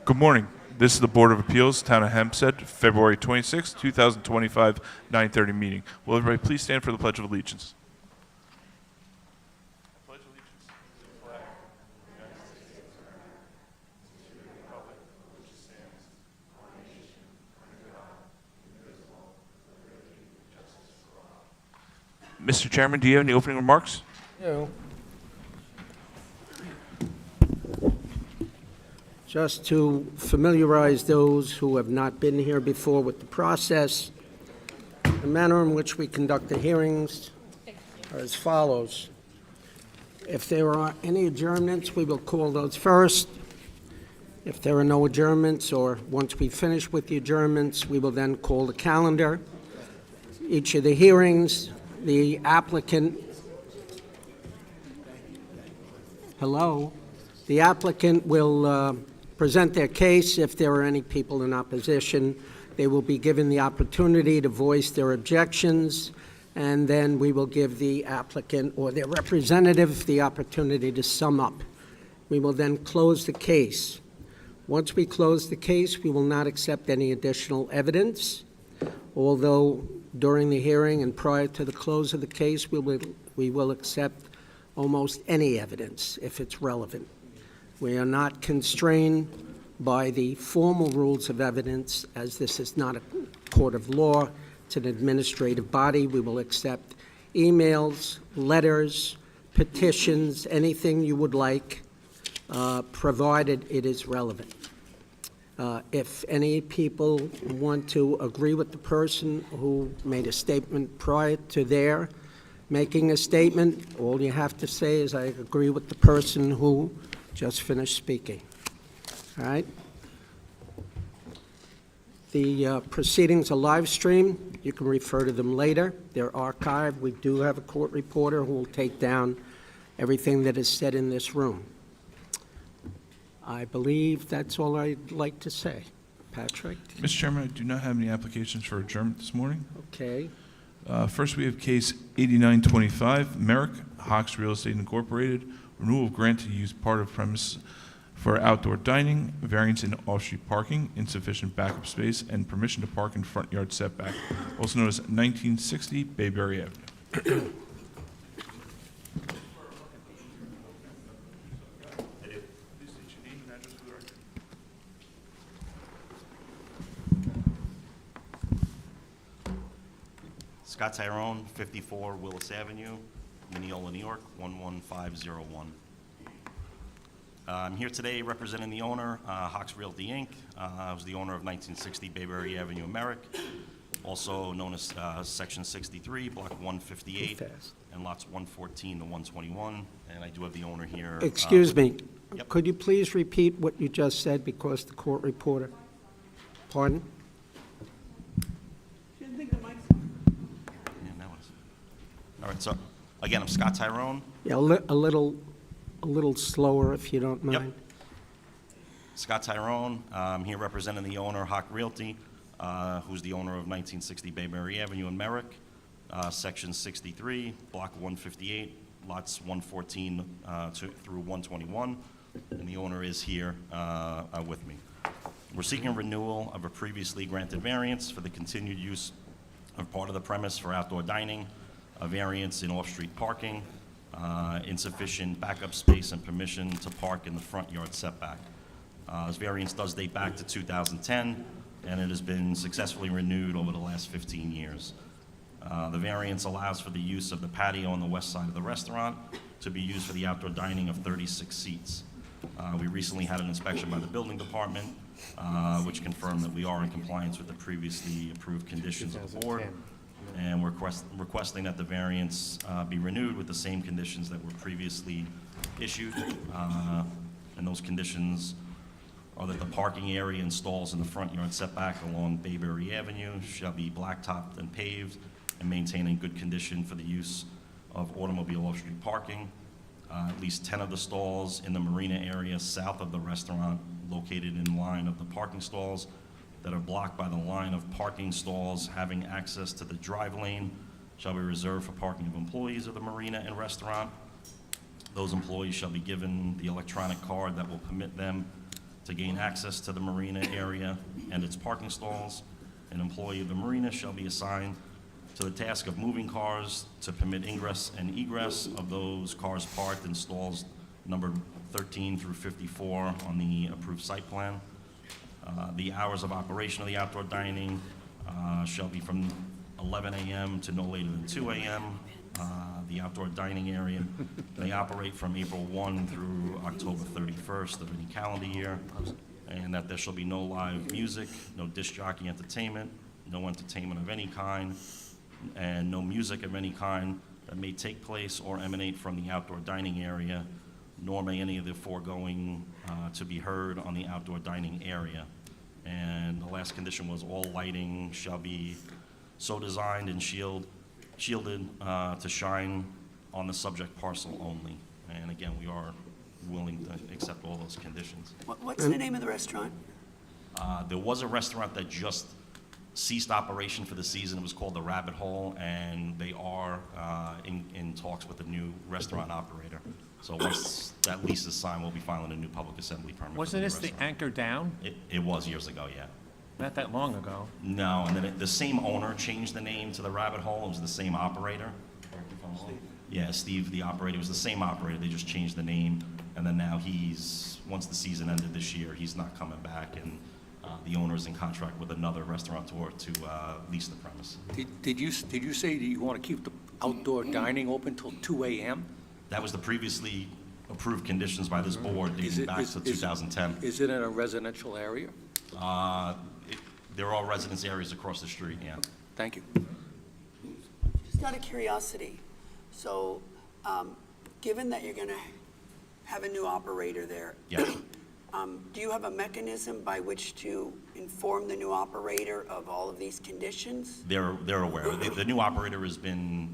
Good morning. This is the Board of Appeals, Town of Hempstead, February 26, 2025, 9:30 meeting. Will everybody please stand for the Pledge of Allegiance? Pledge allegiance to the flag of the United States of America, to the republic which stands, one nation, under God, indivisible, with liberty and justice for all. Mr. Chairman, do you have any opening remarks? No. Just to familiarize those who have not been here before with the process, the manner in which we conduct the hearings are as follows. If there are any adjournments, we will call those first. If there are no adjournments, or once we finish with the adjournments, we will then call the calendar. Each of the hearings, the applicant, the applicant will present their case. If there are any people in opposition, they will be given the opportunity to voice their objections, and then we will give the applicant or their representative the opportunity to sum up. We will then close the case. Once we close the case, we will not accept any additional evidence, although during the hearing and prior to the close of the case, we will accept almost any evidence if it's relevant. We are not constrained by the formal rules of evidence, as this is not a court of law, it's an administrative body. We will accept emails, letters, petitions, anything you would like, provided it is relevant. If any people want to agree with the person who made a statement prior to their making a statement, all you have to say is, I agree with the person who just finished speaking. All right? The proceedings are live streamed. You can refer to them later. They're archived. We do have a court reporter who will take down everything that is said in this room. I believe that's all I'd like to say. Patrick? Mr. Chairman, I do not have any applications for adjournment this morning. Okay. First, we have case 8925, Merrick, Hawks Real Estate Incorporated, renewal of grant to use part of premise for outdoor dining, variance in off-street parking, insufficient backup space, and permission to park in front yard setback, also known as 1960 Bayberry Avenue. Scott Tyrone, 54 Willis Avenue, Mineola, New York, 11501. I'm here today representing the owner, Hawks Realty Inc. I was the owner of 1960 Bayberry Avenue in Merrick, also known as Section 63, Block 158, and lots 114 to 121. And I do have the owner here. Excuse me. Yep. Could you please repeat what you just said, because the court reporter? Pardon? Yeah, that was. All right, so again, I'm Scott Tyrone. Yeah, a little slower, if you don't mind. Yep. Scott Tyrone. I'm here representing the owner, Hawk Realty, who's the owner of 1960 Bayberry Avenue in Merrick, Section 63, Block 158, lots 114 through 121, and the owner is here with me. We're seeking a renewal of a previously granted variance for the continued use of part of the premise for outdoor dining, a variance in off-street parking, insufficient backup space, and permission to park in the front yard setback. This variance does date back to 2010, and it has been successfully renewed over the last 15 years. The variance allows for the use of the patio on the west side of the restaurant to be used for the outdoor dining of 36 seats. We recently had an inspection by the building department, which confirmed that we are in compliance with the previously approved conditions of the board. And we're requesting that the variance be renewed with the same conditions that were previously issued. And those conditions are that the parking area and stalls in the front yard setback along Bayberry Avenue shall be blacktopped and paved and maintained in good condition for the use of automobile off-street parking. At least 10 of the stalls in the marina area south of the restaurant, located in line of the parking stalls, that are blocked by the line of parking stalls having access to the drive lane, shall be reserved for parking of employees of the marina and restaurant. Those employees shall be given the electronic card that will permit them To gain access to the marina area and its parking stalls, an employee of the marina shall be assigned to the task of moving cars to permit ingress and egress of those cars parked in stalls numbered 13 through 54 on the approved site plan. The hours of operation of the outdoor dining shall be from 11 a.m. to no later than 2 a.m. The outdoor dining area may operate from April 1 through October 31st of any calendar year, and that there shall be no live music, no disc jockey entertainment, no entertainment of any kind, and no music of any kind that may take place or emanate from the outdoor dining area, nor may any of the foregoing to be heard on the outdoor dining area. And the last condition was all lighting shall be so designed and shielded to shine on the subject parcel only. And again, we are willing to accept all those conditions. What's the name of the restaurant? There was a restaurant that just ceased operation for the season. It was called the Rabbit Hole, and they are in talks with a new restaurant operator. So once that lease is signed, we'll be filing a new public assembly permit. Wasn't this the Anchor Down? It was years ago, yeah. Not that long ago. No, and then the same owner changed the name to the Rabbit Hole. It was the same operator. Yeah, Steve, the operator, was the same operator. They just changed the name, and then now once the season ended this year, he's not coming back, and the owner is in contract with another restaurateur to lease the premise. Did you say that you want to keep the outdoor dining open till 2 a.m.? That was the previously approved conditions by this board dating back to 2010. Is it in a residential area? There are residence areas across the street, yeah. Thank you. Just out of curiosity, so given that you're going to have a new operator there, Yeah. do you have a mechanism by which to inform the new operator of all of these conditions? They're aware. The new operator has been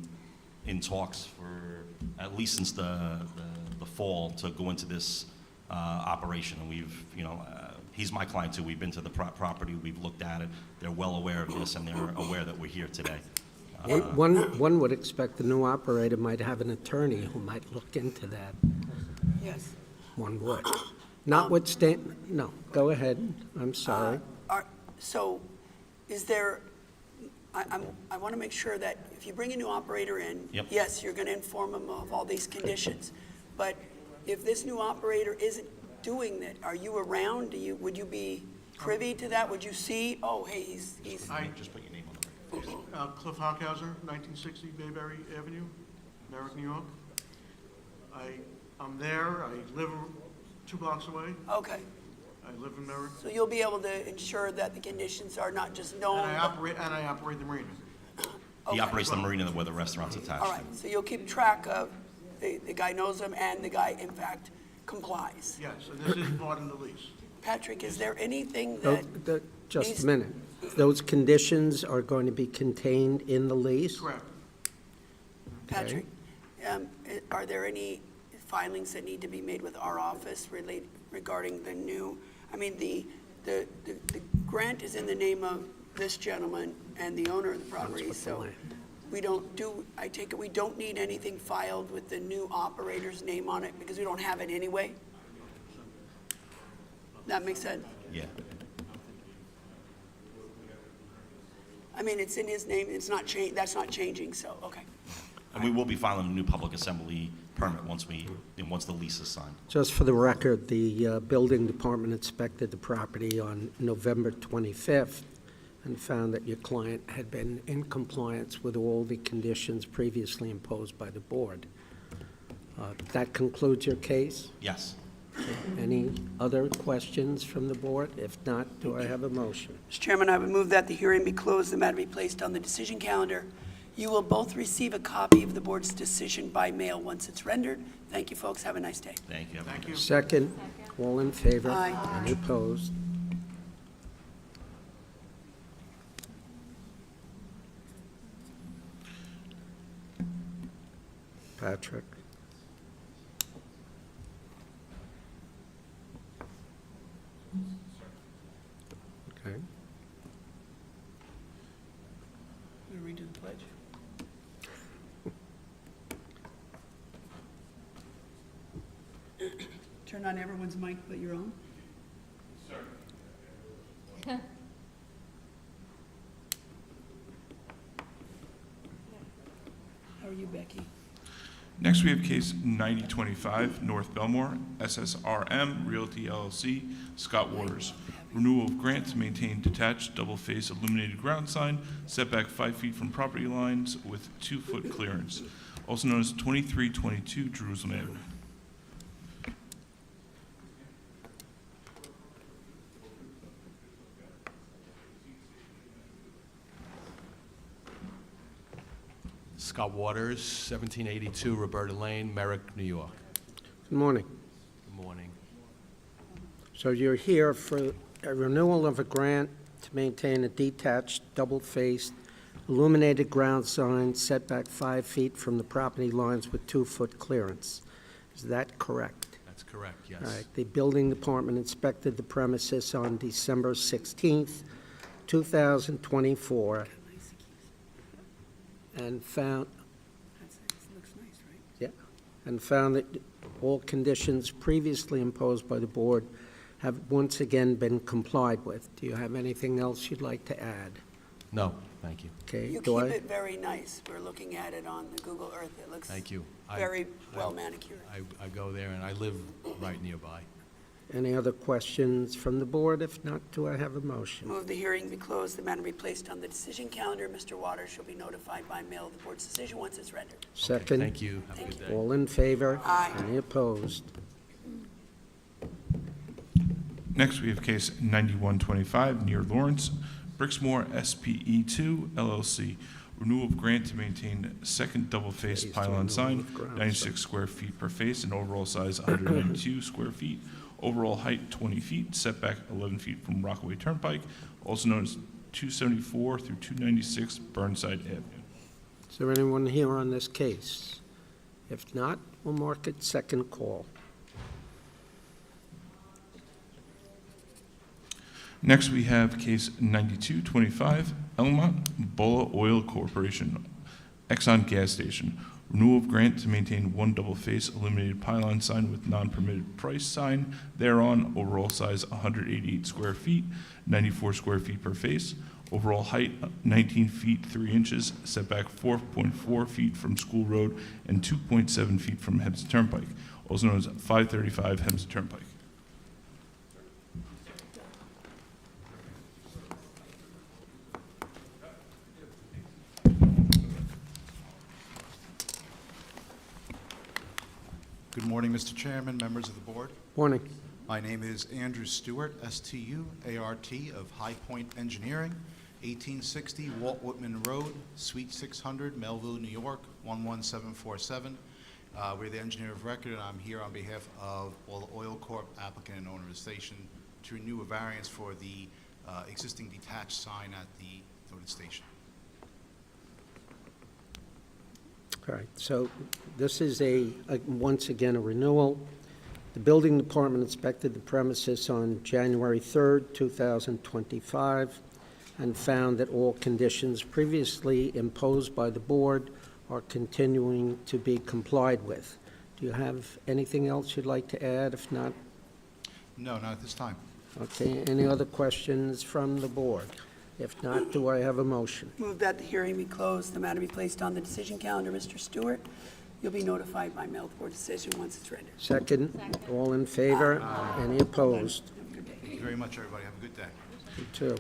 in talks for at least since the fall to go into this operation, and we've, he's my client too. We've been to the property, we've looked at it. They're well aware of this, and they're aware that we're here today. One would expect the new operator might have an attorney who might look into that. Yes. One would. Notwithstanding, no, go ahead. I'm sorry. So is there, I want to make sure that if you bring a new operator in, Yep. yes, you're going to inform them of all these conditions. But if this new operator isn't doing that, are you around? Would you be privy to that? Would you see, oh, hey, he's Just put your name on the record. Cliff Hockhauser, 1960 Bayberry Avenue, Merrick, New York. I'm there. I live 2 blocks away. okay. I live in Merrick. So you'll be able to ensure that the conditions are not just known. And I operate the marina. He Okay. operates the marina where the restaurant's attached All to. right, so you'll keep track of the guy knows them and the guy, in fact, complies. Yes, and this is part of the lease. Patrick, is there anything Oh, that, Just these- a minute. Those conditions are going to be contained in the lease? Correct. Patrick, are there any filings that need to be made with our office regarding the new, the grant is in the name of this gentleman and the owner of the property, what the so land- I take it we don't need anything filed with the new operator's name on it because we don't have it anyway? That makes sense? Yeah. It's in his name, that's not changing, so, okay. And we will be filing a new public assembly permit once the lease is signed. Just for the record, the building department inspected the property on November 25th and found that your client had been in compliance with all the conditions previously imposed by the board. That concludes your case? Yes. Any other questions from the board? If not, do I have a motion? Mr. Chairman, I would move that the hearing be closed, the matter be placed on the decision calendar. You will both receive a copy of the board's decision by mail once it's rendered. Thank you, folks. Have a nice day. Thank you. Thank you. Second, all in favor? Aye. Any opposed? Patrick? Okay. You redo the pledge? Turn on everyone's mic but your own. How are you, Becky? Next, we have case 9025, North Belmore, SSRM Realty LLC, Scott Waters. Renewal of grant to maintain detached double-face illuminated ground sign, setback 5 feet from property lines with 2-foot clearance, also known as 2322 Jerusalem Avenue. Scott Waters, 1782 Roberta Lane, Merrick, New York. Good morning. Good morning. So you're here for a renewal of a grant to maintain a detached, double-faced, illuminated ground sign setback 5 feet from the property lines with 2-foot clearance. Is that correct? That's correct, yes. All right. The building department inspected the premises on December 16th, 2024, and found, Looks nice, right? yeah, and found that all conditions previously imposed by the board have once again been complied with. Do you have anything else you'd like to add? No, thank you. Okay, You do keep I? it very nice. We're looking at it on the Google Earth. It looks Thank you. very well manicured. I go there and I live right nearby. Any other questions from the board? If not, do I have a motion? Move the hearing be closed, the matter be placed on the decision calendar. Mr. Waters shall be notified by mail of the board's decision once it's rendered. Second? Thank you. Have a good day. All in favor? Aye. Any opposed? Next, we have case 9125 near Lawrence, Brixmore SPE2 LLC. Renewal of grant to maintain second double-faced Phased pylon renewal sign, of ground 96 square feet per face, and overall size 192 square feet. Overall height 20 feet, setback 11 feet from Rockaway Turnpike, also known as 274 through 296 Burnside Avenue. Is there anyone here on this case? If not, we'll mark it second call. Next, we have case 9225, Elmont Bola Oil Corporation, Exxon Gas Station. Renewal of grant to maintain one double-face illuminated pylon sign with non-permitted price sign thereon. Overall size 188 square feet, 94 square feet per face. Overall height 19 feet 3 inches, setback 4.4 feet from School Road and 2.7 feet from Hempstead Turnpike, also known as 535 Hempstead Turnpike. Good morning, Mr. Chairman, members of the board. Morning. My name is Andrew Stewart, S-T-U-A-R-T, of High Point Engineering, 1860 Walt Whitman Road, Suite 600, Melville, New York, 11747. We're the engineer of record, and I'm here on behalf of Bola Oil Corp., applicant and owner of the station, to renew a variance for the existing detached sign at the noted station. All right, so this is once again, a renewal. The building department inspected the premises on January 3rd, 2025, and found that all conditions previously imposed by the board are continuing to be complied with. Do you have anything else you'd like to add? If not, No, not at this time. okay, any other questions from the board? If not, do I have a motion? Move that the hearing be closed, the matter be placed on the decision calendar. Mr. Stewart, you'll be notified by mail of the board's decision once it's rendered. Second? All in favor? Any opposed? Have a good day. Thank you very much, everybody. Have a good day. You too.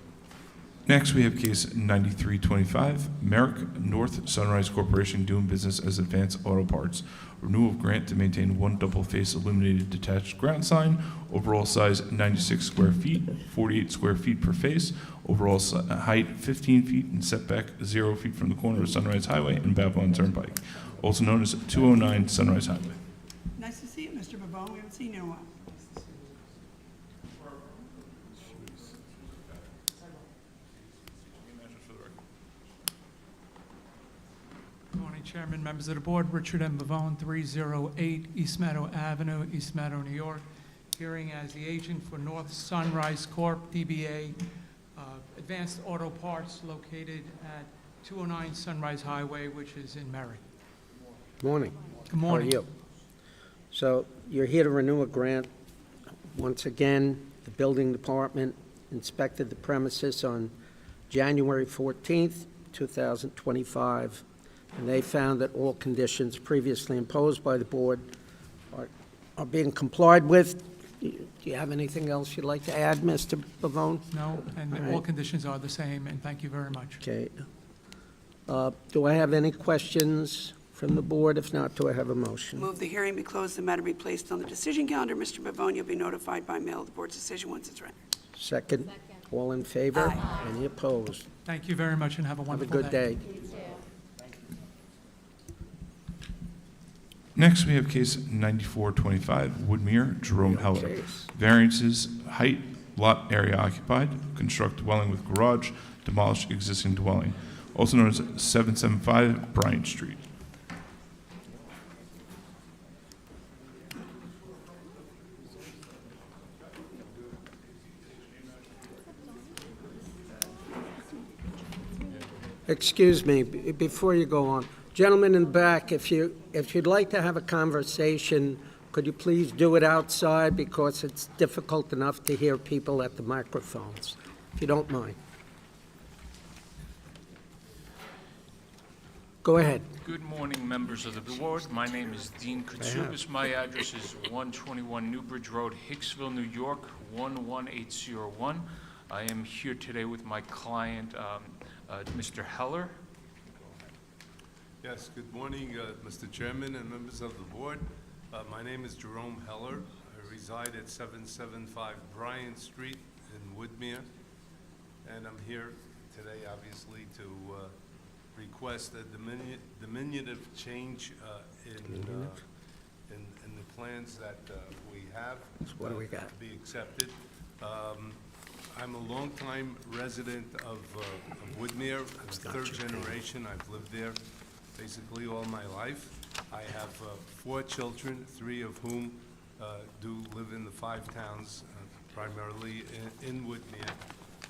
Next, we have case 9325, Merrick North Sunrise Corporation doing business as Advanced Auto Parts. Renewal of grant to maintain one double-face illuminated detached ground sign. Overall size 96 square feet, 48 square feet per face. Overall height 15 feet and setback 0 feet from the corner of Sunrise Highway and Babylon Turnpike, also known as 209 Sunrise Highway. Nice to see you, Mr. Babone. We haven't seen you in a while. Good morning, Chairman, members of the board. Richard M. Bavone, 308 East Meadow Avenue, East Meadow, New York. Hearing as the agent for North Sunrise Corp., DBA Advanced Auto Parts, located at 209 Sunrise Highway, which is in Merrick. Morning. Good morning. How are you? So you're here to renew a grant. Once again, the building department inspected the premises on January 14th, 2025, and they found that all conditions previously imposed by the board are being complied with. Do you have anything else you'd like to add, Mr. Pavone? No, and All all right. conditions are the same, and thank you very much. Okay. Do I have any questions from the board? If not, do I have a motion? Move the hearing be closed, the matter be placed on the decision calendar. Mr. Pavone, you'll be notified by mail of the board's decision once it's ready. Second. All in favor? Aye. Any opposed? Thank you very much, and have a Have a wonderful good day. Next, we have case 9425, Woodmere, Jerome Heller. Case. Variances, height, lot area occupied, construct dwelling with garage, demolish existing dwelling, also known as 775 Bryant Street. Excuse me, before you go on. Gentlemen in the back, if you'd like to have a conversation, could you please do it outside, because it's difficult enough to hear people at the microphones, if you don't mind. Go ahead. Good morning, members of the board. My name is Dean Katsubis. My address is 121 Newbridge Road, Hicksville, New York, 11801. I am here today with my client, Mr. Heller. Yes, good morning, Mr. Chairman and members of the board. My name is Jerome Heller. I reside at 775 Bryant Street in Woodmere, and I'm here today, obviously, to request a diminutive change in the plans that we have. What do we got? To be accepted. I'm a longtime resident of Woodmere. I'm the third generation. I've lived there basically all my life. I have 4 children, 3 of whom do live in the 5 towns, primarily in Woodmere.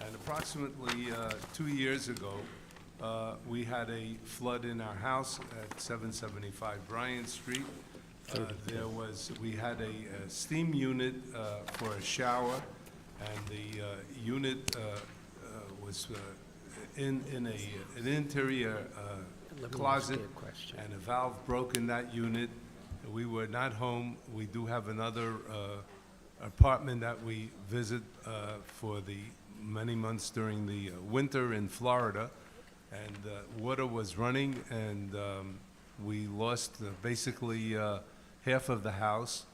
And approximately 2 years ago, we had a flood in our house at 775 Bryant Street. We had a steam unit for a shower, and the unit was in an interior closet, and a valve broke in that unit. We were not home. We do have another apartment that we visit for the many months during the winter in Florida, and water was running, and we lost basically half of the house.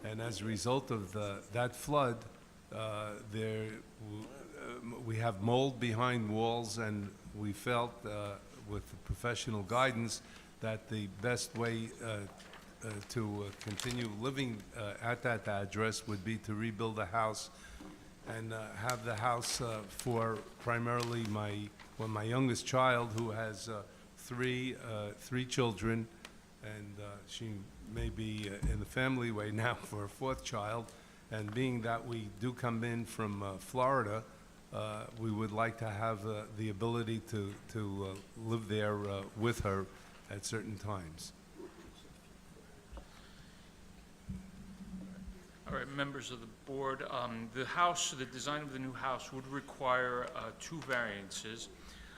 And as a result of that flood, we have mold behind walls, and we felt with professional guidance that the best way to continue living at that address would be to rebuild the house and have the house for primarily my youngest child, who has three children, and she may be in the family way now for a 4th child. And being that we do come in from Florida, we would like to have the ability to live there with her at certain times. All right, members of the board, the design of the new house would require 2 variances.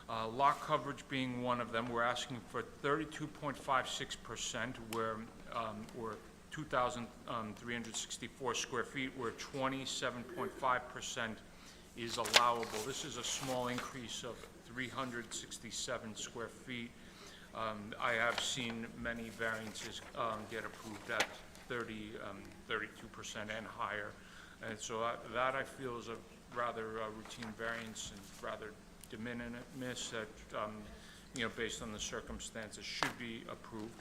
Lot coverage being one of them. We're asking for 32.56%, where we're 2,364 square feet, where 27.5% is allowable. This is a small increase of 367 square feet. I have seen many variances get approved at 32% and higher. And so that I feel is a rather routine variance and rather de minimis that, based on the circumstances, should be approved.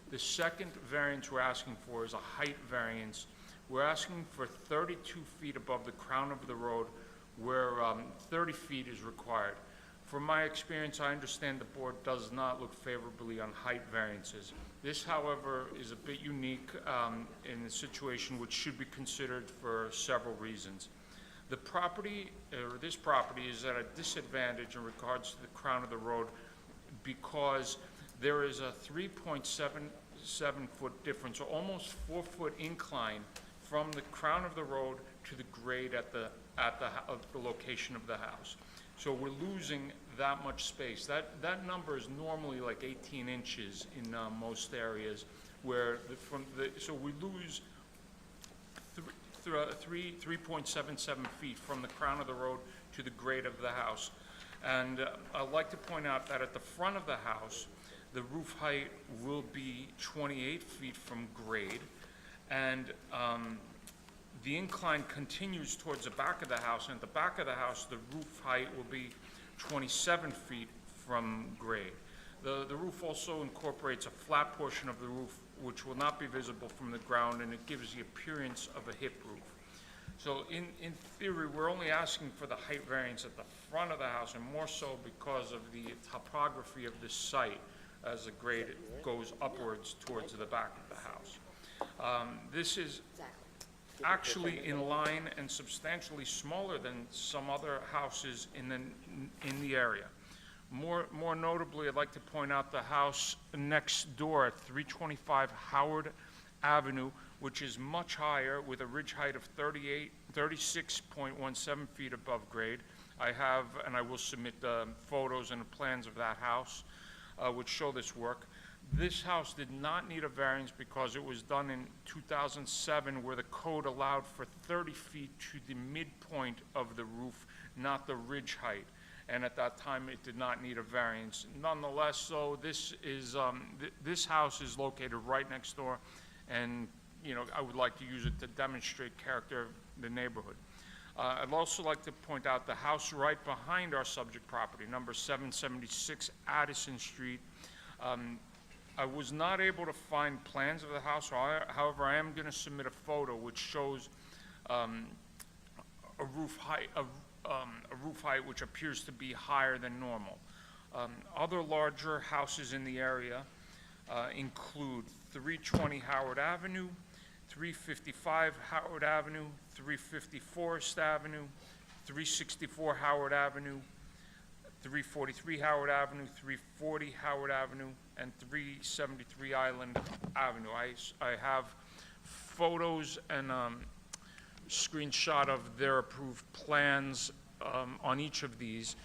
The second variance we're asking for is a height variance. We're asking for 32 feet above the crown of the road, where 30 feet is required. From my experience, I understand the board does not look favorably on height variances. This, however, is a bit unique in a situation which should be considered for several reasons. The property, or this property, is at a disadvantage in regards to the crown of the road because there is a 3.77-foot difference, or almost 4-foot incline from the crown of the road to the grade at the location of the house. So we're losing that much space. That number is normally like 18 inches in most areas, where so we lose 3.77 feet from the crown of the road to the grade of the house. And I'd like to point out that at the front of the house, the roof height will be 28 feet from grade, and the incline continues towards the back of the house, and at the back of the house, the roof height will be 27 feet from grade. The roof also incorporates a flat portion of the roof, which will not be visible from the ground, and it gives the appearance of a hip roof. So in theory, we're only asking for the height variance at the front of the house, and more so because of the topography of this site as the grade goes upwards towards the back of the house. This is actually in line and substantially smaller than some other houses in the area. More notably, I'd like to point out the house next door at 325 Howard Avenue, which is much higher with a ridge height of 36.17 feet above grade. I have, and I will submit the photos and the plans of that house, which show this work. This house did not need a variance because it was done in 2007, where the code allowed for 30 feet to the midpoint of the roof, not the ridge height. And at that time, it did not need a variance. Nonetheless, though, this house is located right next door, and I would like to use it to demonstrate character of the neighborhood. I'd also like to point out the house right behind our subject property, number 776 Addison Street. I was not able to find plans of the house, however, I am going to submit a photo which shows a roof height which appears to be higher than normal. Other larger houses in the area include 320 Howard Avenue, 355 Howard Avenue, 350 Forest Avenue, 364 Howard Avenue, 343 Howard Avenue, 340 Howard Avenue, and 373 Island Avenue. I have photos and screenshot of their approved plans on each of these,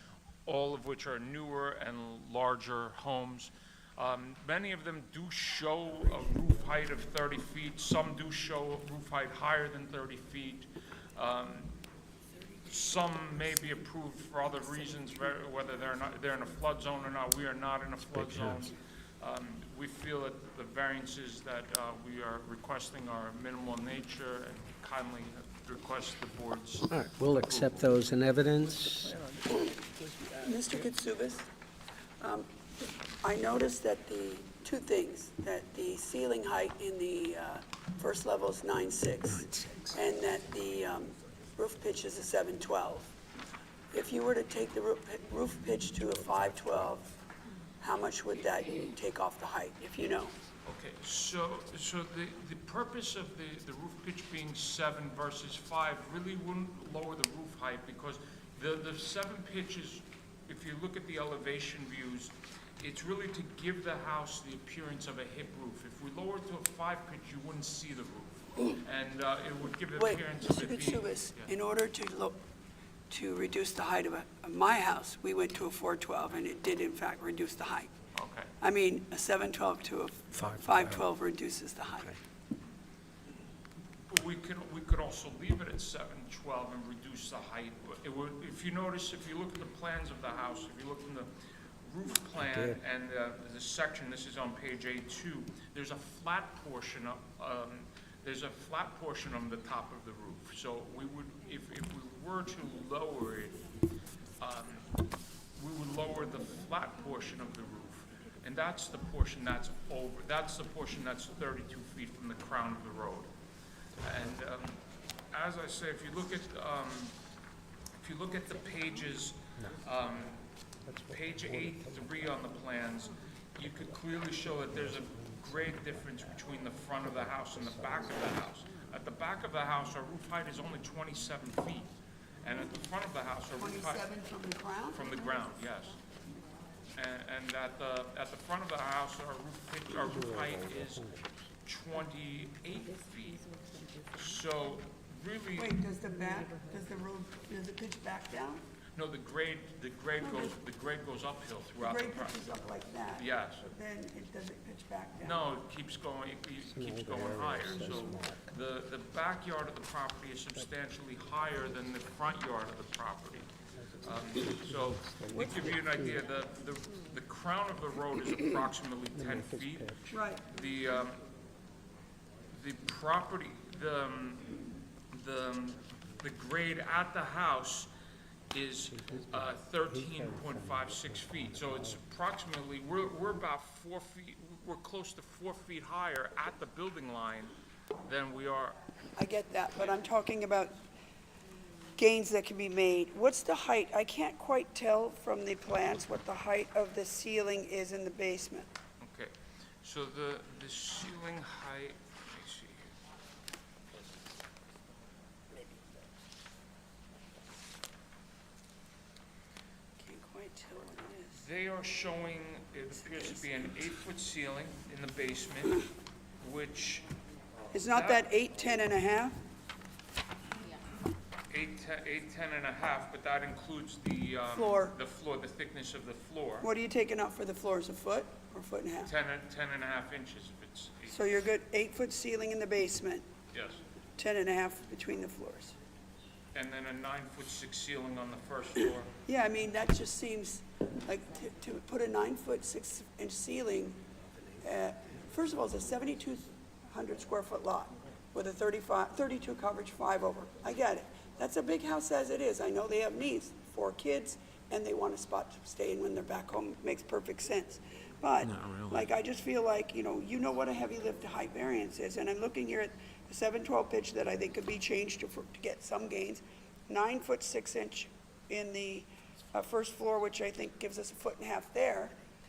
all of which are newer and larger homes. Many of them do show a roof height of 30 feet. Some do show a roof height higher than 30 feet. Some may be approved for other reasons, whether they're in a flood zone or not. We are not in a flood zone. We feel that the variances that we are requesting are minimal in nature, and kindly request the board's. All right, we'll accept those in evidence. Mr. Katsougas, I noticed that two things, that the ceiling height in the first level is 9.6, and that the roof pitch is a 7.12. If you were to take the roof pitch to a 5.12, how much would that take off the height, if you know? Okay, so the purpose of the roof pitch being 7 versus 5 really wouldn't lower the roof height, because the 7 pitch is, if you look at the elevation views, it's really to give the house the appearance of a hip roof. If we lower it to a 5 pitch, you wouldn't see the roof, and it would give the appearance of it being. Mr. Katsougas, in order to reduce the height of my house, we went to a 4.12, and it did in fact reduce the height. Okay. I mean, a 7.12 to a 5.12 reduces the height. We could also leave it at 7.12 and reduce the height. It would, if you notice, if you look at the plans of the house, if you look in the roof plan and the section, this is on page A2, there's a flat portion on the top of the roof. So we would, if we were to lower it, we would lower the flat portion of the roof. And that's the portion that's over, that's the portion that's 32 feet from the crown of the road. And as I say, if you look at the pages, page 8.3 on the plans, you could clearly show that there's a great difference between the front of the house and the back of the house. At the back of the house, our roof height is only 27 feet. And at the front of the house, our roof height. 27 from the ground? From the ground, yes. And at the front of the house, our roof height is 28 feet. So really, Wait, does the road, does it pitch back down? no, the grade goes uphill The throughout the grade project. pitches up like that? Yes. But then it doesn't pitch back down? No, it keeps going higher. So the backyard of the property is substantially higher than the front yard of the property. So to give you an idea, the crown of the road is approximately 10 feet. Right. The property, the grade at the house is 13.56 feet. So it's approximately, we're about 4 feet, we're close to 4 feet higher at the building line than we are. I get that, but I'm talking about gains that can be made. What's the height? I can't quite tell from the plans what the height of the ceiling is in the basement. Okay, so the ceiling height, let me see here. Can't quite tell what it is. They are showing, it appears to be an 8-foot ceiling in the basement, which Is not that 8, 10 and a half? 8, 10 and a half, but that includes the Floor. the floor, the thickness of the floor. What are you taking out for the floors, a foot or foot and a half? 10 and a half inches if it's 8. So you're good, 8-foot ceiling in the basement, Yes. 10 and a half between the floors. And then a 9'6" ceiling on the first floor. Yeah, I mean, that just seems like to put a 9-foot, 6-inch ceiling, first of all, it's a 7,200 square foot lot with a 32 coverage 5 over. I get it. That's a big house as it is. I know they have needs, 4 kids, and they want a spot to stay in when they're back home. Makes perfect sense. But, like, I just feel like, you know what a heavy lift to height variance is, and I'm looking here at the 712 pitch that I think could be changed to get some gains. 9-foot 6-inch in the first floor, which I think gives us a foot and a half there.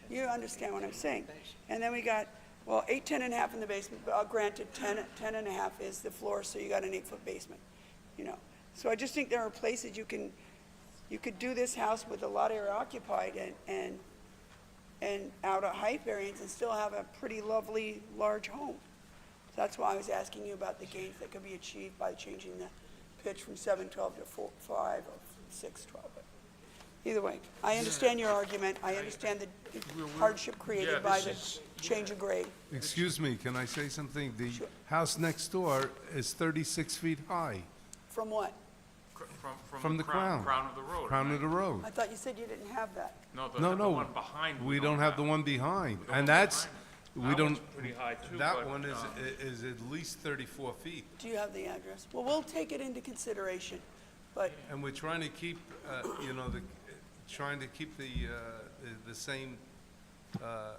You understand what I'm saying? And then we got, well, 8, 10 and a half in the basement, but granted, 10 and a half is the floor, so you got an 8-foot basement, you know. So I just think there are places you could do this house with a lot of area occupied and out of height variance and still have a pretty lovely large home. So that's why I was asking you about the gains that could be achieved by changing the pitch from 712 to 5 or 612. But either way, I understand your argument. I understand the hardship created by the change of grade. Excuse me, can I say something? The Sure. house next door is 36 feet high, From what? from the crown. Crown of the road. Crown of the road. I thought you said you didn't have that. No, No, the no, one behind. we don't have the one behind, and that's, we That don't, one's pretty high too, that but, one is at least 34 feet. Do you have the address? Well, we'll take it into consideration, but And we're trying to keep, trying to keep the same, the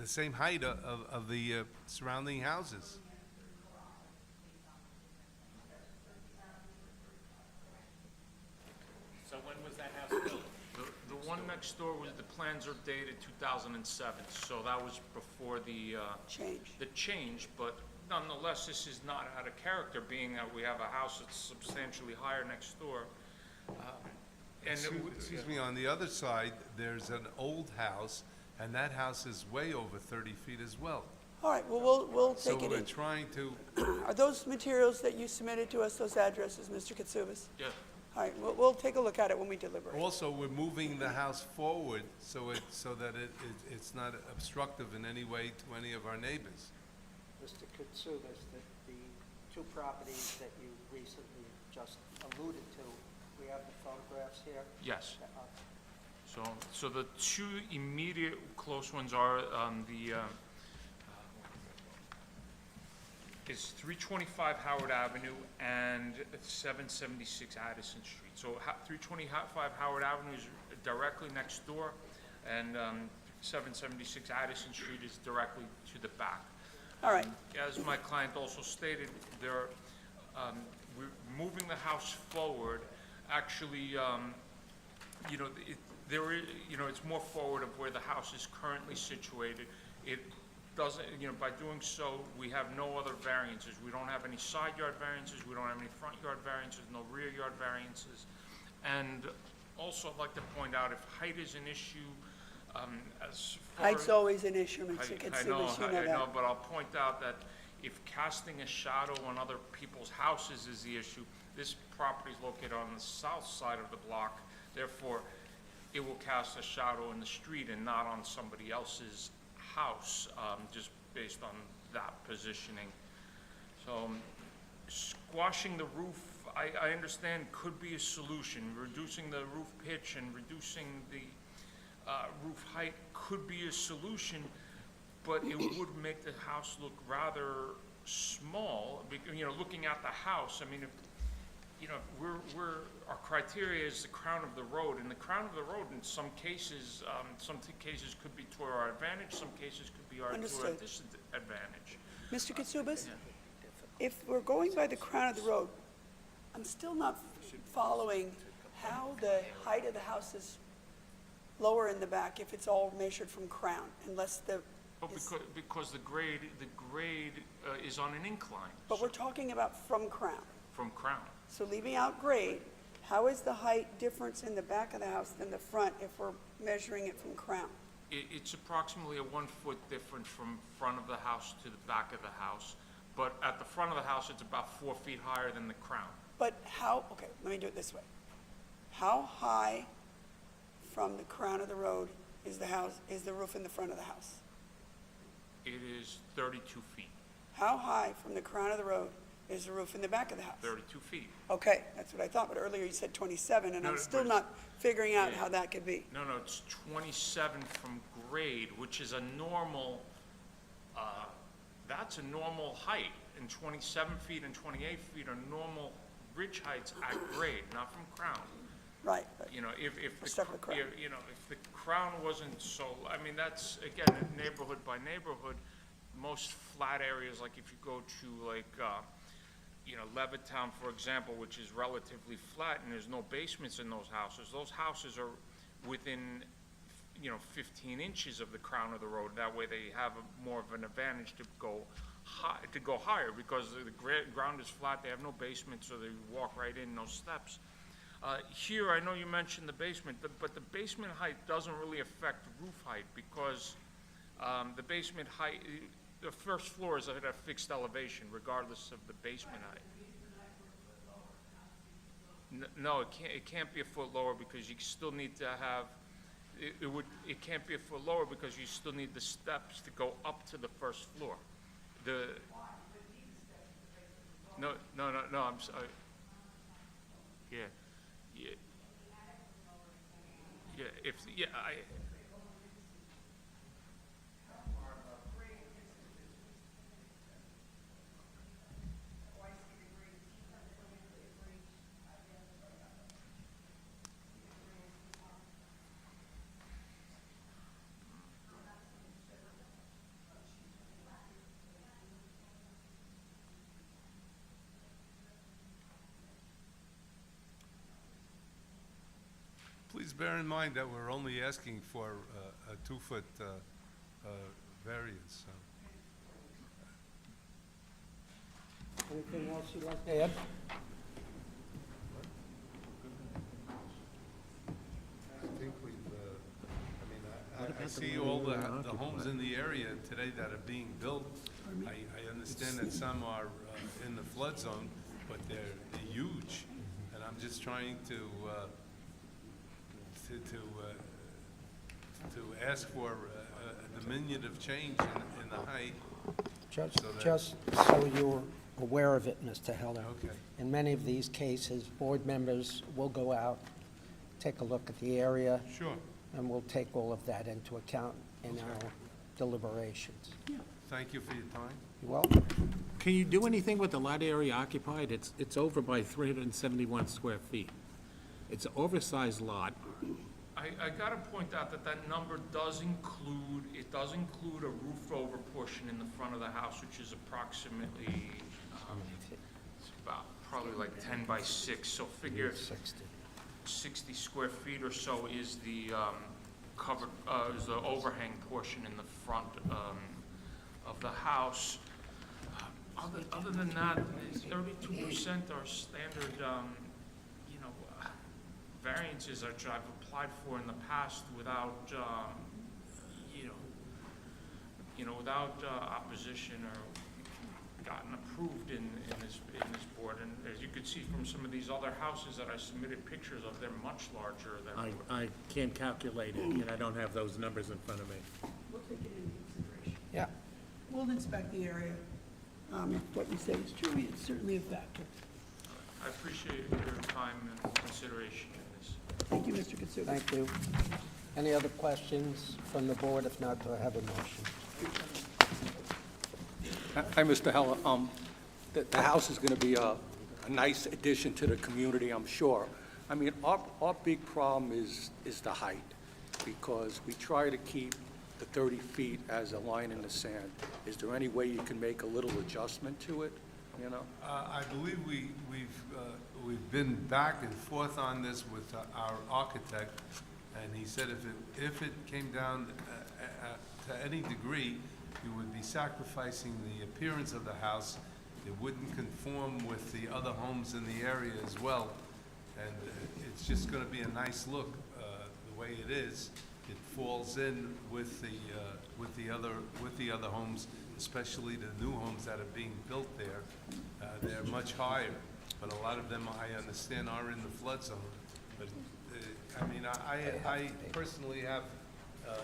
same height of the surrounding houses. So when was that house built? The one next door was, the plans are dated 2007, so that was before the change. change, but nonetheless, this is not out of character, being that we have a house that's substantially higher next door. Excuse me, on the other side, there's an old house, and that house is way over 30 feet as well. All right, well, we'll So take it we're in. trying to, Are those materials that you submitted to us, those addresses, Mr. Katsounis? Yeah. All right, we'll take a look at it when we deliberate. also, we're moving the house forward so that it's not obstructive in any way to any of our neighbors. Mr. Katsounis, the 2 properties that you recently just alluded to, we have the photographs here? Yes. So the 2 immediate close ones are is 325 Howard Avenue and 776 Addison Street. So 325 Howard Avenue is directly next door, and 776 Addison Street is directly to the back. All right, As my client also stated, we're moving the house forward. Actually, it's more forward of where the house is currently situated. It doesn't, by doing so, we have no other variances. We don't have any side yard variances, we don't have any front yard variances, no rear yard variances. And also, I'd like to point out, if height is an issue, as far as... height's always an issue, Mr. Katsounis, you know I know, that. but I'll point out that If casting a shadow on other people's houses is the issue, this property is located on the south side of the block, therefore, it will cast a shadow in the street and not on somebody else's house, just based on that positioning. So squashing the roof, I understand could be a solution. Reducing the roof pitch and reducing the roof height could be a solution, but it would make the house look rather small. You know, looking at the house, I mean, if, you know, our criteria is the crown of the road, and the crown of the road in some cases could be to our advantage, some cases could be to our Understood. disadvantage. Mr. Katsubas, if we're going by the crown of the road, I'm still not following how the height of the house is lower in the back if it's all measured from crown, unless the, But because the grade is on an incline. but we're talking about from crown. From crown. So leaving out grade, how is the height difference in the back of the house than the front if we're measuring it from crown? It's approximately a 1 foot difference from front of the house to the back of the house. But at the front of the house, it's about 4 feet higher than the crown. But how, okay, let me do it this way. How high from the crown of the road is the roof in the front of the house? It is 32 feet, How high from the crown of the road is the roof in the back of the house? 32 feet. Okay, that's what I thought, but earlier you said 27, and No, I'm no, still but- not figuring out Yeah. how that could be. No, it's 27 from grade, which is a normal, that's a normal height. And 27 feet and 28 feet are normal ridge heights at grade, not from crown. Right, but You know, if We're the, stuck with crown. you know, if the crown wasn't so, I mean, that's, again, neighborhood by neighborhood. Most flat areas, like if you go to like, you know, Levittown, for example, which is relatively flat and there's no basements in those houses are within, you know, 15 inches of the crown of the road. That way they have more of an advantage to go higher, because the ground is flat, they have no basement, so they walk right in, no steps. Here, I know you mentioned the basement, but the basement height doesn't really affect roof height, because the basement height, the first floor is at a fixed elevation, regardless of the basement height. No, it can't be a foot lower, because you still need to have, it can't be a foot lower because you still need the steps to go up to the first floor. No, I'm sorry. Yeah. Please bear in mind that we're only asking for a 2-foot variance, so. Anything else you'd like to add? I think we've, I see all the homes in the area today that are being built. I understand that some are in the flood zone, but they're huge. And I'm just trying to ask for a diminutive change in the height. Just so you're aware of it, Mr. Heller. Okay. In many of these cases, board members will go out, take a look at the area, Sure. and we'll take all of that into account in our deliberations. Thank you for your time. You're welcome. Can you do anything with the lot area occupied? It's over by 371 square feet. It's an oversized lot. I gotta point out that number does include a roofed over portion in the front of the house, which is approximately, it's about probably like 10 by 6, so figure 60 square feet or so is the covered, is the overhang portion in the front of the house. Other than that, 32% are standard, you know, variances which I've applied for in the past without, without opposition or gotten approved in this board. And as you can see from some of these other houses that I submitted pictures of, they're much larger than. I can't calculate it, and I don't have those numbers in front of me. We'll take it into consideration. Yeah. We'll inspect the area. If what you say is true, it's certainly a factor. I appreciate your time and consideration in this. Thank you, Mr. Katsuba. Thank you. Any other questions from the board? If not, do I have a motion? Hi, Mr. Heller. The house is going to be a nice addition to the community, I'm sure. I mean, our big problem is the height, because we try to keep the 30 feet as a line in the sand. Is there any way you can make a little adjustment to it, you know? I believe we've been back and forth on this with our architect, and he said if it came down to any degree, you would be sacrificing the appearance of the house. It wouldn't conform with the other homes in the area as well, and it's just going to be a nice look the way it is. It falls in with the other homes, especially the new homes that are being built there. They're much higher, but a lot of them, I understand, are in the flood zone. But I mean, I personally have a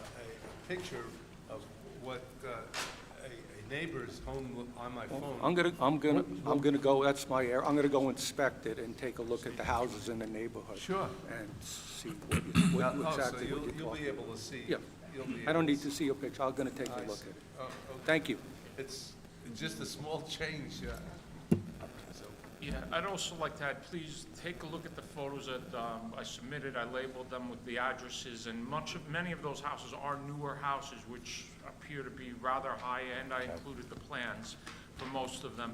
picture of what a neighbor's home on my phone. I'm gonna go, that's my area, I'm gonna go inspect it and take a look at the houses in the neighborhood. Sure. And see So exactly you'll what you're be talking able to see. Yeah. You'll be I don't able need to see your picture, I'm gonna take a I look see. at it. Oh, okay. Thank you. It's just a small change. So, Yeah, I'd also like to add, please take a look at the photos that I submitted. I labeled them with the addresses, and many of those houses are newer houses, which appear to be rather high-end. I included the plans for most of them.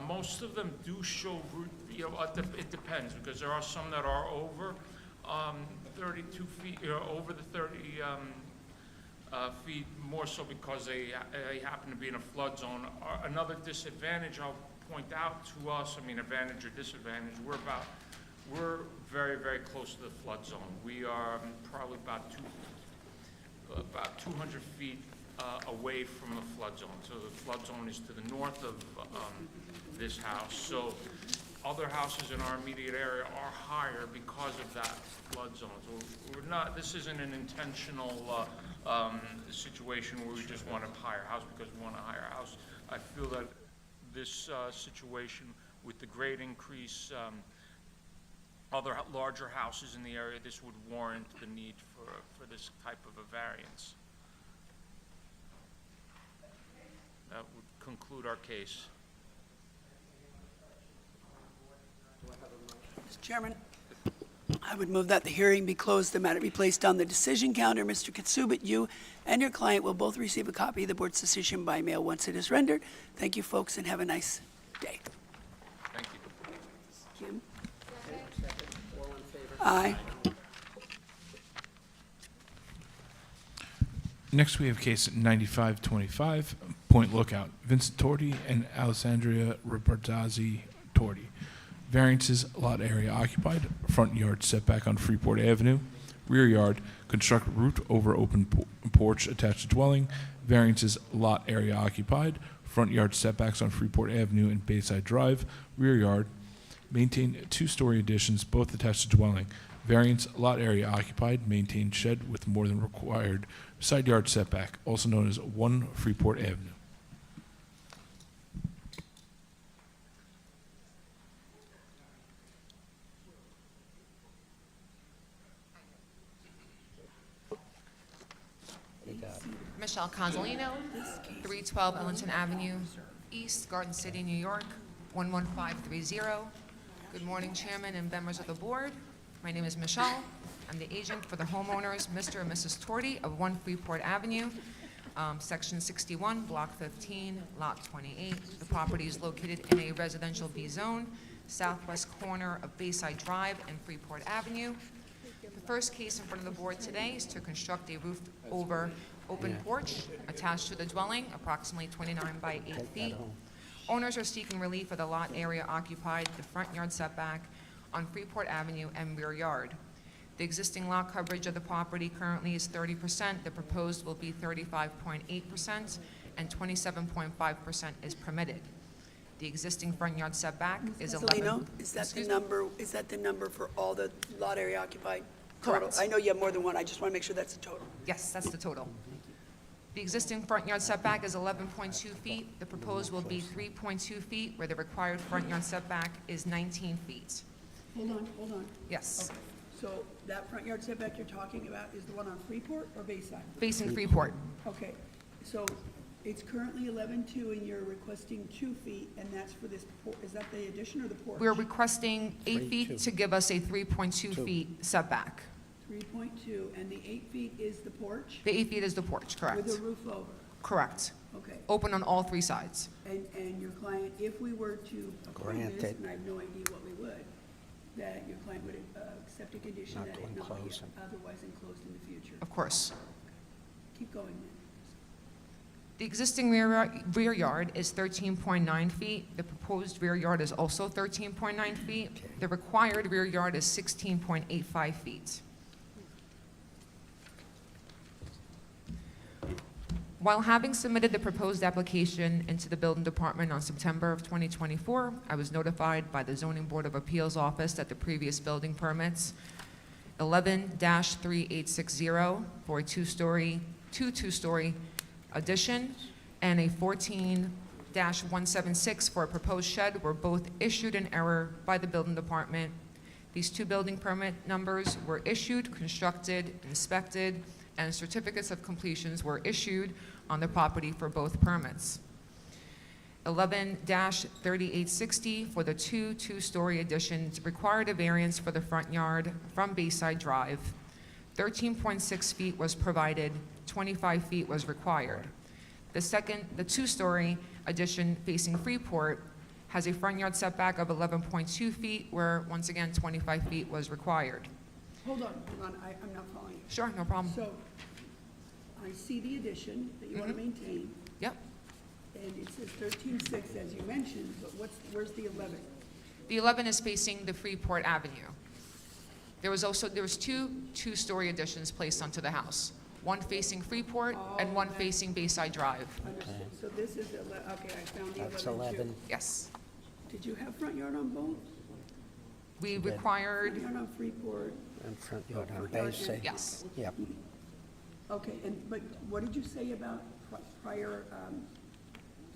Most of them do show, it depends, because there are some that are over 32 feet, over the 30 feet, more so because they happen to be in a flood zone. Another disadvantage I'll point out to us, I mean, advantage or disadvantage, we're very, very close to the flood zone. We are probably about 200 feet away from the flood zone. So the flood zone is to the north of this house. So other houses in our immediate area are higher because of that flood zone. So this isn't an intentional situation where we just want a higher house because we want a higher house. I feel that this situation with the grade increase, other larger houses in the area, this would warrant the need for this type of a variance. That would conclude our case. Mr. Chairman, I would move that the hearing be closed, the matter be placed on the decision calendar. Mr. Katsuba, you and your client will both receive a copy of the board's decision by mail once it is rendered. Thank you, folks, and have a nice day. Thank you. Kim? All in favor? Aye. Next, we have case 9525, Point Lookout, Vincent Torti and Alessandria Robertazzi Torti. Variances, lot area occupied, front yard setback on Freeport Avenue, rear yard, construct roof over open porch attached to dwelling. Variances, lot area occupied, front yard setbacks on Freeport Avenue and Bayside Drive, rear yard, maintain two-story additions, both attached to dwelling. Variance, lot area occupied, maintain shed with more than required side yard setback, also known as 1 Freeport Avenue. Michelle Consolino, 312 Ellington Avenue, East Garden City, New York, 11530. Good morning, Chairman and members of the board. My name is Michelle. I'm the agent for the homeowners, Mr. and Mrs. Torti of 1 Freeport Avenue, Section 61, Block 15, Lot 28. The property is located in a residential B zone, southwest corner of Bayside Drive and Freeport Avenue. The first case in front of the board today is to construct a roof over open porch attached to the dwelling, approximately 29 by 8 feet. Owners are seeking relief for the lot area occupied, the front yard setback on Freeport Avenue and rear yard. The existing lot coverage of the property currently is 30%. The proposed will be 35.8%, and 27.5% is permitted. The existing front yard setback is 11. Castellino, is that the Excuse- number for all the lot area occupied? Total? Correct. I know you have more than one, I just want to make sure that's the total. Yes, that's the total. The existing front yard setback is 11.2 feet. The proposed will be 3.2 feet, where the required front yard setback is 19 feet. Hold on. Yes, Okay, so that front yard setback you're talking about is the one on Freeport or Bayside? facing Freeport. Okay, so it's currently 11.2 and you're requesting 2 feet, and that's for this, is that the addition or the porch? We're requesting 8 feet to give us a 3.2 feet setback. 3.2, and the 8 feet is the porch? The 8 feet is the porch, correct? With a roof over? Correct. Okay. Open on all 3 sides. And your client, if we were to approve Grant this, it. and I have no idea what we would, that your client would accept a condition Not that to it not be enclose it. otherwise enclosed in the future? Of course. Keep going then. The existing rear yard is 13.9 feet. The proposed rear yard is also 13.9 feet. The required rear yard is 16.85 feet. While having submitted the proposed application into the building department on September of 2024, I was notified by the Zoning Board of Appeals office that the previous building permits, 11-3860 for a two-story addition, and a 14-176 for a proposed shed were both issued in error by the building department. These 2 building permit numbers were issued, constructed, inspected, and certificates of completions were issued on the property for both permits. 11-3860 for the two-story additions required a variance for the front yard from Bayside Drive. 13.6 feet was provided, 25 feet was required. The 2-story addition facing Freeport has a front yard setback of 11.2 feet, where, once again, 25 feet was required. Hold on, I'm not following you. Sure, no problem. So, I see the addition that you want to maintain, Yep. and it says 13.6 as you mentioned, but where's the 11? The 11 is facing the Freeport Avenue. There was 2 two-story additions placed onto the house, one facing Freeport and one facing Bayside Drive. Understood, so this is, okay, I found the 11 That's too. 11. Yes. Did you have front yard on both? We required, Front yard on Freeport, And front yard on Front yard Bayside. and- yes. Yep. okay, but what did you say about prior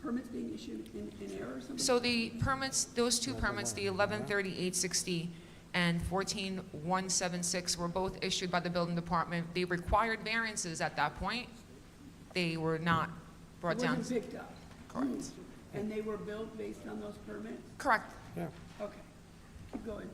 permits being issued in error or something? So the permits, those 2 permits, the 11-3860 and 14-176 were both issued by the building department. They required variances at that point. They were not brought It down. wasn't picked up? Correct. And they were built based on those permits? Correct. Yeah. Okay, keep going.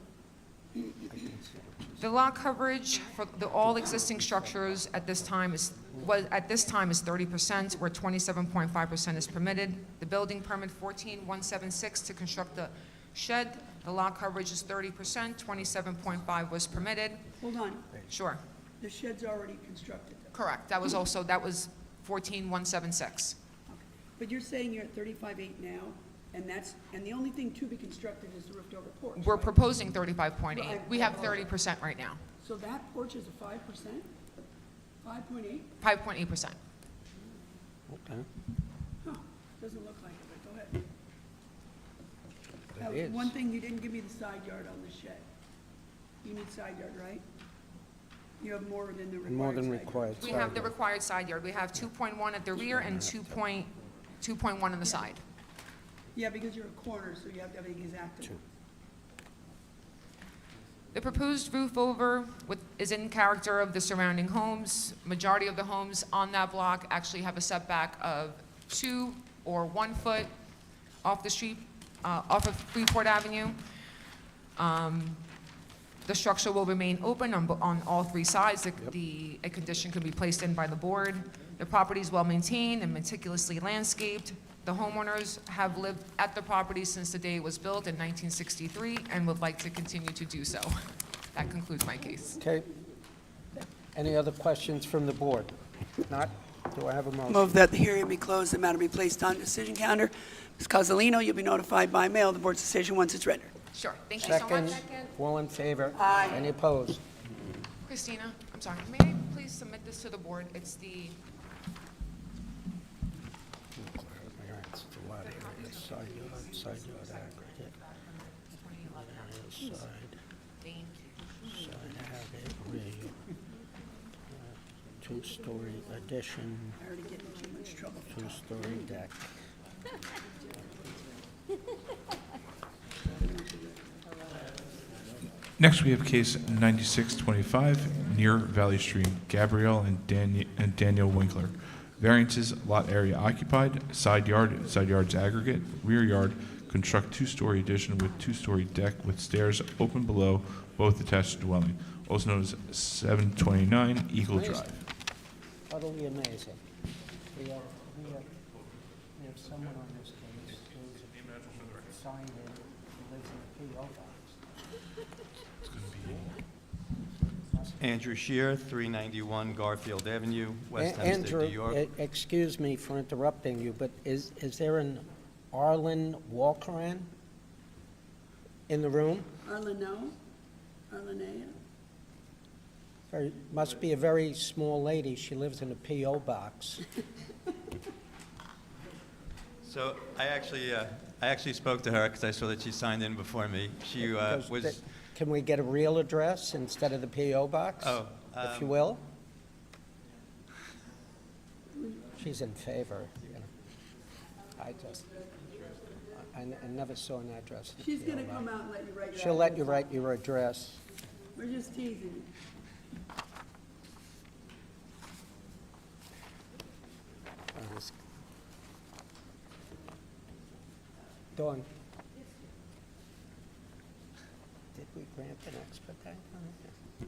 The lot coverage for all existing structures at this time is 30%, where 27.5% is permitted. The building permit 14-176 to construct the shed, the lot coverage is 30%, 27.5 was permitted. Hold on, Sure, the shed's already constructed though. correct. That was 14-176. Okay. But you're saying you're at 35.8 now, and the only thing to be constructed is the roofed over porch, We're right? proposing 35.8. Right. We have 30% right now, So that porch is a 5%? 5.8? 5.8%. Okay. Huh, doesn't look like it, but go ahead. Now, It is. one thing, you didn't give me the side yard on the shed. You need side yard, right? You have more than the required More than side yard. required. We have the required side yard. We have 2.1 at the rear and 2.1 on the side. Yeah, because you're a corner, so you have to have an exact. The proposed roof over is in character of the surrounding homes. Majority of the homes on that block actually have a setback of 2 or 1 foot off the street, off of Freeport Avenue. The structure will remain open on all 3 sides. A condition could be placed in by the board. The property is well-maintained and meticulously landscaped. The homeowners have lived at the property since the day it was built in 1963 and would like to continue to do so. That concludes my case. Okay. Any other questions from the board? Not? Do I have a motion? Move that the hearing be closed, the matter be placed on decision calendar. Ms. Cozzolino, you'll be notified by mail of the board's decision once it's rendered. Sure, thank you so much. Second, all in favor? Aye. Any opposed? Christina, I'm sorry, may I please submit this to the board? It's the Side yard aggregate. Side aggregate, rear. Two-story addition, Already getting in too much trouble. two-story deck. Next, we have case 9625, near Valley Stream, Gabrielle and Daniel Winkler. Variances, lot area occupied, side yards aggregate, rear yard, construct two-story addition with two-story deck with stairs open below, both attached dwelling, also known as 729 Eagle Drive. Utterly amazing. We have someone on this case who's signed in, who lives in a P.O. box. Andrew Shear, 391 Garfield Avenue, West Hempstead, New York. Andrew, excuse me for interrupting you, but is there an Arlen Walkeran in the room? Arlenea? Must be a very small lady. She lives in a P.O. box. So I actually spoke to her because I saw that she signed in before me. She was... Can we get a real address instead of the P.O. box? Oh, if you will? She's in favor, you know. I never saw an address. in the She's P.O. gonna box. come out and let you write your She'll let you address. write your address. We're just teasing you. Dawn. Did we grant an expedite on it?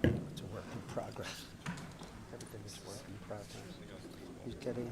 It's a work in progress. Everything is work in progress. He's getting,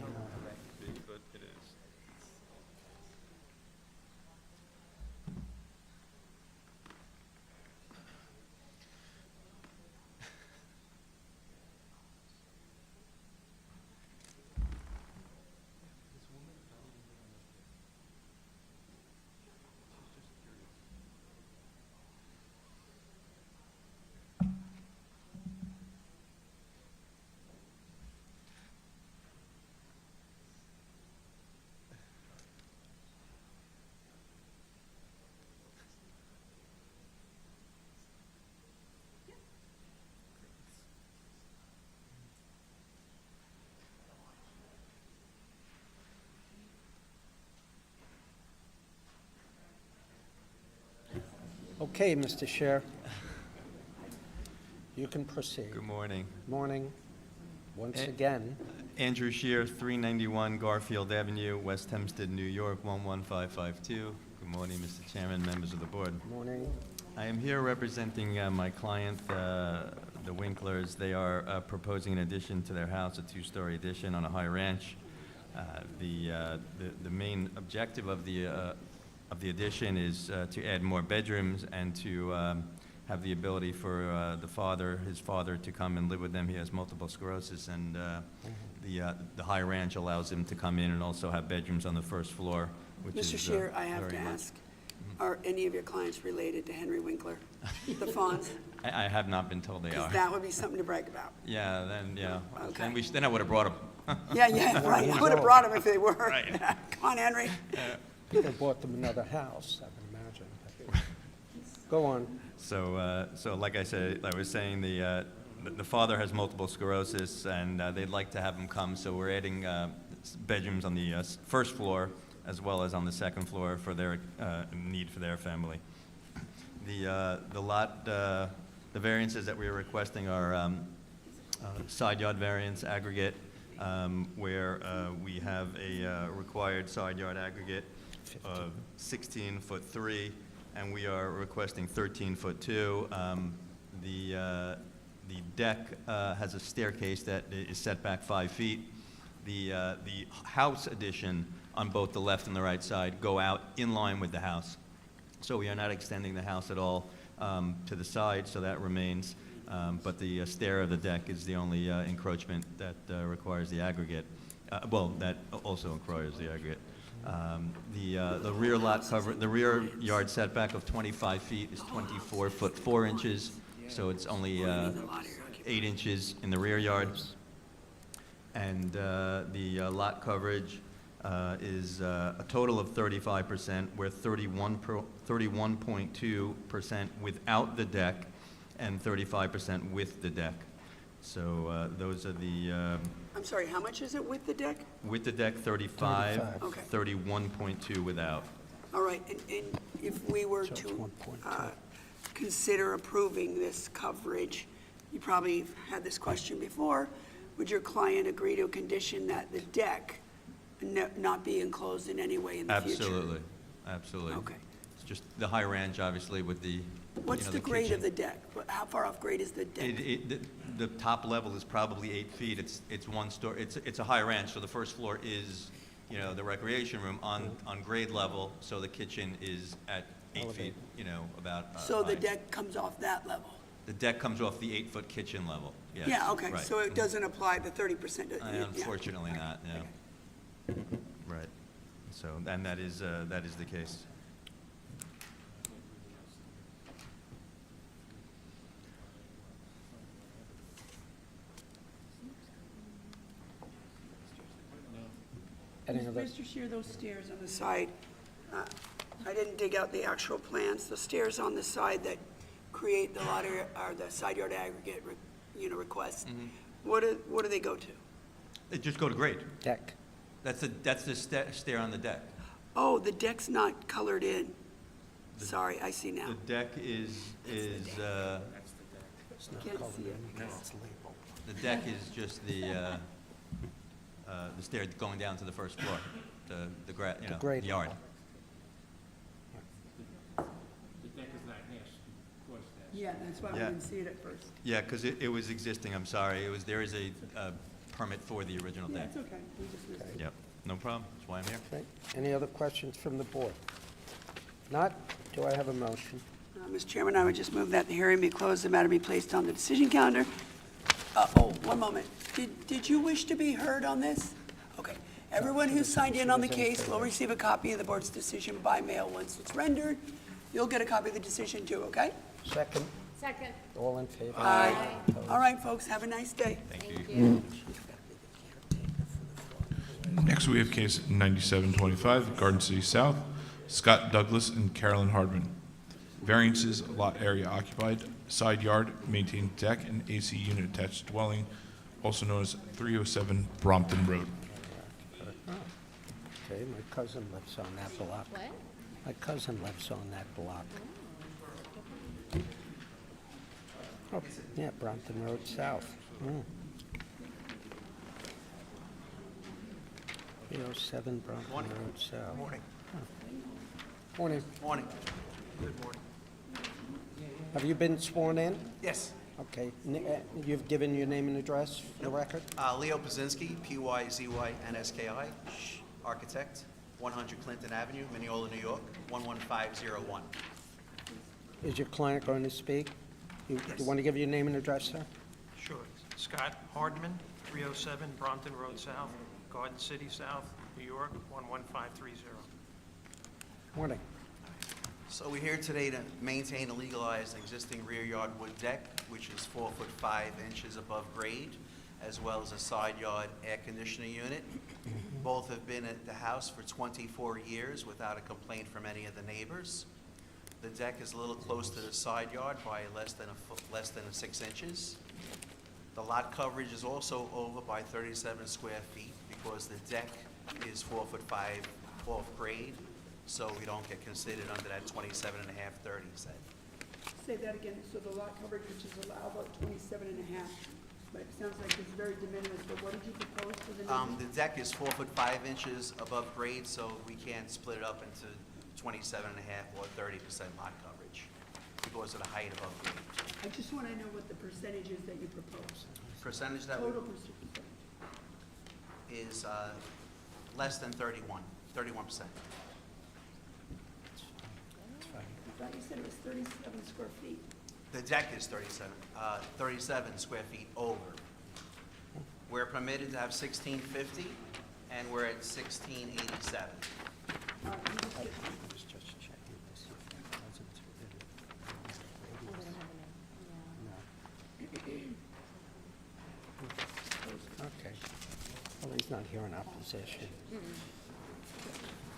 Okay, Mr. Chair. You can proceed. Good morning. Morning. Once again. Andrew Shear, 391 Garfield Avenue, West Hempstead, New York, 11552. Good morning, Mr. Chairman, members of the board. Morning. I am here representing my client, the Winklers. They are proposing an addition to their house, a two-story addition on a high ranch. The main objective of the addition is to add more bedrooms and to have the ability for his father, to come and live with them. He has multiple sclerosis, and the high ranch allows him to come in and also have bedrooms on the first floor, which is Mr. Shear, I have to very much- ask, are any of your clients related to Henry Winkler, the Fawns? I have not been told they are. Because that would be something to brag about. Yeah, then, yeah. Okay. Then I would have brought them. Yeah, right. I would have brought them if they were. Right. Come on, Henry. They bought them another house, I would imagine. Go on. So like I said, I was saying, the father has multiple sclerosis, and they'd like to have him come, so we're adding bedrooms on the first floor as well as on the second floor for their need for their family. The variances that we are requesting are side yard variance aggregate, where we have a required side yard aggregate of 16 foot 3, and we are requesting 13 foot 2. The deck has a staircase that is set back 5 feet. The house addition on both the left and the right side go out in line with the house. So we are not extending the house at all to the side, so that remains. But the stair of the deck is the only encroachment that requires the aggregate. Well, that also requires the aggregate. The rear lot cover, the rear yard setback of 25 feet is 24 foot 4 inches, so it's only 8 inches in the rear yard. And the lot coverage is a total of 35%, where 31.2% without the deck and 35% with the deck. So those are the, I'm sorry, how much is it with the deck? with the deck 35, Okay. 31.2 without. All right, and if we were to consider approving this coverage, you probably had this question before, would your client agree to a condition that the deck not be enclosed in any way in the future? Absolutely, absolutely. Okay. It's just the high range, obviously, with the, What's the grade of the deck? How far off grade is the deck? The top level is probably 8 feet. It's one story. It's a high ranch, so the first floor is, the recreation room on grade level. So the kitchen is at 8 feet, about. So the high. deck comes off that level? The deck comes off the 8-foot kitchen level. Yes. Yeah, okay, right. so it doesn't apply the 30%? Unfortunately not. No. Right. So and that is the case. Any other? Mr. Shear, those stairs on the side, I didn't dig out the actual plans, the stairs on the side that create the lot area, or the side yard aggregate, requests, what do they go to? They just go to grade. Deck. That's the stair on the deck. Oh, the deck's not colored in. Sorry, I see now. The deck is Can't see it. the deck is just the stair going down to the first floor, the grade yard. The deck is not hashed, was that? Yeah, that's why we Yeah. didn't see it at first. Yeah, because it was existing, I'm sorry. There is a permit for the original Yeah, deck. it's okay, we just missed it. Yep, no problem. That's why I'm here. Okay. Any other questions from the board? Not? Do I have a motion? Mr. Chairman, I would just move that the hearing be closed, the matter be placed on the decision calendar. One moment. Did you wish to be heard on this? Okay. Everyone who signed in on the case will receive a copy of the board's decision by mail once it's rendered. You'll get a copy of the decision too, okay? Second? Second. All in favor? Aye. All right, folks, have a nice day. Thank you. Next, we have case 9725, Garden City South, Scott Douglas and Carolyn Hardman. Variances, lot area occupied, side yard, maintained deck, and AC unit attached dwelling, also known as 307 Brompton Road. Okay, my cousin lives on that block. What? My cousin lives on that block. Oh, yeah, Brompton Road South. 307 Brompton Road South. Morning. Morning. Morning. Good morning. Have you been sworn in? Yes. Okay. You've given your name and address for the record? Leo Pazinski, P-Y-Z-Y-N-S-K-I, architect, 100 Clinton Avenue, Mineola, New York, 11501. Is your client going to speak? You want to give your name and address, sir? Sure. Scott Hardman, 307 Brompton Road South, Garden City South, New York, 11530. Morning. So we're here today to maintain and legalize an existing rear yard wood deck, which is 4 foot 5 inches above grade, as well as a side yard air conditioning unit. Both have been at the house for 24 years without a complaint from any of the neighbors. The deck is a little close to the side yard by less than 6 inches. The lot coverage is also over by 37 square feet because the deck is 4 foot 5 off grade, so we don't get considered under that 27.5, 30 set. Say that again, so the lot coverage, which is allowable at 27 and a half. But it sounds like it's very de minimis, but what did you propose for the new? The deck is 4 foot 5 inches above grade, so we can't split it up into 27.5 or 30% lot coverage because of the height above grade. I just want to know what the percentage is that you propose. Percentage that Total percentage. is less than 31%. I thought you said it was 37 square feet. The deck is 37 square feet over. We're permitted to have 1650, and we're at 1687. Okay. Well, he's not here in opposition.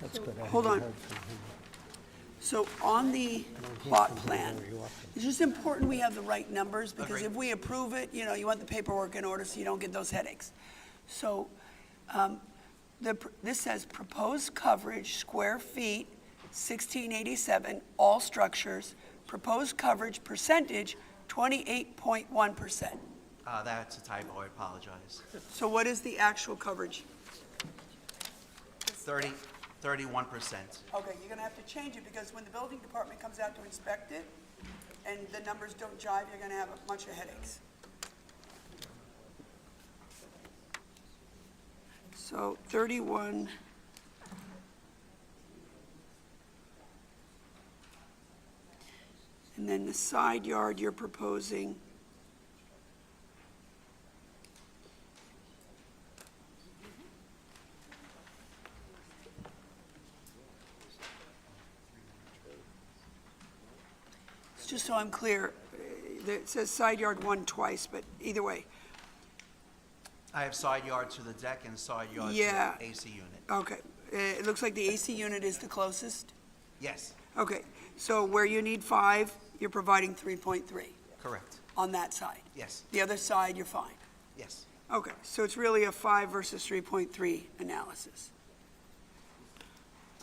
That's good. I Hold haven't on. heard from him. So on the plot plan, it's just important we have the right numbers, because Agreed. if we approve it, you know, you want the paperwork in order so you don't get those headaches. So this says proposed coverage, square feet, 1687, all structures, proposed coverage percentage, 28.1%. That's a typo, I apologize. So what is the actual coverage? 31%. Okay, you're gonna have to change it, because when the building department comes out to inspect it, and the numbers don't jive, you're gonna have a bunch of headaches. So 31. And then the side yard you're proposing. Just so I'm clear, it says side yard 1 twice, but either way. I have side yard to the deck and side yard to Yeah. the AC unit. Okay, it looks like the AC unit is the closest? Yes, Okay, so where you need 5, you're providing 3.3 correct. on that side. Yes, The other side, you're fine. yes. Okay, so it's really a 5 versus 3.3 analysis.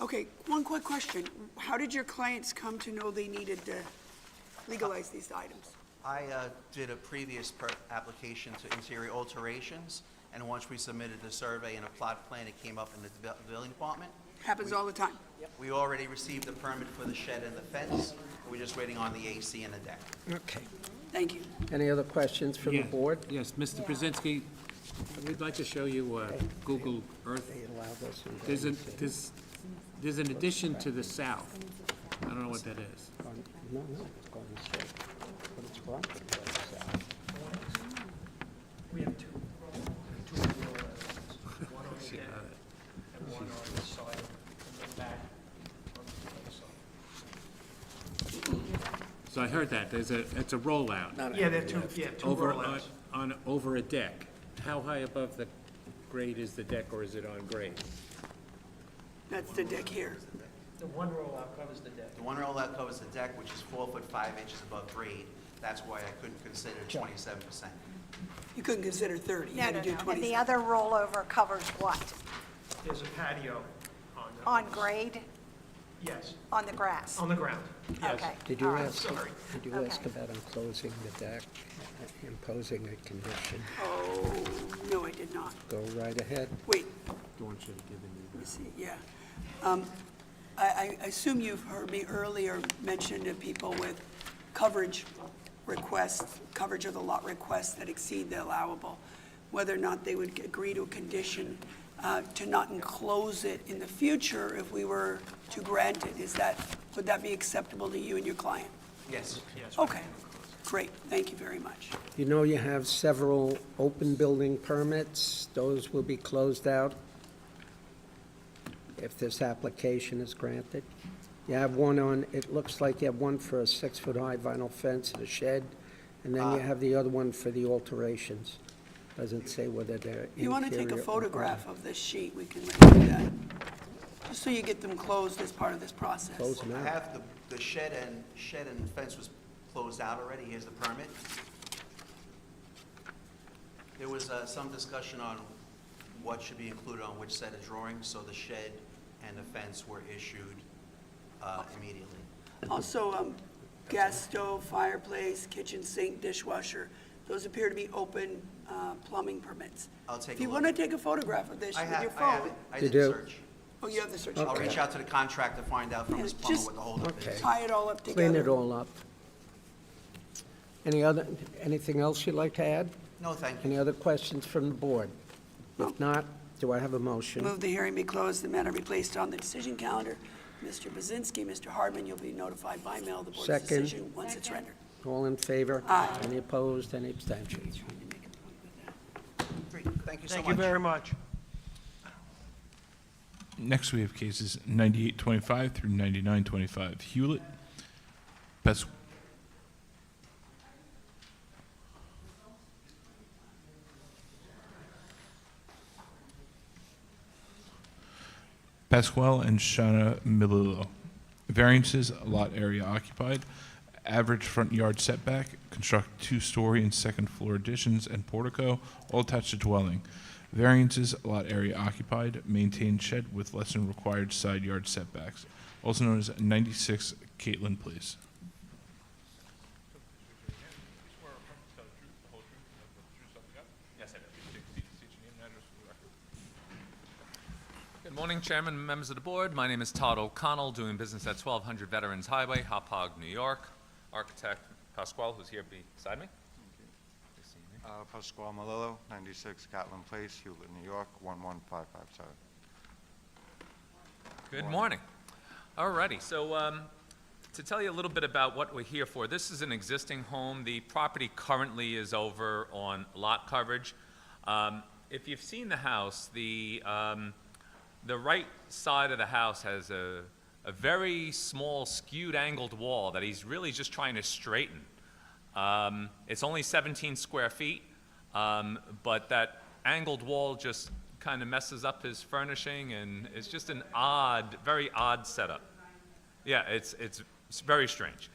Okay, one quick question. How did your clients come to know they needed to legalize these items? I did a previous application to interior alterations, and once we submitted the survey and a plot plan, it came up in the building department. Happens all the time. We already received the permit for the shed and the fence. We're just waiting on the AC and the deck. Okay. Thank you. Any other questions from the Yeah. board? Yes, Mr. Brzezinski, we'd like to show you Google Earth. They allow this and There's go an, to- there's an addition to the south. I don't know what that is. No, it's going straight. But it's Brompton goes south. We have two one on the deck and one on the side, and the back on the other side. So I heard that, it's a rollout. Yeah, they're two Over, rollouts. over a deck. How high above the grade is the deck, or is it on grade? That's the deck here. The one rollout covers the deck. The one rollout covers the deck, which is 4 foot 5 inches above grade. That's why I couldn't consider 27%. You couldn't consider 30. You No, had to no, do no. And 27. the other rollover covers what? There's a patio on the. On grade, Yes, on the grass? on the ground. Yes. Okay. Did you all right. ask, sorry. did you ask Okay. about enclosing the deck, imposing a condition? Oh, no, I did not. Go right ahead. Wait, Dawn should have given let me see, yeah. I assume you've heard me earlier mention to people with coverage requests, coverage of the lot requests that exceed the allowable, whether or not they would agree to a condition to not enclose it in the future if we were to grant it. Would that be acceptable to you and your client? Yes. Okay, great, thank you very much. You know you have several open building permits. Those will be closed out if this application is granted. You have one on, it looks like you have one for a 6-foot-high vinyl fence and a shed, and then you have the other one for the alterations. Doesn't say whether they're If you want to take a interior or photograph of this sheet, we can let you do that, just so you get them closed as part of this process. Close them I out. have the shed and fence was closed out already. Here's the permit. There was some discussion on what should be included on which set of drawings, so the shed and the fence were issued immediately. Also, gas stove, fireplace, kitchen sink, dishwasher, those appear to be open plumbing permits. I'll take If a you look. want to take a photograph of this I with have, your I have phone. it. I You did the do? search. Oh, you have the search. I'll Okay. reach out to the contractor, find out from Yeah, his plumber just- what the holdup is. Tie it all up together. Clean it all up. Anything else you'd like to add? No, thank you. Any other questions from the board? If not, do I have a motion? Move the hearing be closed, the matter be placed on the decision calendar. Mr. Bazinski, Mr. Hardman, you'll be notified by mail of the board's Second. decision once it's rendered. All in favor? Aye. Any opposed, any abstentions? Great, thank you so Thank much. you very much. Next, we have cases 9825 through 9925. Hewlett, Pasquale and Shana Milillo. Variances, lot area occupied, average front yard setback, construct two-story and second-floor additions and portico, all attached to dwelling. Variances, lot area occupied, maintained shed with less than required side yard setbacks, also known as 96 Caitlin Place. Good morning, Chairman and members of the board. My name is Todd O'Connell, doing business at 1200 Veterans Highway, Hauppauge, New York. Architect Pasquale, who's here beside me. Pasquale Malillo, 96 Catlin Place, Hewlett, New York, 11557. Good morning. All righty, so to tell you a little bit about what we're here for, this is an existing home. The property currently is over on lot coverage. If you've seen the house, the right side of the house has a very small skewed angled wall that he's really just trying to straighten. It's only 17 square feet, but that angled wall just kind of messes up his furnishing, and it's just an odd, very odd setup. Yeah, it's very strange.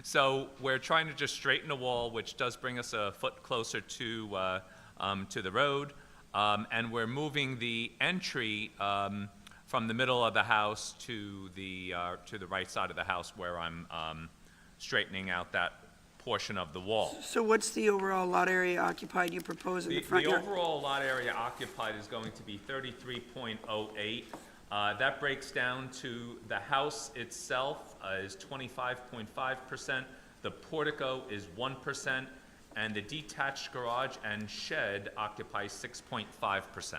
So we're trying to just straighten the wall, which does bring us a foot closer to the road, and we're moving the entry from the middle of the house to the right side of the house, where I'm straightening out that portion of the wall. So what's the overall lot area occupied you propose in the front The yard? overall lot area occupied is going to be 33.08. That breaks down to the house itself is 25.5%, the portico is 1%, and the detached garage and shed occupies 6.5%.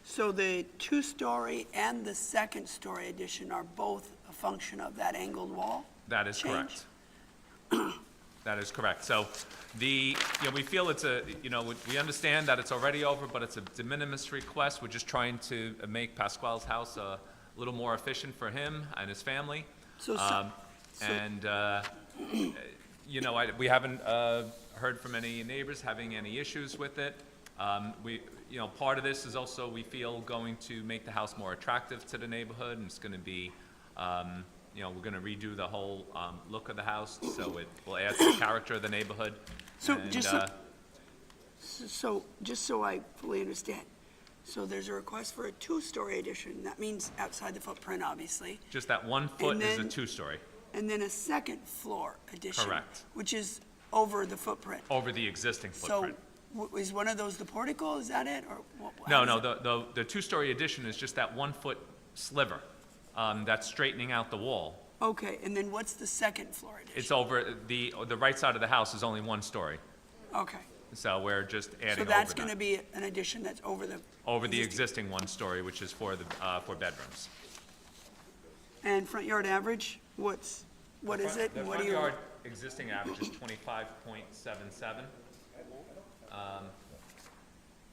So the two-story and the second-story addition are both a function of that angled wall? That is change? correct. That is correct. So we feel it's we understand that it's already over, but it's a de minimis request. We're just trying to make Pasquale's house a little more efficient for him and his family. We haven't heard from any neighbors having any issues with it. Part of this is also, we feel, going to make the house more attractive to the neighborhood, and it's going to be, we're going to redo the whole look of the house, so it will add to the character of the neighborhood. So And, just so I fully understand, so there's a request for a two-story addition. That means outside the footprint, obviously. just that 1 foot And is a then- two-story, And then a second-floor addition. Correct. Which is over the footprint. over the existing footprint. So is one of those the portico? Is that it? Or what? No, the two-story addition is just that 1 foot sliver that's straightening out the wall. Okay, and then what's the second-floor addition? It's over, the right side of the house is only 1 story, Okay. so we're just adding So over that's going to that. be an addition that's over the... Over the existing 1 story, which is for bedrooms. And front yard average, what is it? The and what front do you? yard existing average is 25.77.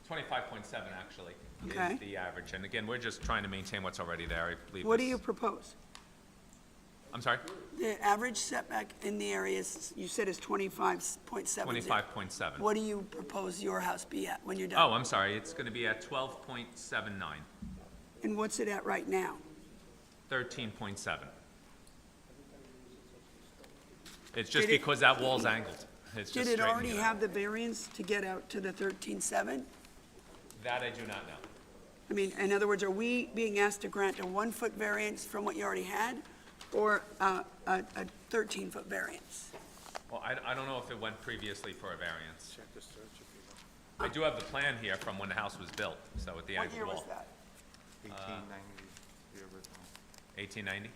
25.7 actually Okay. is the average. And again, we're just trying to maintain what's already there, I believe. What do it's- you propose? I'm sorry? The average setback in the area is, you said is 25.7. 25.7. What do you propose your house be at when you're Oh, done? I'm sorry, it's going to be at 12.79, And what's it at right now? 13.7. It's just Did it- because that wall's angled. It's Did just it straightening already out. have the variance to get out to the 13.7? That I do not know. I mean, in other words, are we being asked to grant a 1-foot variance from what you already had? or a 13-foot variance? Well, I don't know if it went previously for a variance. I do have the plan here from when the house was built, so with the What angled year wall. was that? 1890, the original. 1890?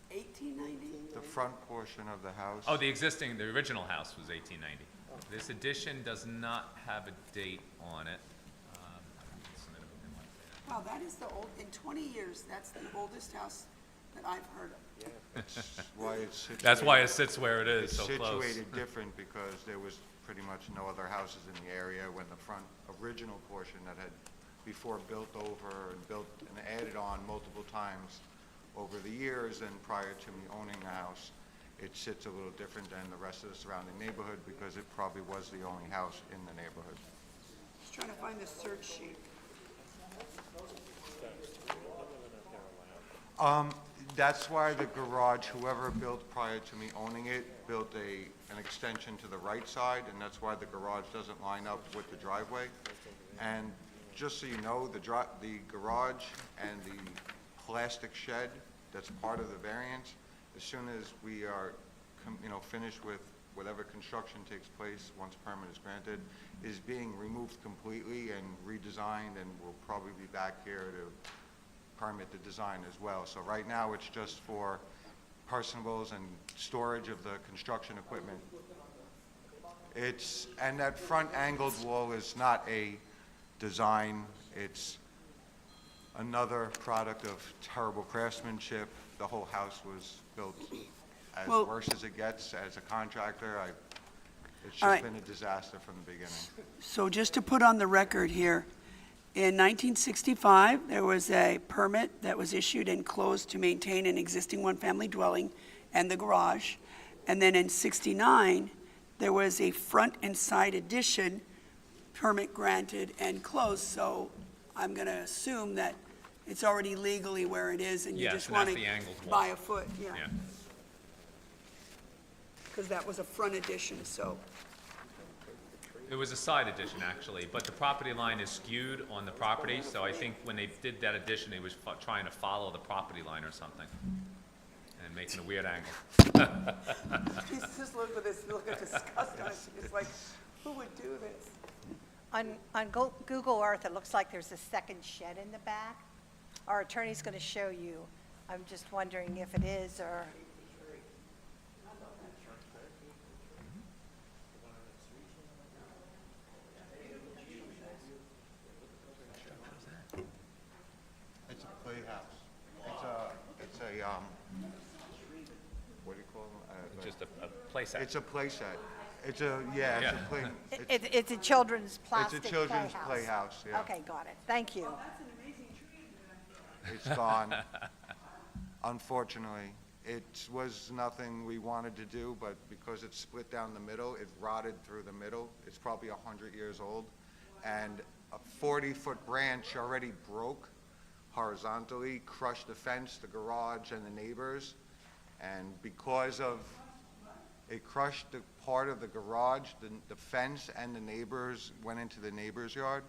1890? The front portion of the house. Oh, the original house was 1890. This addition does not have a date on it. Wow, that is the old, in 20 years, that's the oldest house that I've heard of. That's why it's situated. That's why it sits where it is, so It's close. situated different because there was pretty much no other houses in the area when the front original portion that had before built over and built and added on multiple times over the years and prior to me owning the house, it sits a little different than the rest of the surrounding neighborhood because it probably was the only house in the neighborhood. Just trying to find the search sheet. That's why the garage, whoever built prior to me owning it, built an extension to the right side, and that's why the garage doesn't line up with the driveway. And just so you know, the garage and the plastic shed that's part of the variance, as soon as we are, finished with whatever construction takes place, once permit is granted, is being removed completely and redesigned, and we'll probably be back here to permit the design as well. So right now, it's just for personables and storage of the construction equipment. And that front angled wall is not a design, it's another product of terrible craftsmanship. The whole house was built as Well- worse as it gets as a contractor. It's All just right. been a disaster from the beginning. So just to put on the record here, in 1965, there was a permit that was issued and closed to maintain an existing one-family dwelling and the garage. And then in 69, there was a front and side addition permit granted and closed. So I'm going to assume that it's already legally where it is and you Yes, just and want that's to the angled wall. buy a foot. Yeah, Yeah. because that was a front addition, so. It was a side addition, actually, but the property line is skewed on the property, so I think when they did that addition, they was trying to follow the property line or something, and making a weird angle. Just look at this, look at disgust on it. It's like, who would do this? On Google Earth, it looks like there's a second shed in the back. Our attorney's going to show you. I'm just wondering if it is or... It's a playhouse. It's a, what do you call them? Just a play set. It's a play set. It's a, yeah, it's a play. It's a children's plastic It's a children's playhouse. playhouse, yeah. Okay, got it. Thank you. It's gone. Unfortunately, it was nothing we wanted to do, but because it's split down the middle, it rotted through the middle. It's probably 100 years old. And a 40-foot branch already broke horizontally, crushed the fence, the garage, and the neighbors. And because of, it crushed the part of the garage, the fence and the neighbors went into the neighbor's yard.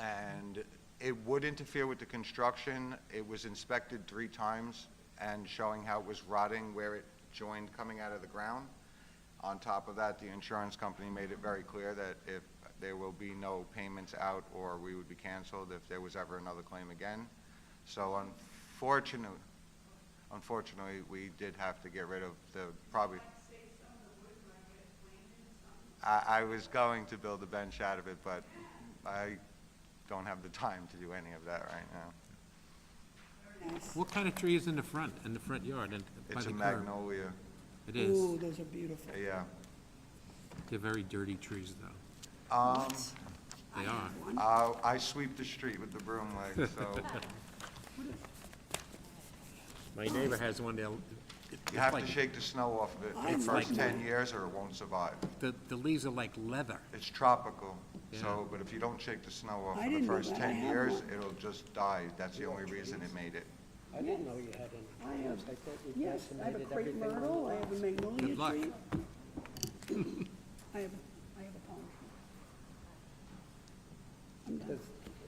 And it would interfere with the construction. It was inspected 3 times and showing how it was rotting where it joined coming out of the ground. On top of that, the insurance company made it very clear that if there will be no payments out or we would be canceled if there was ever another claim again. So unfortunately, we did have to get rid of the, probably. I was going to build a bench out of it, but I don't have the time to do any of that right now. What kind of tree is in the front yard and by It's the a curb? magnolia. It is. Ooh, those are beautiful. Yeah. They're very dirty trees, though. They are. I sweep the street with the broom leg, so My neighbor has one there. you have to shake the snow off of it for the first 10 years or it won't survive. The leaves are like leather. It's tropical, Yeah. so, but if you don't shake the snow off I for the didn't know first that. I 10 have years, one. it'll just die. That's the only reason it made it. I didn't know you had any. I have, I thought we yes, I have a decimated crepe everything on the myrtle, I lot. have a magnolia Good luck. tree. I have a palm tree. I'm done. Does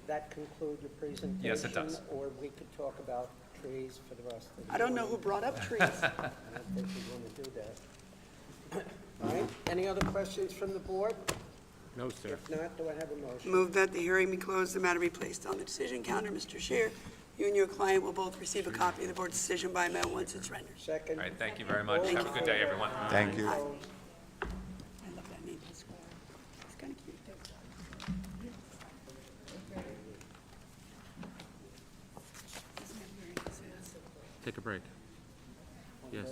that conclude your presentation? Yes, it does. Or we could talk about trees for the rest of the... I don't know who brought up trees. I don't think we want to do that. All right, any other questions from the board? No, sir. If not, do I have a motion? Move that the hearing be closed, the matter be placed on the decision counter. Mr. Scheer, you and your client will both receive a copy of the board's decision by mail once it's rendered. Second. All right, thank you very much. Have a good day, everyone. Thank you. I love that name. It's kind of cute. Take a break. Yes.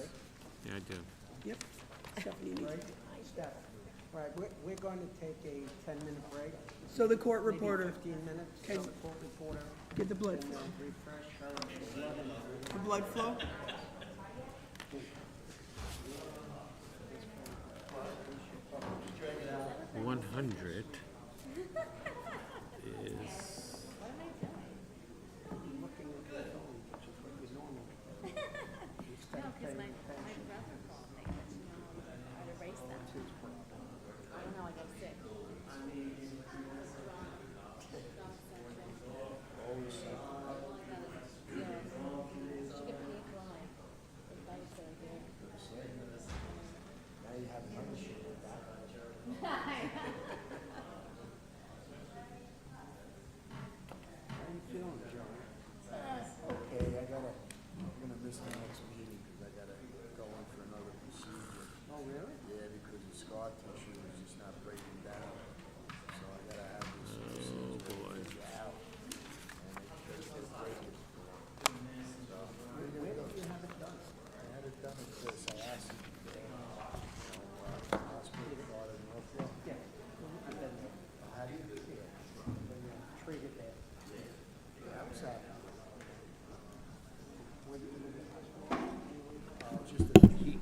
Yeah, I do. Yep. Stephanie needs it. Steph, all right, we're going to take a 10-minute break. So the court Maybe reporter, 15 minutes. Okay. So the court reporter get the blood can flow. refresh her blood and The blood flow? $100 is... looking at your phone, which is what you normally do. Instead of paying attention. brother called me, but you know, I'd erase that. I don't know, I got sick. Now you have another shit with that. How you feeling, John? Okay, I'm gonna miss the next meeting because I gotta go in for another procedure. Oh, really? Yeah, because the scar tissue is just not breaking down. So I gotta have this procedure take it out. And it's breaking. So, Where did you have it done? I had it done at this, I asked him, hospital card in Norfolk. Yeah. And then I had it here. treated there. How was that? Where did you go to the hospital? Just the heat.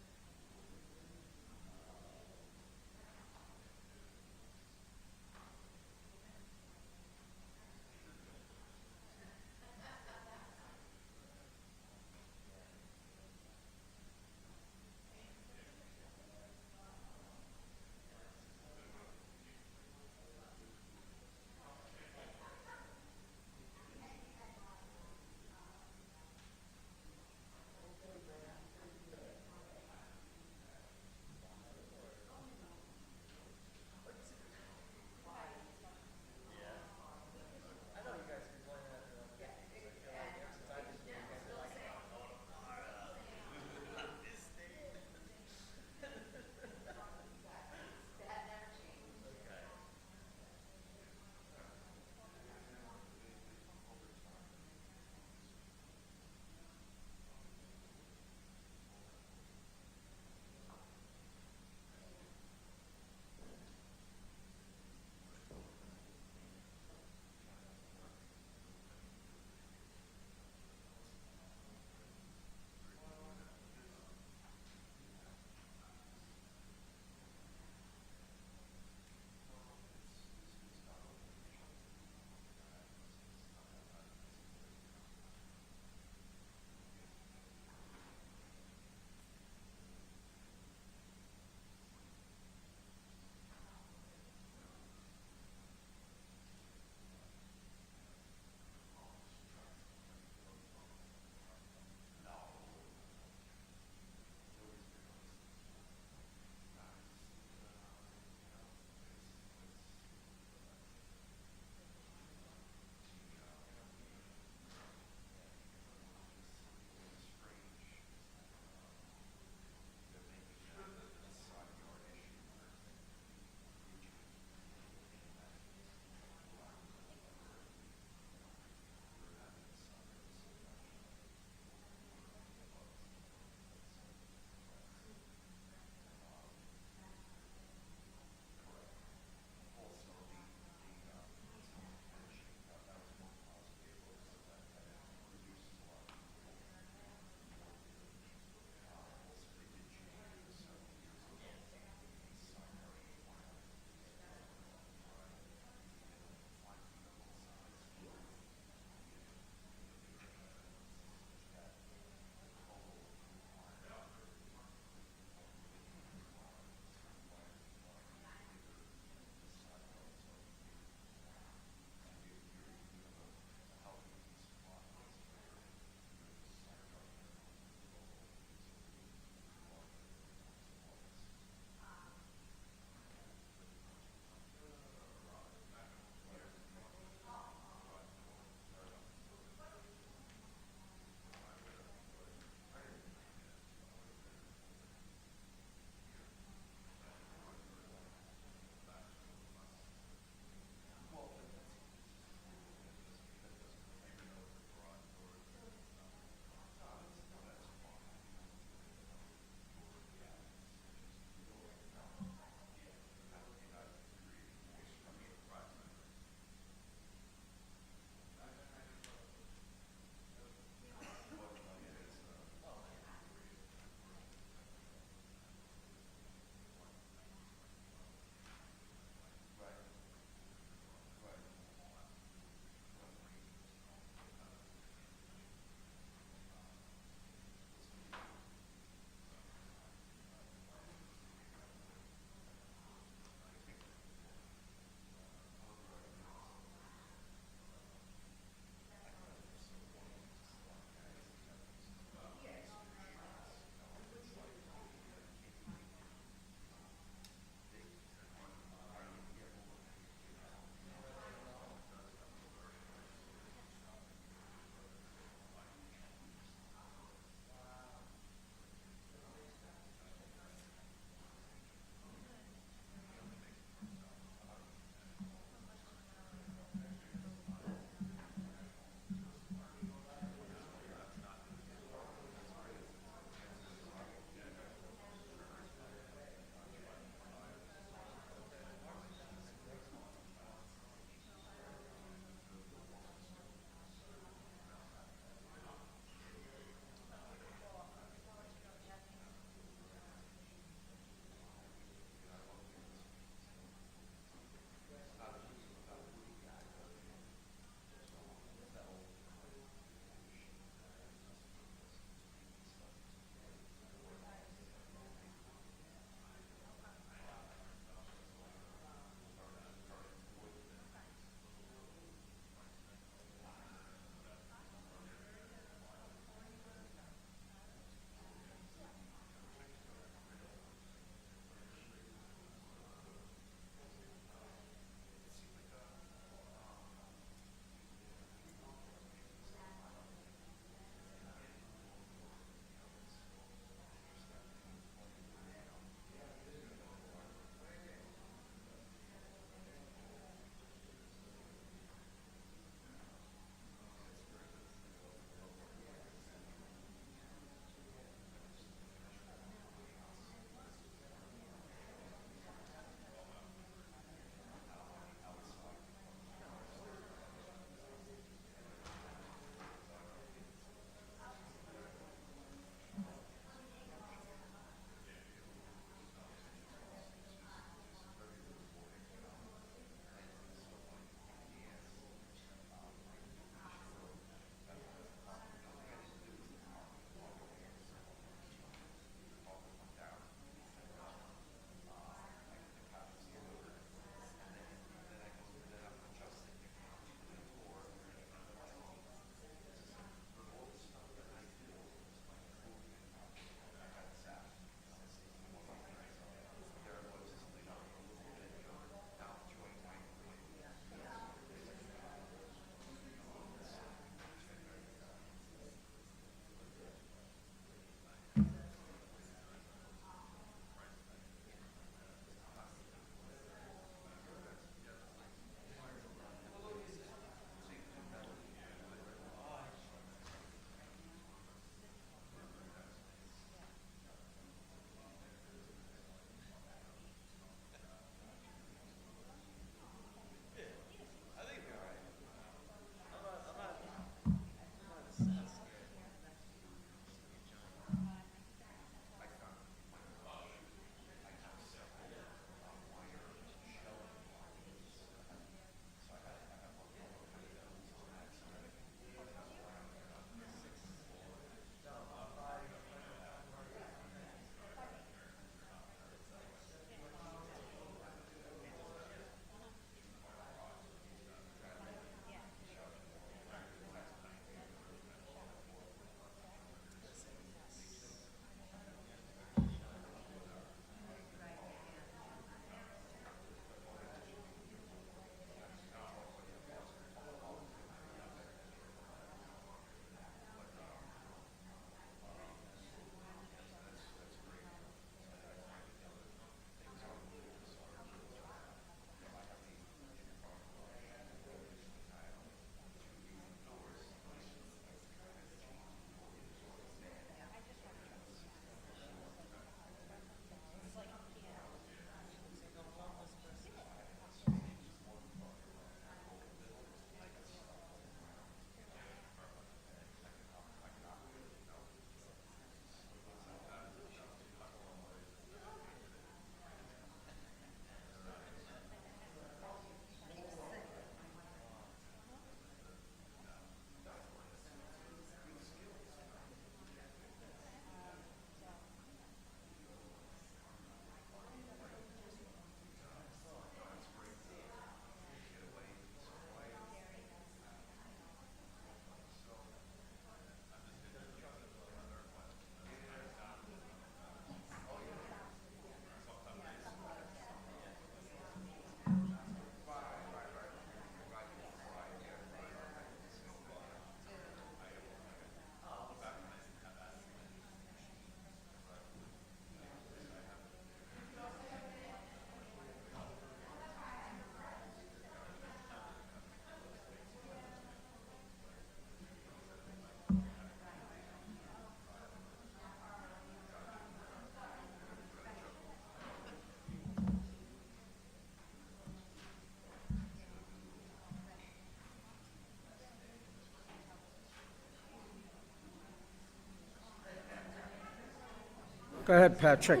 Go ahead, Patrick.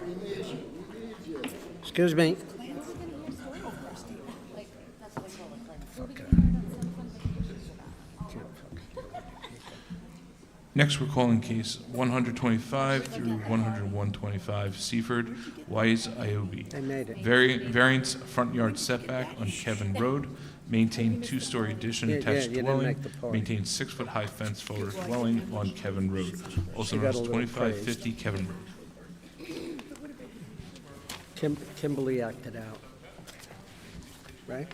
Excuse me. Next, we're calling case 125 through 125 Seaford, Wise, IOB. They made it. Variance front yard setback on Kevin Road, maintain two-story addition Yeah, attached you didn't dwelling, make the point. maintain 6-foot-high fence forward dwelling on Kevin Road, also She known got a as little 2550 Kevin Road. Kimberly acted out. Right?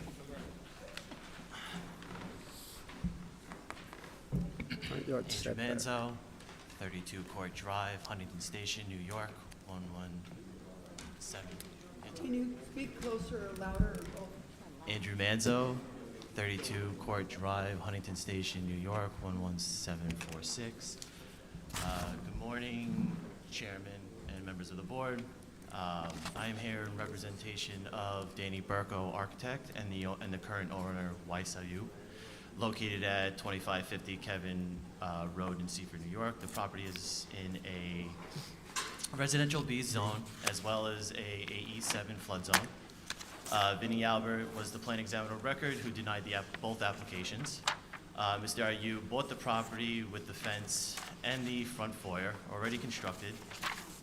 Front yard Andrew setback. Manzo, 32 Court Drive, Huntington Station, New York, 117. Can you speak closer or louder or both? Andrew Manzo, 32 Court Drive, Huntington Station, New York, 11746. Good morning, Chairman and members of the board. I am here in representation of Danny Burko, architect, and the current owner, YSIU, located at 2550 Kevin Road in Seaford, New York. The property is in a residential B zone as well as a E7 flood zone. Vinnie Albert was the plan examiner of record who denied both applications. Mr. Ayu bought the property with the fence and the front foyer already constructed,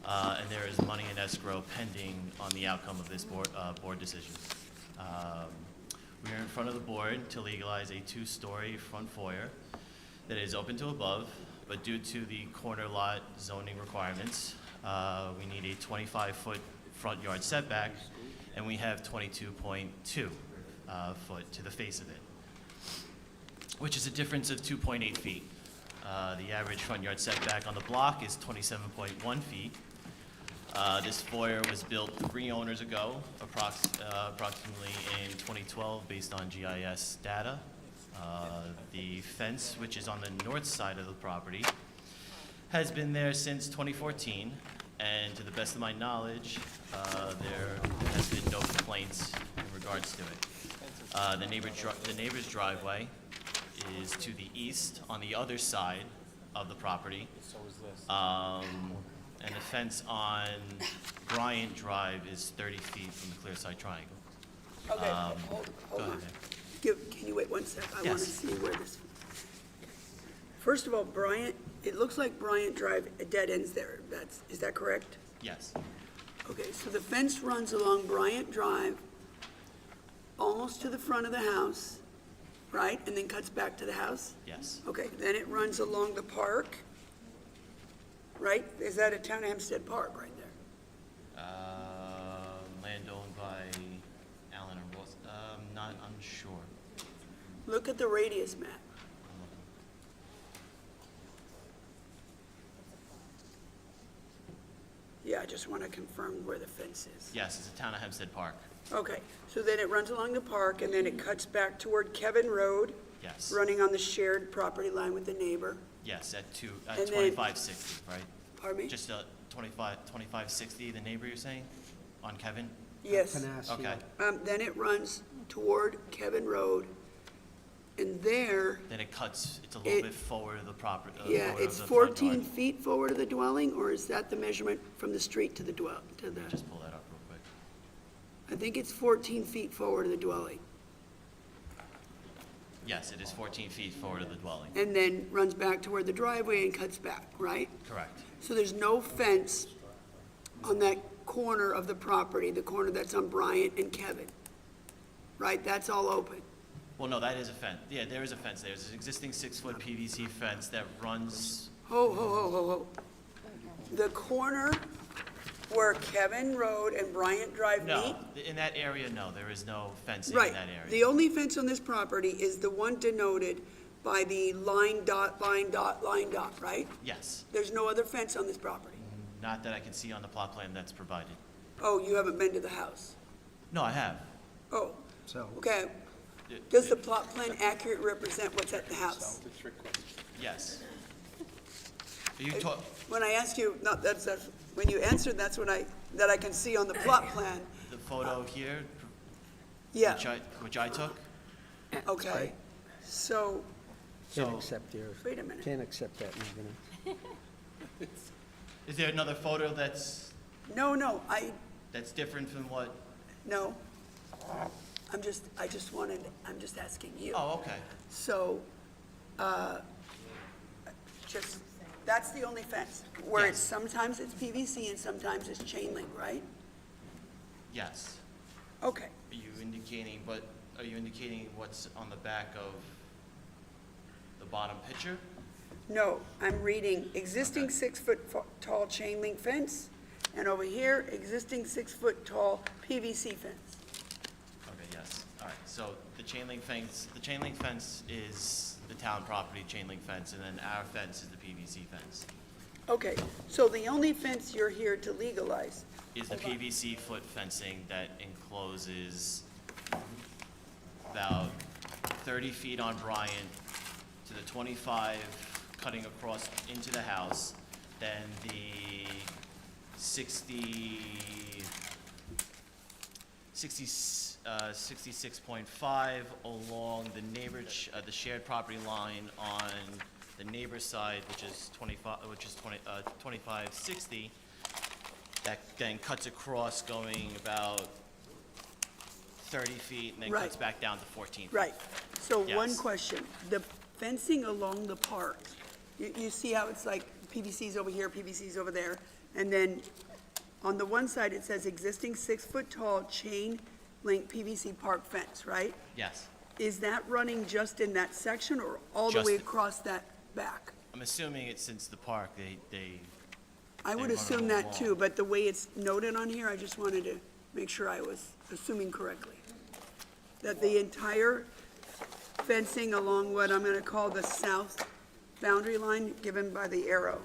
and there is money in escrow pending on the outcome of this board decision. We are in front of the board to legalize a two-story front foyer that is open to above, but due to the corner lot zoning requirements, we need a 25-foot front yard setback, and we have 22.2 foot to the face of it, which is a difference of 2.8 feet. The average front yard setback on the block is 27.1 feet. This foyer was built 3 owners ago, approximately in 2012, based on GIS data. The fence, which is on the north side of the property, has been there since 2014, and to the best of my knowledge, there has been no complaints in regards to it. The neighbor's driveway is to the east, on the other side of the property. So is this. And the fence on Bryant Drive is 30 feet from the clear side triangle. Okay, hold Go ahead, on. Nick. Can you wait one sec? I want to Yes. see where this. First of all, Bryant, it looks like Bryant Drive, dead ends there. Is that correct? Yes. Okay, so the fence runs along Bryant Drive, almost to the front of the house, right? And then cuts back to the house? Yes. Okay, then it runs along the park, right? Is that a Town of Hempstead Park right there? Land owned by Allen and Ross. Not unsure. Look at the radius map. Yeah, I just want to confirm where the fence is. Yes, it's a Town of Hempstead Park. Okay, so then it runs along the park, and then it cuts back toward Kevin Road, Yes. running on the shared property line with the neighbor. Yes, at And then- 2560, right? Pardon me? Just 2560, the neighbor you're saying, on Kevin? Yes. Okay. Then it runs toward Kevin Road, and there, Then it cuts, it's a little It- bit forward of the property. yeah, it's 14 feet forward of the dwelling, or is that the measurement from the street to the Just pull that up real quick. I think it's 14 feet forward of the dwelling, Yes, it is 14 feet forward of the dwelling. and then runs back to where the driveway and cuts back, right? Correct. So there's no fence on that corner of the property, the corner that's on Bryant and Kevin, right? That's all open. Well, no, that is a fence. Yeah, there is a fence there. There's an existing 6-foot PVC fence that runs, Ho. The corner where Kevin Road and Bryant Drive meet? no, in that area, no, there is no fencing in Right. that area. The only fence on this property is the one denoted by the line dot, right? Yes, There's no other fence on this property? not that I can see on the plot plan that's provided. Oh, you haven't been to the house? No, I have. Oh, So, okay. Does the plot plan accurately represent what's at the house? Yes. Are you talk, When I asked you, no, that's, when you answered, that's what that I can see on the plot plan. the photo here, Yeah, which I took? okay. So, can't So, accept yours. wait a minute. Can't accept that, Megan. is there another photo that's No, That's different from what, no. I'm just asking you. oh, okay. So, just, that's the only fence, where it's, Yes. sometimes it's PVC and sometimes it's chain link, right? Yes. Okay, Are you indicating what's on the back of the bottom picture? no, I'm reading existing 6-foot tall chain link fence, and over here, existing 6-foot tall PVC fence. Okay, yes. All right, so the chain link fence is the town property chain link fence, and then our fence is the PVC fence. Okay, so the only fence you're here to legalize, Is the PVC foot fencing that encloses about 30 feet on Bryant to the 25 cutting across into the house, then the 66.5 along the the shared property line on the neighbor's side, which is 2560, that then cuts across going about 30 feet and then Right. cuts back down to 14 feet. right. So one Yes. question, the fencing along the park, you see how it's like PVC's over here, PVC's over there, and then on the one side, it says existing 6-foot tall chain link PVC park fence, right? Yes. Is that running just in that section or all the way Just- across that back? I'm assuming it's since the park, they I would They run assume it that along. too, but the way it's noted on here, I just wanted to make sure I was assuming correctly. That the entire fencing along what I'm gonna call the south boundary line given by the arrow.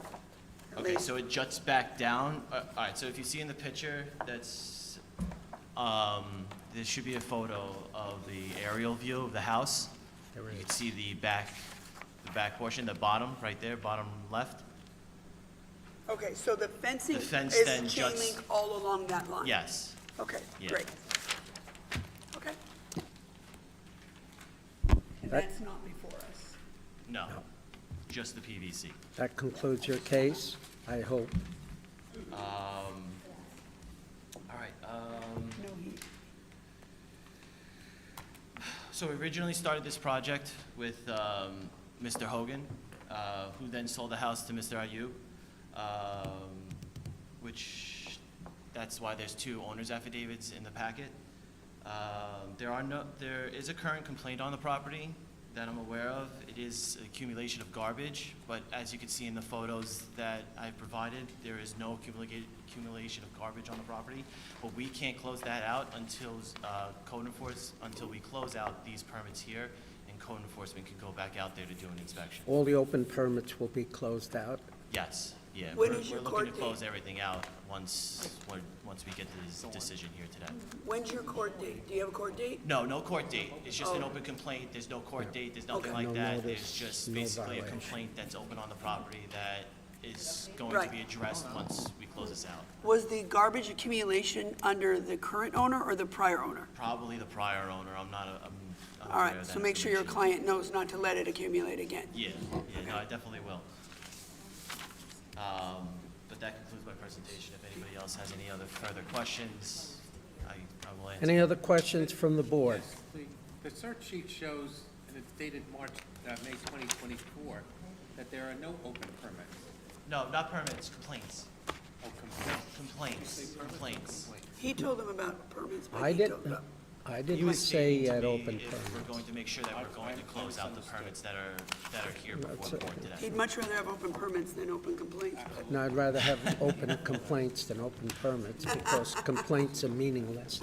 at Okay, least. so it juts back down. All right, so if you see in the picture, that's, there should be a photo of the aerial view of the house. You can see the back portion, the bottom, right there, bottom left. Okay, so the fencing The fence is then chain juts- link all along that line? Yes. Okay, Yeah. great. Okay. And That- that's not before us. No, just the PVC. That concludes your case, I hope. All right, No heat. so we originally started this project with Mr. Hogan, who then sold the house to Mr. Ayub, which, that's why there's 2 owners' affidavits in the packet. There is a current complaint on the property that I'm aware of. It is accumulation of garbage, but as you can see in the photos that I've provided, there is no accumulation of garbage on the property. But we can't close that out until until we close out these permits here, and code enforcement can go back out there to do an inspection. All the open permits will be closed out. Yes, yeah. When We're is your looking court to date? close everything out once we get this decision here today. When's your court date? Do you have a court date? No court date. It's just an Oh. open complaint. There's no court date. There's nothing Okay. like No that. notice, There's just no basically a violation. complaint that's open on the property that is going Right. to be addressed once we close this out. Was the garbage accumulation under the current owner or the prior owner? Probably the prior owner. I'm not, I'm All aware right, of so that make sure your information. client knows not to let it accumulate again. Yeah, no, I definitely will. But that concludes my presentation. If anybody else has any other further questions, I will answer. Any other questions from the board? The search sheet shows, and it's dated May 2024, that there are no open permits. No, not permits, complaints. Oh, complaints. Complaints. He told them about permits, but I he didn't, told them. I He didn't was say stating you to had me open if we're permits. going to make sure that we're going to close out the permits that are here before the board today. He'd much rather have open permits than open complaints. but- No, I'd rather have open complaints than open permits, because complaints are meaningless.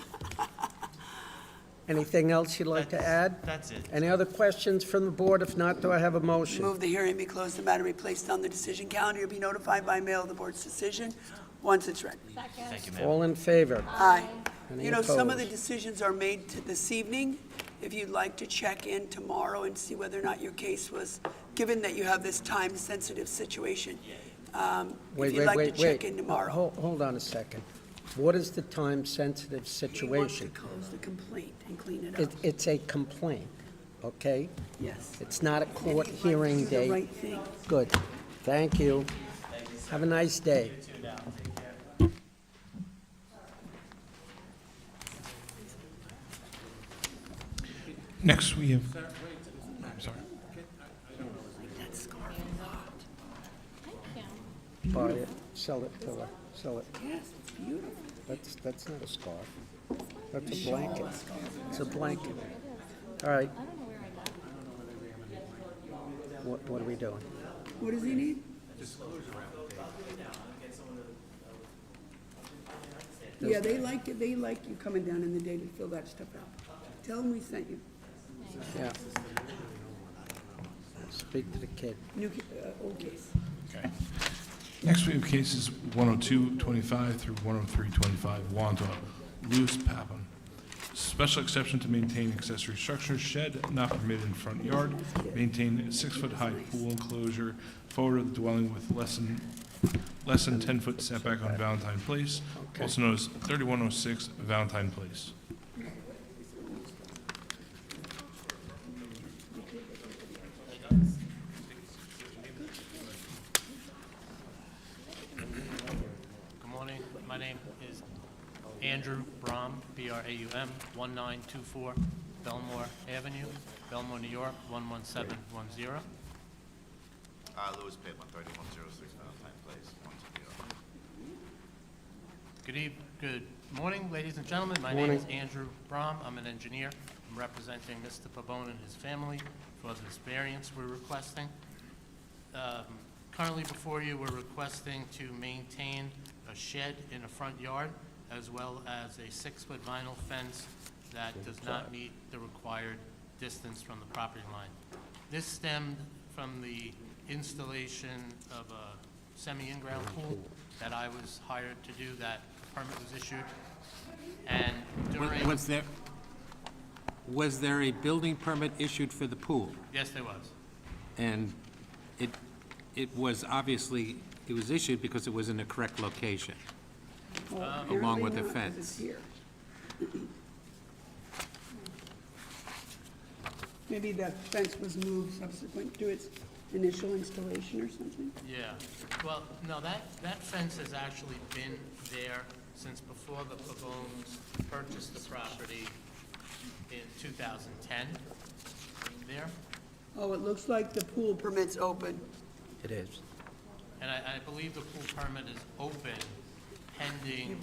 Anything else you'd like to add? That's it. Any other questions from the board? If not, do I have a motion? Move the hearing be closed, the matter be placed on the decision calendar. You'll be notified by mail of the board's decision once it's ready. Thank you, ma'am. All in favor? Aye. Any You know, some of the opposed? decisions are made this evening. If you'd like to check in tomorrow and see whether or not your case was, given that you have this time-sensitive situation, if you'd like to check in tomorrow. Hold on a second. What is the time-sensitive He wants to situation? close the complaint and clean it up. It's a complaint, okay? Yes. It's not a And court he'd like to hearing do the date. right thing. Good. Thank you. Have a nice day. Next, we have, I'm sorry. That scarf a lot. Buy it, sell it to her, sell it. Yes, it's beautiful. That's not a scarf. That's a blanket. It's a blanket. All right. What are we doing? What does he need? Yeah, they like it. They like you coming down in the day to fill that stuff out. Tell them we sent you. Yeah. Speak to the kid. Old case. Okay. Next, we have cases 10225 through 10325, Wanda, Lewis Pappan. Special exception to maintain accessory structure, shed not permitted in front yard, maintain a 6-foot-high pool enclosure forward of the dwelling with less than 10-foot setback on Valentine Place, also known as 3106 Valentine Place. Good morning. My name is Andrew Braum, B-R-A-U-M, 1924 Belmore Avenue, Belmore, New York, 11710. Lewis Pittman, 3106 Valentine Place, 120. Good morning, ladies and gentlemen. My name is Andrew Braum. I'm an engineer. I'm representing Mr. Pabon and his family for this variance we're requesting. Currently before you, we're requesting to maintain a shed in a front yard as well as a 6-foot vinyl fence that does not meet the required distance from the property line. This stemmed from the installation of a semi-in-ground pool that I was hired to do. That permit was issued, and during... Was there a building permit issued for the pool? Yes, there was. And it was obviously, it was issued because it was in the correct location, along with the fence. Maybe that fence was moved subsequent to its initial installation or something? Yeah. Well, no, that fence has actually been there since before the Pabons purchased the property in 2010. There. Oh, it looks like the pool permit's open. It is. And I believe the pool permit is open pending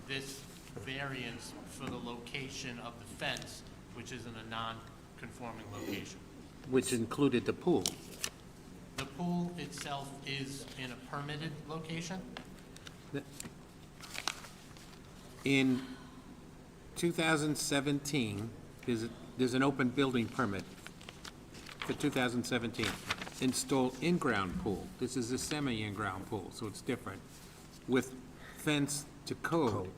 this variance for the location of the fence, which is in a non-conforming location. Which included the pool. The pool itself is in a permitted location. In 2017, there's an open building permit for 2017. Install in-ground pool. This is a semi-in-ground pool, so it's different, with fence to code.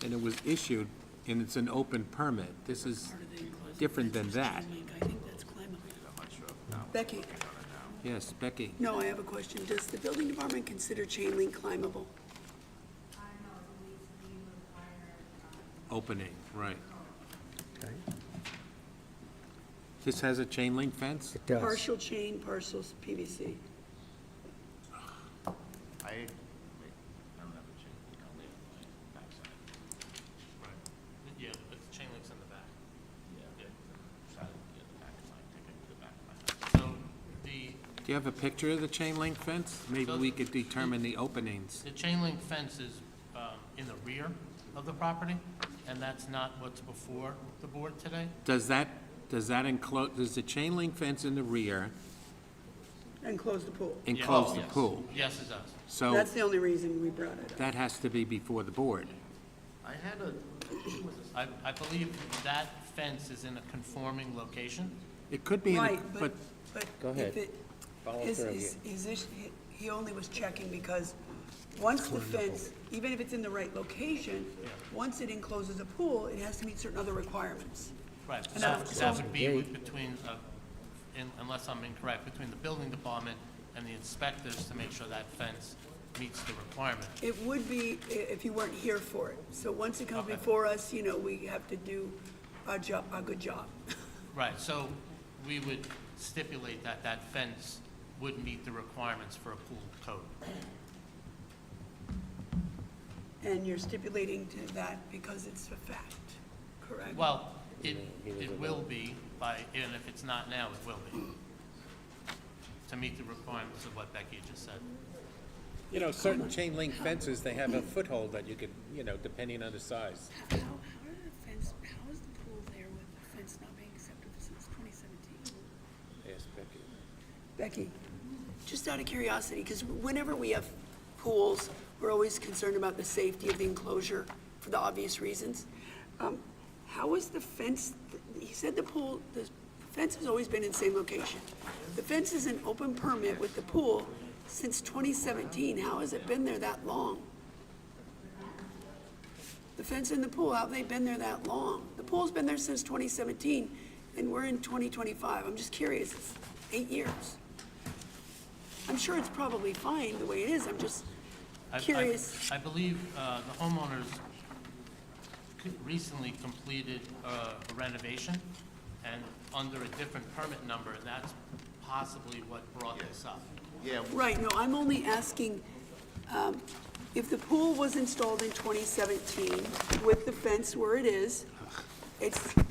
And it was issued, and it's an open permit. This is different than that. I think that's climbable. Becky? Yes, Becky. No, I have a question. Does the building department consider chain link climbable? Opening, right. Okay. This has a chain link fence? It does. Partial chain, partial PVC. I don't have a chain, only on my backside. Yeah, but the chain link's in the back. So Do you have a picture of the chain link fence? Maybe we could determine the openings. the chain link fence is in the rear of the property, and that's not what's before the board today. Does that enclose, does the chain link fence in the rear And close the pool. enclose the Yes. pool? Yes, it does. So That's the only reason we brought it up. that has to be before the board. I had I believe that fence is in a conforming location. It could be, Right, but, Go ahead. if it- Follow his- through. his issue- he only was checking because once the fence, even if it's in the right location, once it encloses a pool, it has to meet certain other requirements. Right, And that would be Gate. between, unless I'm incorrect, between the building department and the inspectors to make sure that fence meets the requirement. It would be if you weren't here for it. So once it comes Okay. before us, we have to do a good job. Right, so we would stipulate that that fence would meet the requirements for a pool code. And you're stipulating to that because it's a fact, correct? Well, It will be and if it's not now, it will be. To meet the requirements of what Becky just said. You know, certain chain link fences, they have a foothold that you could, depending on the size. How is the pool there with the fence not being acceptable since 2017? Yes, Becky. Becky, just out of curiosity, because whenever we have pools, we're always concerned about the safety of the enclosure for the obvious reasons. How is the fence, he said the fence has always been in the same location. The fence is an open permit with the pool since 2017. How has it been there that long? The fence and the pool, how have they been there that long? The pool's been there since 2017, and we're in 2025. I'm just curious, it's 8 years. I'm sure it's probably fine the way it is, I'm just curious. I believe the homeowners recently completed a renovation, and under a different permit number, that's possibly what brought this up. Yeah, Right, no, I'm only asking, if the pool was installed in 2017 with the fence where it is,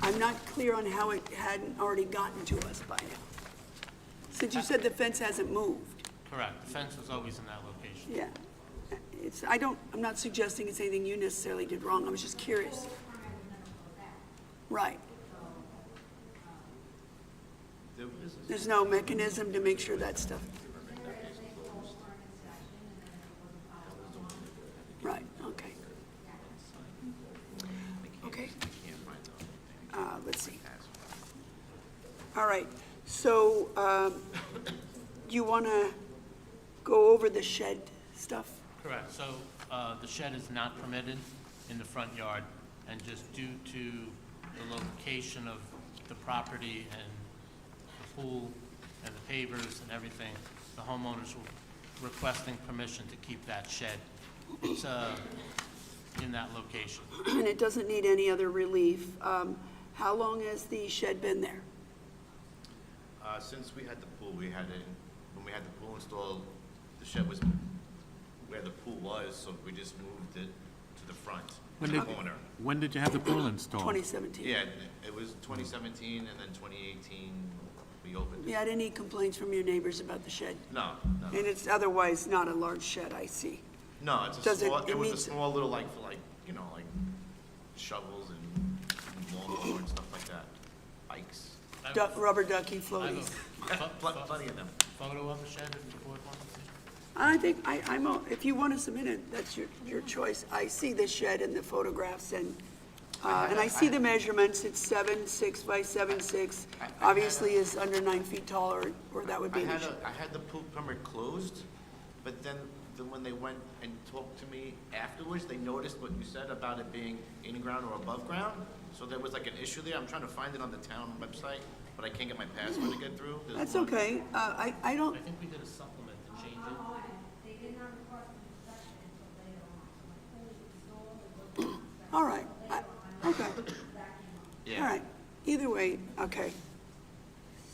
I'm not clear on how it hadn't already gotten to us by now. Since you said the fence hasn't moved. Correct, the fence was always in that location. Yeah. I'm not suggesting it's anything you necessarily did wrong, I was just curious. Right. There's no mechanism to make sure that stuff. Right, okay. Okay. Let's see. All right, so, you want to go over the shed stuff? Correct, so the shed is not permitted in the front yard, and just due to the location of the property and the pool and the pavers and everything, the homeowners were requesting permission to keep that shed. It's in that location. And it doesn't need any other relief. How long has the shed been there? Since we had the pool, when we had the pool installed, the shed was where the pool was, so we just moved it to the front, the corner. When did you have the pool installed? 2017. Yeah, it was 2017, and then 2018, we opened it. You had any complaints from your neighbors about the shed? No. And it's otherwise not a large shed, I see. No, it's Does a it- small, it it was a needs- small little, like shovels and lawnmower and stuff like that. Bikes. Rubber ducky I have floaties. Plenty of them. Photo of the shed if the board wants to see. I think, if you want to submit it, that's your choice. I see the shed in the photographs, and I see the measurements. It's 7.6 by 7.6. Obviously is under 9 feet tall, or that would be an issue. I had the pool permit closed, but then when they went and talked to me afterwards, they noticed what you said about it being in ground or above ground. So there was like an issue there. I'm trying to find it on the town website, but I can't get my password to get through. There's That's one- okay. I don't, I think we did a supplement to change it. all right. Okay. Yeah. All right. Either way, okay.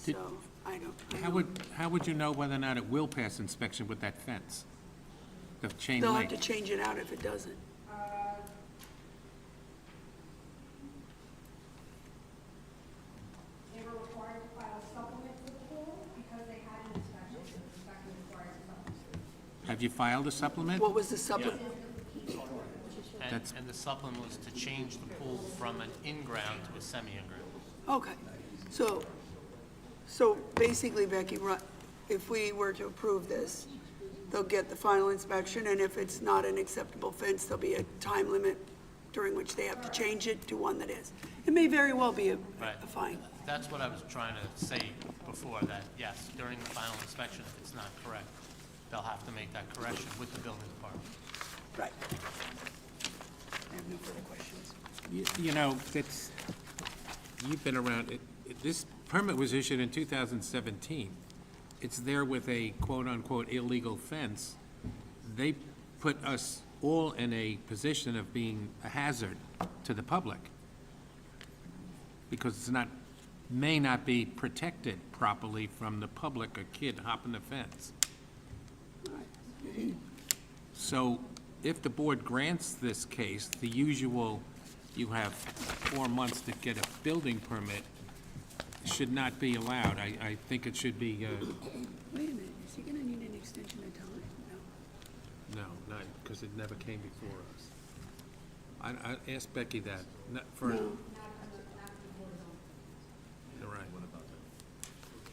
Did- So, I don't. How would you know whether or not it will pass inspection with that fence? The chain They'll have link? to change it out if it doesn't. They were required to file a supplement to the pool because they had an inspection, so the inspector required a supplement. Have you filed a supplement? What was the supplement? And the supplement was to change the pool from an in-ground to a semi-in-ground. Okay. So basically, Becky, if we were to approve this, they'll get the final inspection, and if it's not an acceptable fence, there'll be a time limit during which they have to change it to one that is. It may very well be a fine. That's what I was trying to say before, that yes, during the final inspection, if it's not correct, they'll have to make that correction with the building department. Right. I have no further questions. You know, you've been around, this permit was issued in 2017. It's there with a quote-unquote illegal fence. They put us all in a position of being a hazard to the public because may not be protected properly from the public, a kid hopping the fence. So if the board grants this case, the usual you have 4 months to get a building permit, should not be allowed. I think it should be, Wait a minute, is he gonna need an extension of time? No. no, not, because it never came before us. I asked Becky that, not for, No. you're right.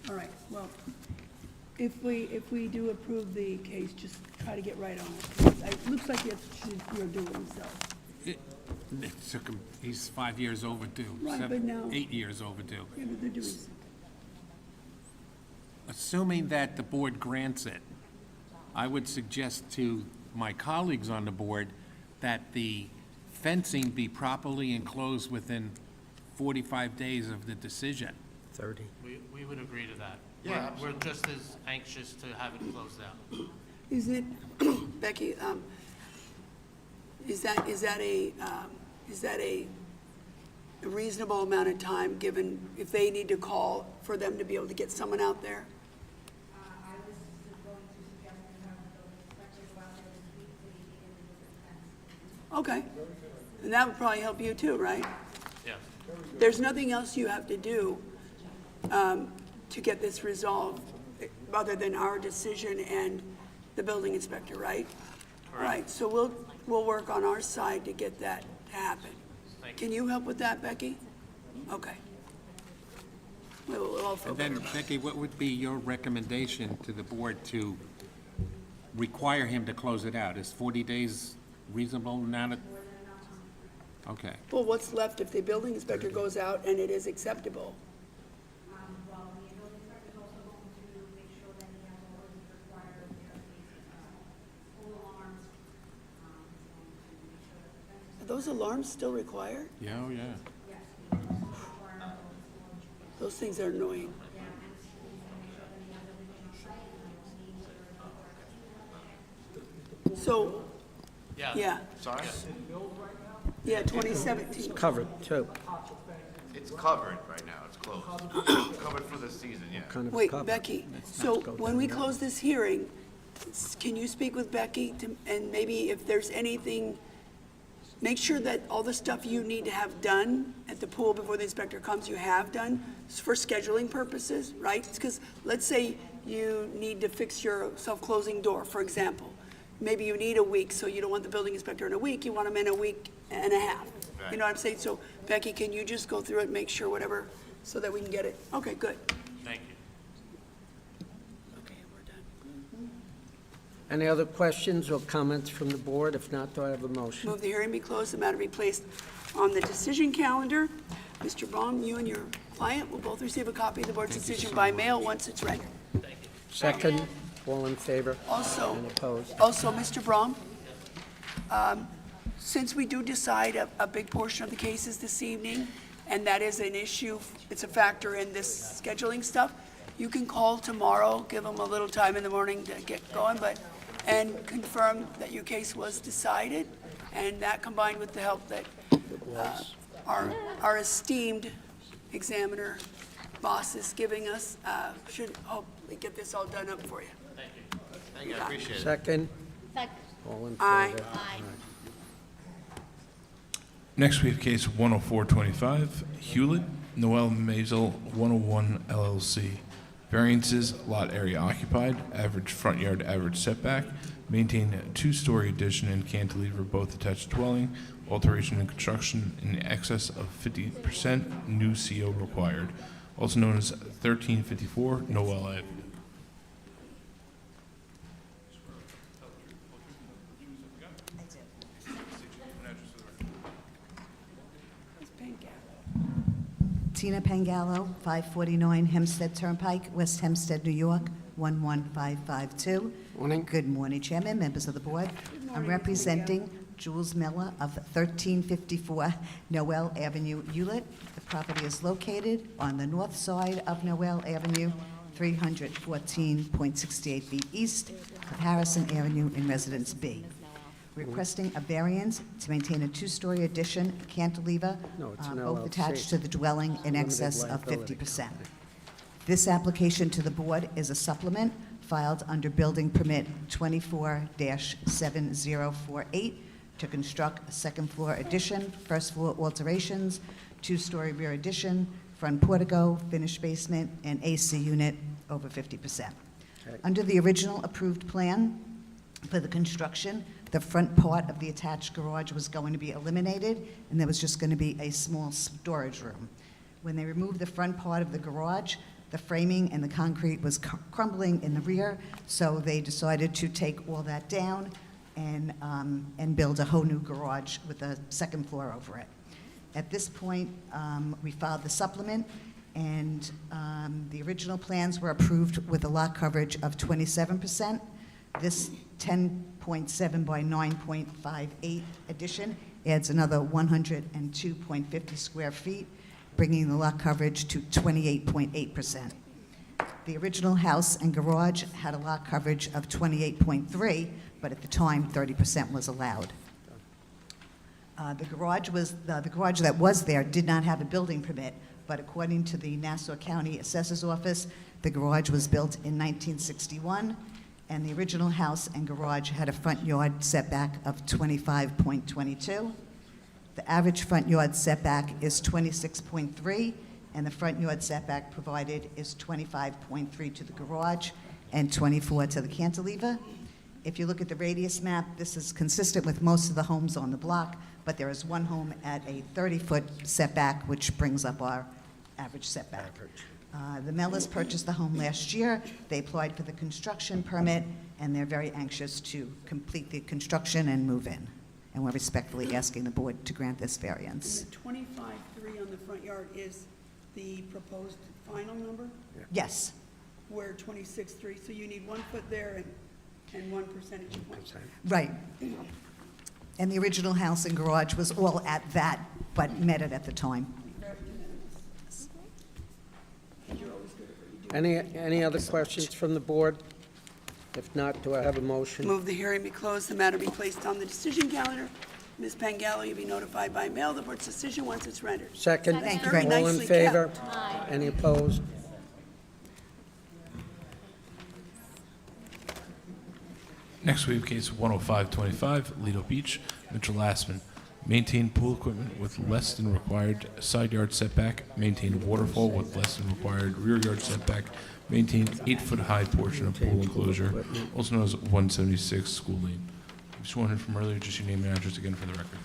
All right, well, if we do approve the case, just try to get right on it. 'Cause it looks like that's what you're doing, so. It took him, he's 5 years overdue. Right, but now- 8 years overdue. Yeah, but they're doing something. Assuming that the board grants it, I would suggest to my colleagues on the board that the fencing be properly enclosed within 45 days of the decision. 30. We would agree to that. Yeah, We're just as anxious to have it closed out. Is it, Becky, is that a reasonable amount of time, given if they need to call for them to be able to get someone out there? I was going to suggest that we have the building inspector go out there this week so you can get the fence. Okay. And that would probably help you too, right? Yes. There's nothing else you have to do to get this resolved, other than our decision and the building inspector, right? Right, so we'll work on our side to get that to happen. Can you help with that, Becky? Okay. We'll all feel And then, better. Becky, what would be your recommendation to the board to require him to close it out? Is 40 days reasonable amount of? Okay. Well, what's left if the building inspector goes out and it is acceptable? Well, the building inspector is also going to make sure that he has all of the required, full alarms. He's going to make sure that the fence is. Are those alarms still required? Yeah, oh, yeah. Yes, he also requires all the installation. Those things are annoying. Yeah, and he's going to make sure that he has everything on site and he will need to. So, Yeah. yeah, Sorry? yeah, 2017. Covered, too. It's covered right now, it's closed. Covered for the season, yeah. Kind of Wait, covered. Becky, Let's so not go when down we that close this hearing, can you speak with Becky to, and maybe if there's anything, make sure that all the stuff you need to have done at the pool before the inspector comes, you have done for scheduling purposes, right? Because let's say you need to fix your self-closing door, for example. Maybe you need a week, so you don't want the building inspector in a week, you want him in a week and a half. You know what I'm saying? So Becky, can you just go through it, make sure whatever, so that we can get it? Okay, good. Thank you. Okay, we're done. Any other questions or comments from the board? If not, do I have a motion? Move the hearing be closed, the matter be placed on the decision calendar. Mr. Baum, you and your client will both receive a copy of the board's decision by mail once it's ready. Second, all in favor? Also, And opposed? Mr. Baum, since we do decide a big portion of the cases this evening, and that is an issue, it's a factor in this scheduling stuff, you can call tomorrow, give them a little time in the morning to get going, and confirm that your case was decided, and that combined with the help that our esteemed examiner boss is giving us, should hopefully get this all done up for you. Thank you, I appreciate it. Second? All in favor? Aye. Next, we have case 10425, Hewlett, Noel Maisel, 101 LLC. Variances, lot area occupied, average front yard, average setback, maintain a two-story addition and cantilever, both attached dwelling, alteration and construction in excess of 50%, new CO required, also known as 1354 Noel Avenue. Tina Pangallo, 549 Hempstead Turnpike, West Hempstead, New York, 11552. Morning. Good morning, Chairman, members of the board. I'm representing Jules Miller of 1354 Noel Avenue, Hewlett. The property is located on the north side of Noel Avenue, 314.68 feet east of Harrison Avenue in Residence B. Requesting a variance to maintain a two-story addition cantilever, No, it's an both LLC. attached to the dwelling in Limited excess of liability 50%. This application to the board is a supplement filed under Building Permit 24-7048 to construct a second-floor addition, first-floor alterations, two-story rear addition, front portico, finished basement, and AC unit over 50%. Under the original approved plan for the construction, the front part of the attached garage was going to be eliminated, and there was just going to be a small storage room. When they removed the front part of the garage, the framing and the concrete was crumbling in the rear, so they decided to take all that down and build a whole new garage with a second floor over it. At this point, we filed the supplement, and the original plans were approved with a lot coverage of 27%. This 10.7 by 9.58 addition adds another 102.50 square feet, bringing the lot coverage to 28.8%. The original house and garage had a lot coverage of 28.3, but at the time, 30% was allowed. The garage that was there did not have a building permit, but according to the Nassau County Assessor's Office, the garage was built in 1961, and the original house and garage had a front yard setback of 25.22. The average front yard setback is 26.3, and the front yard setback provided is 25.3 to the garage and 24 to the cantilever. If you look at the radius map, this is consistent with most of the homes on the block, but there is one home at a 30-foot setback, which brings up our average setback. The Mellors purchased the home last year. They applied for the construction permit, and they're very anxious to complete the construction and move in. And we're respectfully asking the board to grant this variance. And the 25.3 on the front yard is the proposed final number? Yes. Where 26.3, so you need 1 foot there and 1 percentage point. Right. And the original house and garage was all at that, but met it at the time. Any other questions from the board? If not, do I have a motion? Move the hearing be closed, the matter be placed on the decision calendar. Ms. Pangallo, you'll be notified by mail the board's decision once it's rendered. Second. Thank you very All in nicely favor? kept. Any opposed? Next, we have case 10525, Lido Beach, Mitchell Lassman. Maintain pool equipment with less than required side yard setback. Maintain waterfall with less than required rear yard setback. Maintain 8-foot-high portion of pool enclosure, also known as 176 School Lane. You've sworn in from earlier, just your name and address again for the record.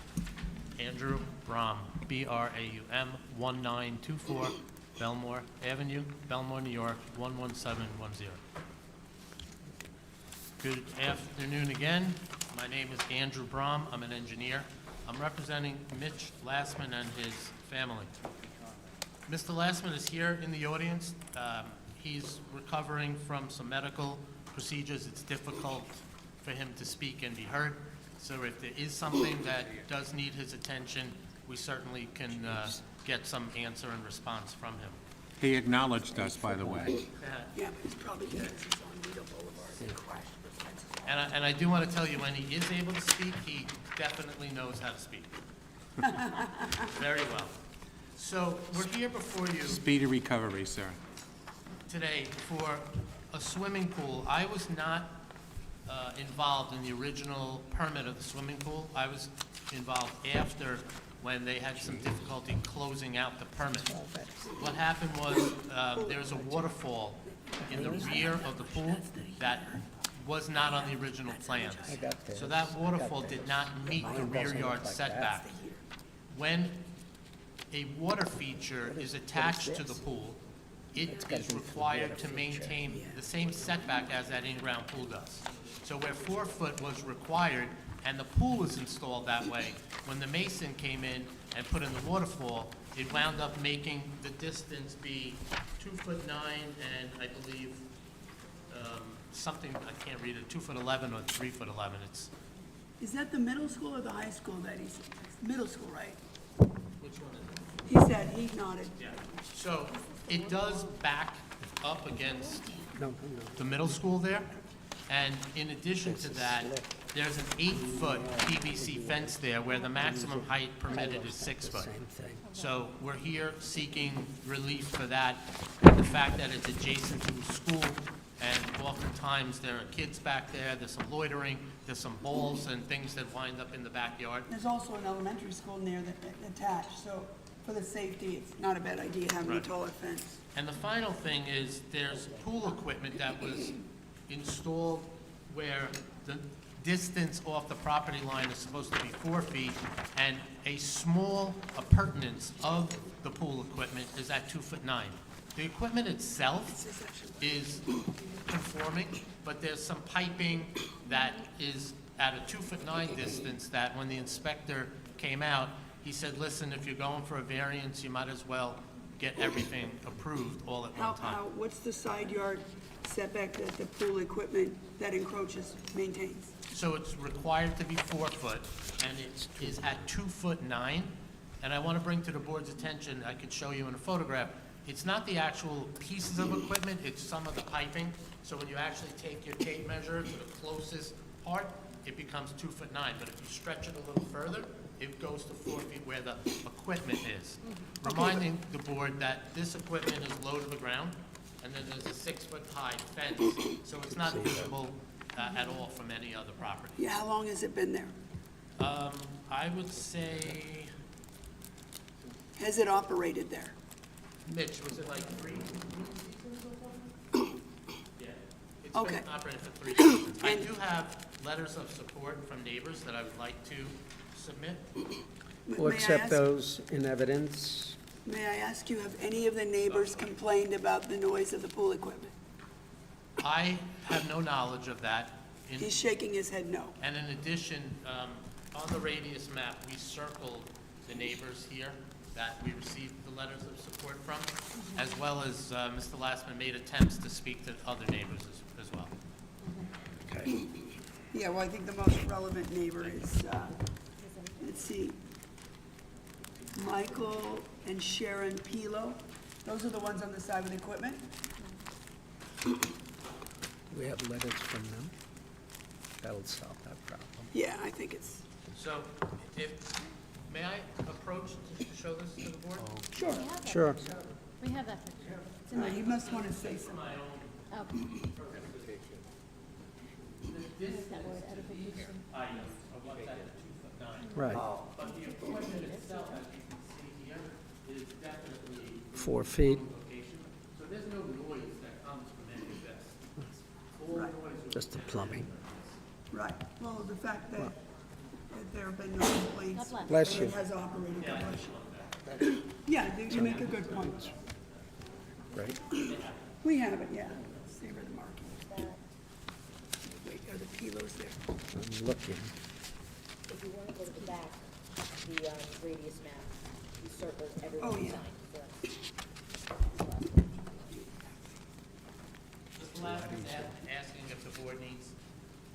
Andrew Braum, B-R-A-U-M, 1924 Belmore Avenue, Belmore, New York, 11710. Good afternoon again. My name is Andrew Braum. I'm an engineer. I'm representing Mitch Lassman and his family. Mr. Lassman is here in the audience. He's recovering from some medical procedures. It's difficult for him to speak and be heard. So if there is something that does need his attention, we certainly can get some answer and response from him. He acknowledged us, by the way. Yeah, but it's probably because it's on Lido Boulevard. And I do want to tell you, when he is able to speak, he definitely knows how to speak. Very well. So we're here before you Speedy recovery, sir. today for a swimming pool. I was not involved in the original permit of the swimming pool. I was involved after, when they had some difficulty closing out the permit. What happened was there's a waterfall in the rear of the pool that was not on the original plans. So that waterfall did not meet the rear yard setback. When a water feature is attached to the pool, it is required to maintain the same setback as that in-ground pool does. So where 4 foot was required, and the pool was installed that way, when the mason came in and put in the waterfall, it wound up making the distance be 2'9" and I believe something, I can't read it, 2'11" or 3'11". It's, Is that the middle school or the high school that he's, middle school, right? which one is it? He said, he nodded. Yeah. So it does back up against the middle school there. And in addition to that, there's an 8-foot PVC fence there where the maximum height permitted is 6 foot. So we're here seeking relief for that. The fact that it's adjacent to a school And oftentimes, there are kids back there, there's some loitering, there's some balls and things that wind up in the backyard. There's also an elementary school near that attached, so for the safety, it's not a bad idea having a Right. taller fence. And the final thing is, there's pool equipment that was installed where the distance off the property line is supposed to be 4 feet, and a small appurtenance of the pool equipment is at 2'9". The equipment itself is conforming, but there's some piping that is at a 2'9" distance that when the inspector came out, he said, listen, if you're going for a variance, you might as well get everything approved all at one time. What's the side yard setback that the pool equipment that encroaches maintains? So it's required to be 4 foot, and it is at 2'9". And I want to bring to the board's attention, I could show you in a photograph, it's not the actual pieces of equipment, it's some of the piping. So when you actually take your tape measure to the closest part, it becomes 2'9". But if you stretch it a little further, it goes to 4 feet where the equipment is. Reminding the board that this equipment is low to the ground, and then there's a 6-foot-high fence, so it's not visible at all from any other property. Yeah, how long has it been there? I would say, Has it operated there? Mitch, was it like 3 seasons so far? Yeah. It's Okay. been operating for 3 seasons. I do have letters of support from neighbors that I would like to submit. We'll May I accept ask- those in evidence. May I ask you, have any of the neighbors complained about the noise of the pool equipment? I have no knowledge of that. He's shaking his head no. And in addition, on the radius map, we circled the neighbors here that we received the letters of support from, as well as Mr. Lastman made attempts to speak to other neighbors as well. Okay. Yeah, well, I think the most relevant neighbor is, let's see, Michael and Sharon Pilo. Those are the ones on the side with equipment? We have letters from them. That'll solve that problem. Yeah, I think it's, So, may I approach to show this to the board? sure. Sure. We have that picture. It's in No, the- you must want to say something. Okay. This Is that word edification? I know, of what's at the 2'9". Right. But the equipment itself, as you can see here, is definitely 4 feet. location. So there's no noise that comes from any of this. All Right. noise is Just the plumbing. Right, well, the fact that there have been no complaints. Bless and you. It has operated, God bless you. Yeah, you make a good point. Right? We have it, yeah. Let's see where the marking is. Wait, are the Pilos there? I'm looking. If you want to go to the back, the radius map, you circled Oh, everyone's yeah. sign. Mr. Lastman's asking if the board needs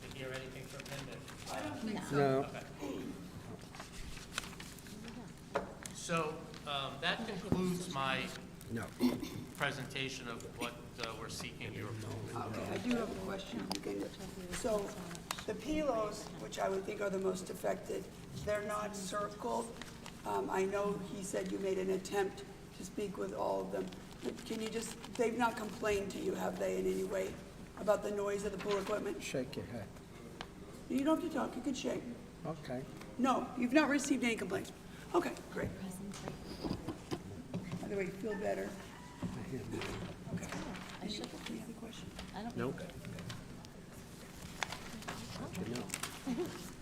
to hear anything from him. I don't think so. No. Okay. So, that concludes my No. presentation of what we're seeking your approval. Okay, I do have a question. So the Pilos, which I would think are the most affected, they're not circled. I know he said you made an attempt to speak with all of them. But can you just, they've not complained to you, have they, in any way, about the noise of the pool equipment? Shake your head. You don't have to talk, you can shake. Okay. No, you've not received any complaints. Okay, great. By the way, you feel better? Okay. Any other question? Nope.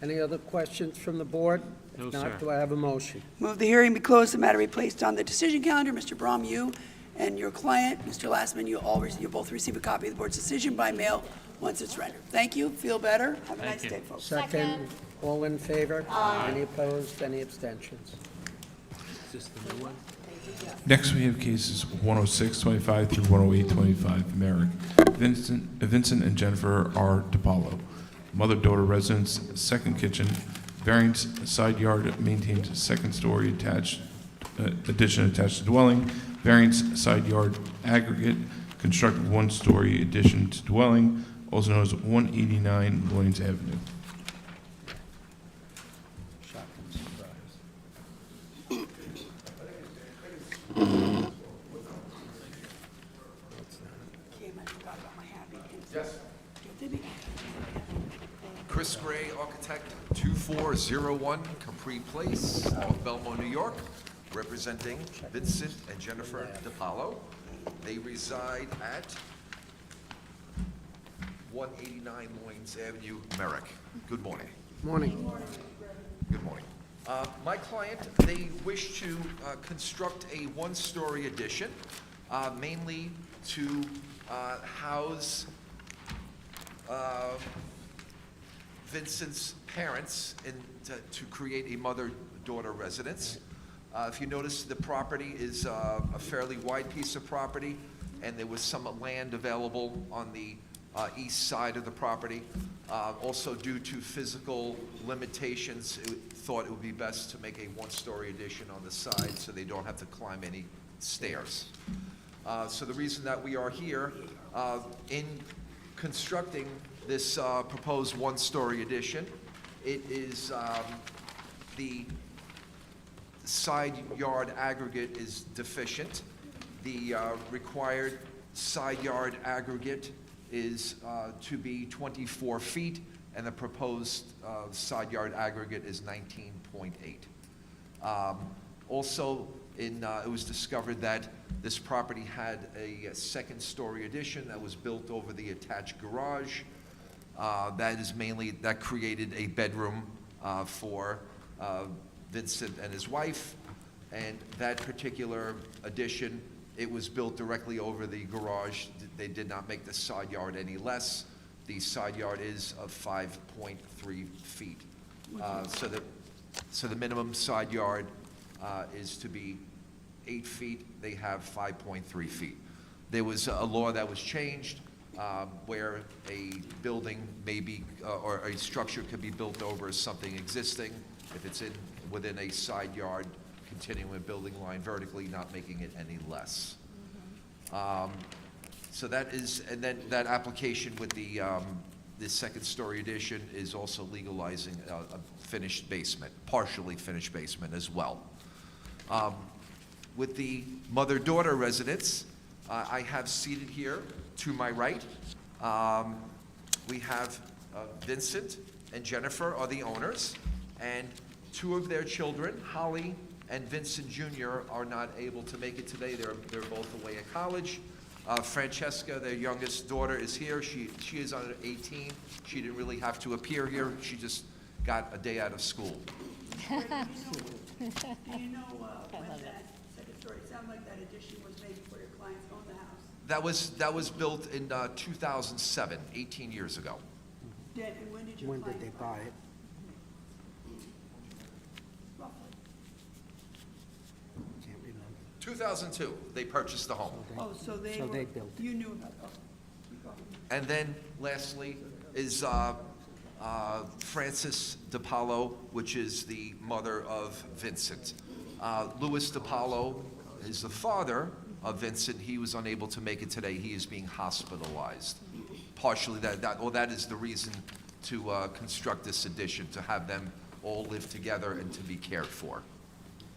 Any other questions from the board? No, If not, sir. do I have a motion? Move the hearing be closed, the matter be placed on the decision calendar. Mr. Brahm, you and your client, Mr. Lastman, you both receive a copy of the board's decision by mail once it's rendered. Thank you, feel better, have a nice day, folks. Second, all in favor? Any opposed, any abstentions? Is this the new one? Next, we have cases 10625 through 10825, Merrick. Vincent and Jennifer R. DiPaolo. Mother-daughter residence, second kitchen, variance side yard maintained second story attached, addition attached to dwelling, variance side yard aggregate, constructed one-story addition to dwelling, also known as 189 Williams Avenue. Shocking surprise. Kim, I forgot about my happy Gray Architect, 2401 Capri Place, North Belmont, New York, representing Vincent and Jennifer DiPaolo. They reside at 189 Loynes Avenue, Merrick. Good morning. Morning. Good morning. My client, they wish to construct a one-story addition, mainly to house Vincent's parents to create a mother-daughter residence. If you notice, the property is a fairly wide piece of property, and there was some land available on the east side of the property. Also, due to physical limitations, thought it would be best to make a one-story addition on the side so they don't have to climb any stairs. So the reason that we are here in constructing this proposed one-story addition, it is the side yard aggregate is deficient. The required side yard aggregate is to be 24 feet, and the proposed side yard aggregate is 19.8. Also, it was discovered that this property had a second-story addition that was built over the attached garage. That created a bedroom for Vincent and his wife, and that particular addition, it was built directly over the garage. They did not make the side yard any less. The side yard is of 5.3 feet. So the minimum side yard is to be 8 feet. They have 5.3 feet. There was a law that was changed where a building may be, or a structure could be built over something existing if it's within a side yard, continuing a building line vertically, not making it any less. So that is, and then that application with the second-story addition is also legalizing a finished basement, partially finished basement as well. With the mother-daughter residence, I have seated here to my right. We have Vincent and Jennifer are the owners, and two of their children, Holly and Vincent Jr., are not able to make it today. They're both away at college. Francesca, their youngest daughter, is here. She is under 18. She didn't really have to appear here. She just got a day out of school. Do you know when that second story, it sounded like that addition was made before your clients owned the house? That was built in 2007, 18 years ago. And when did your When clients did they buy it? roughly? Can't remember. 2002, they purchased the home. Oh, so they So were, they built it. you knew about, oh, keep going. And then lastly is Frances DiPaolo, which is the mother of Vincent. Louis DiPaolo is the father of Vincent. He was unable to make it today. He is being hospitalized. Partially that is the reason to construct this addition, to have them all live together and to be cared for.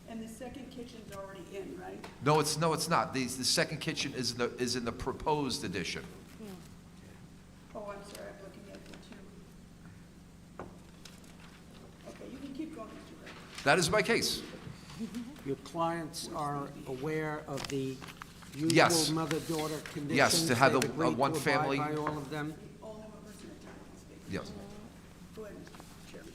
And the second kitchen's already in, right? No, it's not. The second kitchen is in the proposed addition. Oh, I'm sorry, I'm looking at the two. Okay, you can keep going, Mr. Gray. That is my case. Your clients are aware of the Yes. usual mother-daughter conditions? Yes, to have They've a agreed to one abide family- by all of them? Only one person at a time can speak. Yes. Go ahead, Mr. Chairman.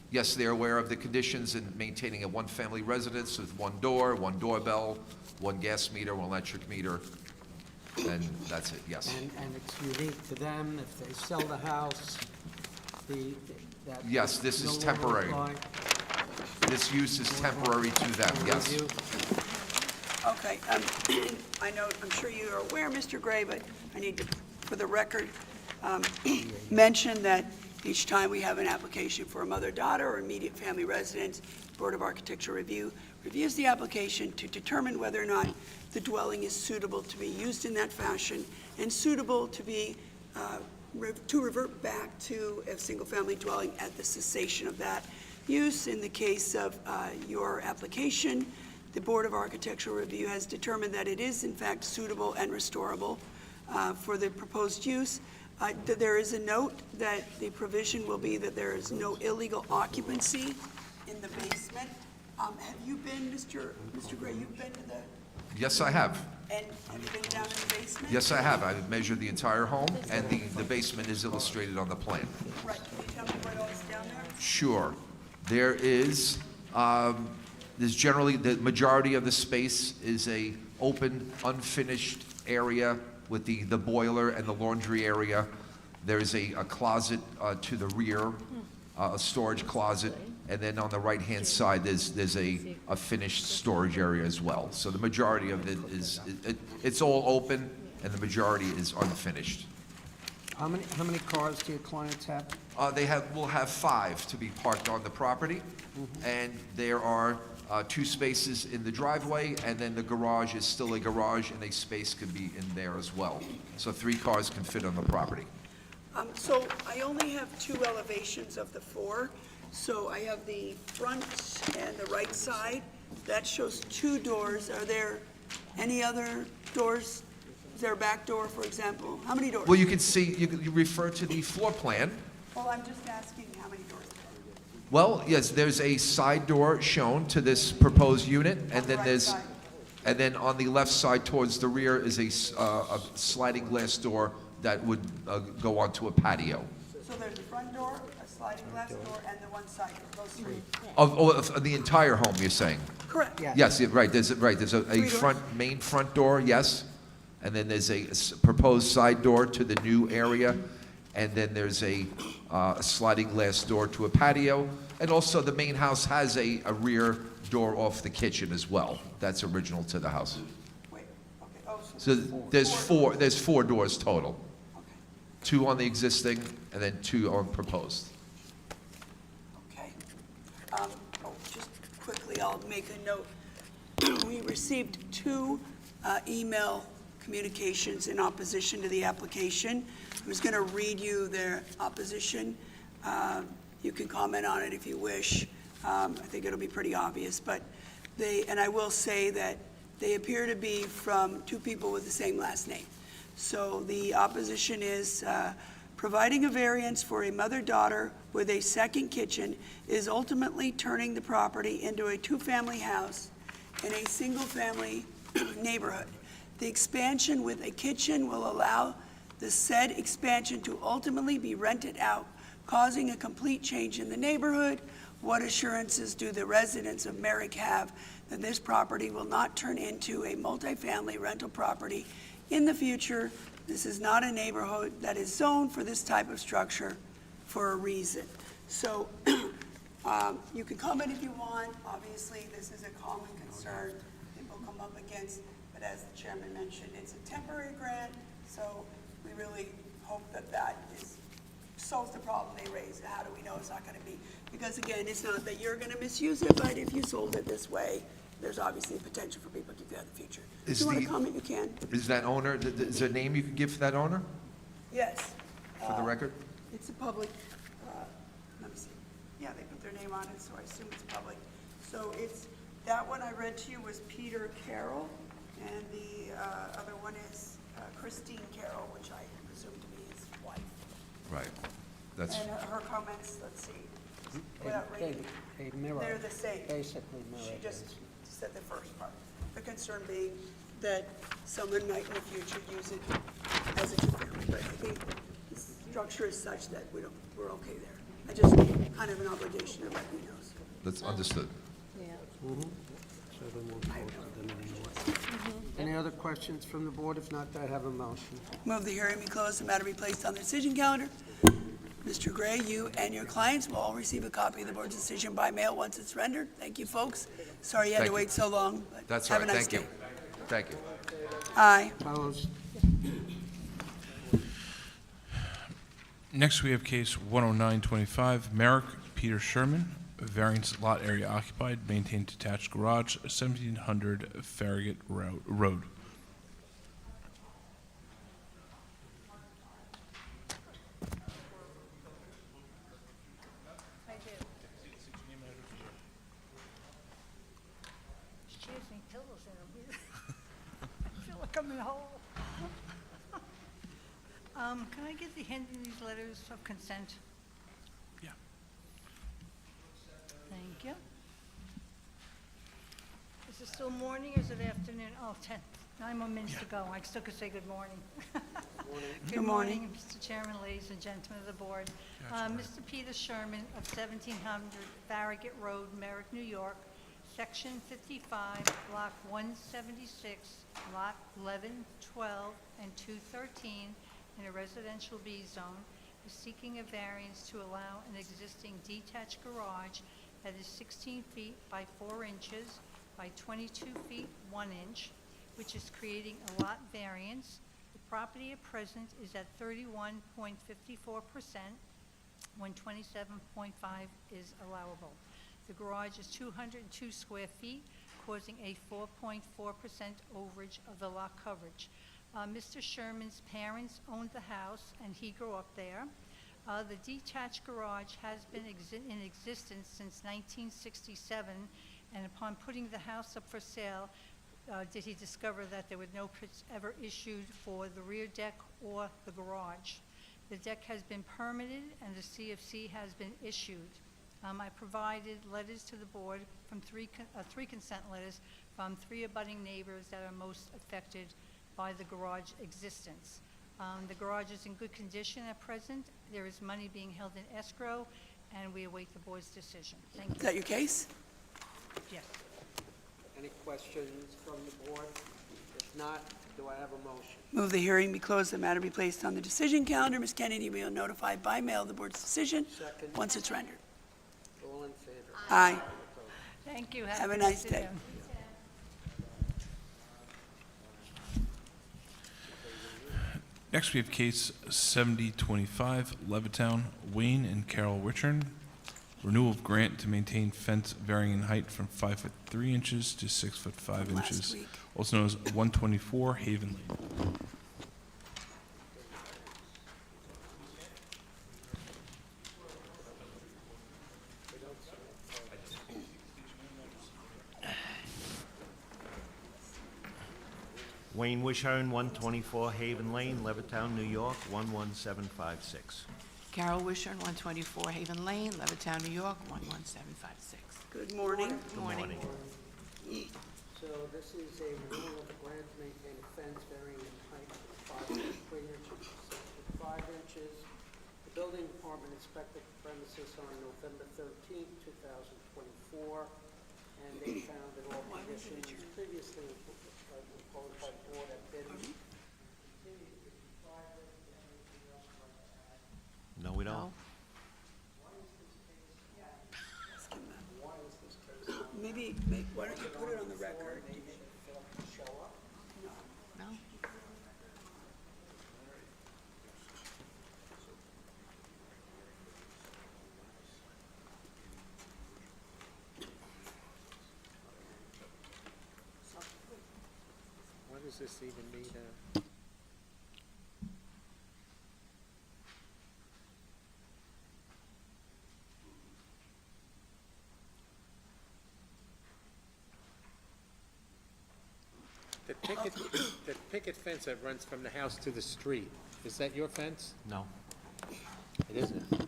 Yes, they're aware of the conditions in maintaining a one-family residence with one door, one doorbell, one gas meter, one electric meter, and that's it, yes. And it's unique to them if they sell the house, that... Yes, this no is longer temporary. apply? This use is temporary to them, yes. Review? Okay, I know, I'm sure you are aware, Mr. Gray, but I need to, for the record, mention that each time we have an application for a mother-daughter or immediate family residence, Board of Architecture Review reviews the application to determine whether or not the dwelling is suitable to be used in that fashion and suitable to be, to revert back to a single-family dwelling at the cessation of that use. In the case of your application, the Board of Architectural Review has determined that it is in fact suitable and restorable for the proposed use. There is a note that the provision will be that there is no illegal occupancy in the basement. Have you been, Mr. Gray, you've been to the, Yes, I have. and have you been down in the basement? Yes, I have. I've measured the entire home, and the basement is illustrated on the plan. Right, can you tell me what all is down there? Sure. There is, there's generally, the majority of the space is a open, unfinished area with the boiler and the laundry area. There's a closet to the rear, a storage closet, and then on the right-hand side, there's a finished storage area as well. So the majority of it is, it's all open, and the majority is unfinished. How many cars do your clients have? Will have 5 to be parked on the property, and there are 2 spaces in the driveway, and then the garage is still a garage, and a space could be in there as well. So 3 cars can fit on the property. So I only have 2 elevations of the 4. So I have the front and the right side. That shows 2 doors. Are there any other doors? Is there a back door, for example? How many doors? Well, you can see, you refer to the floor plan. Well, I'm just asking how many doors. Well, yes, there's a side door shown to this proposed unit, and then and then on the left side towards the rear is a sliding glass door that would go onto a patio. So there's a front door, a sliding glass door, and the one side door, those 3. Of the entire home, you're saying? Correct. Yes, right, there's a main front door, yes, and then there's a proposed side door to the new area, and then there's a sliding glass door to a patio, and also the main house has a rear door off the kitchen as well. That's original to the house. Wait, okay, oh, So there's 4 doors total. 2 on the existing, and then 2 on proposed. Okay. Just quickly, I'll make a note. We received 2 email communications in opposition to the application. I was going to read you their opposition. You can comment on it if you wish. I think it'll be pretty obvious, but and I will say that they appear to be from 2 people with the same last name. So the opposition is providing a variance for a mother-daughter with a second kitchen is ultimately turning the property into a 2-family house in a single-family neighborhood. The expansion with a kitchen will allow the said expansion to ultimately be rented out, causing a complete change in the neighborhood. What assurances do the residents of Merrick have that this property will not turn into a multifamily rental property in the future? This is not a neighborhood that is zoned for this type of structure for a reason. So you can comment if you want. Obviously, this is a common concern people come up against, but as the chairman mentioned, it's a temporary grant, so we really hope that that solves the problem they raised. How do we know it's not going to be? Because again, it's not that you're going to misuse it, but if you sold it this way, there's obviously potential for people to do that in the future. If you want to comment, you can. Is that owner, is there a name you can give for that owner, Yes. for the record? It's a public, let me see. Yeah, they put their name on it, so I assume it's public. So it's, that one I read to you was Peter Carroll, and the other one is Christine Carroll, which I presume to be his wife. Right. That's, And her comments, let's see, without reading. They mirror. They're the same. Basically mirror. She just said the first part. The concern being that someone might in the future use it as a 2-family, but I think the structure is such that we're okay there. I just kind of an obligation to let you know. that's understood. So they won't vote for them anymore. Any other questions from the board? If not, I have a motion. Move the hearing be closed, the matter be placed on the decision calendar. Mr. Gray, you and your clients will all receive a copy of the board's decision by mail once it's rendered. Thank you, folks. Sorry you had to Thank you. wait so long, but That's all have a right, nice thank day. you. Thank you. Aye. Opposed? Next, we have case 10925, Merrick Peter Sherman, variance lot area occupied, maintained detached garage, 1700 Farragut Road. I do. Excuse me, pillows in them. I feel like I'm in a hole. Can I I get these letters of consent? Yeah. Thank you. Is it still morning or is it afternoon? Oh, 9 more minutes to go. I still could say good morning. Good morning, Mr. Chairman, ladies and gentlemen of the board. Mr. Peter Sherman of 1700 Farragut Road, Merrick, New York, Section 55, Block 176, Lot 11, 12, and 213 in a residential B zone, is seeking a variance to allow an existing detached garage that is 16 feet by 4 inches by 22 feet 1 inch, which is creating a lot variance. The property at present is at 31.54% when 27.5 is allowable. The garage is 202 square feet, causing a 4.4% overage of the lot coverage. Mr. Sherman's parents owned the house, and he grew up there. The detached garage has been in existence since 1967, and upon putting the house up for sale, did he discover that there were no permits ever issued for the rear deck or the garage. The deck has been permitted, and the CFC has been issued. I provided letters to the board from three consent letters from 3 abutting neighbors that are most affected by the garage existence. The garage is in good condition at present. There is money being held in escrow, and we await the board's decision. Thank you. Is that your case? Yes. Any questions from the board? If not, do I have a motion? Move the hearing be closed, the matter be placed on the decision calendar. Ms. Kennedy will notify by mail the board's decision Second. once it's rendered. All in favor? Aye. Thank you. Have a good nice day. afternoon. Next, we have case 7025, Levittown, Wayne and Carol Wichern. Renewal of grant to maintain fence varying in height from 5'3" inches to 6'5" inches, week. also known as 124 Haven Lane. Wayne Wishern, 124 Haven Lane, Levittown, New York, 11756. Carol Wishern, 124 Haven Lane, Levittown, New York, 11756. Good morning. Good morning. So this is a renewal of the grant to maintain a fence varying in height from 5'3" inches to 6'5" inches. The building department inspected the premises on November 13th, 2024, and they found that all conditions previously imposed by the board have been No, we don't. Maybe, why don't you put it on the record? No. What does this even mean? The picket fence that runs from the house to the street, is that your fence? No. It isn't.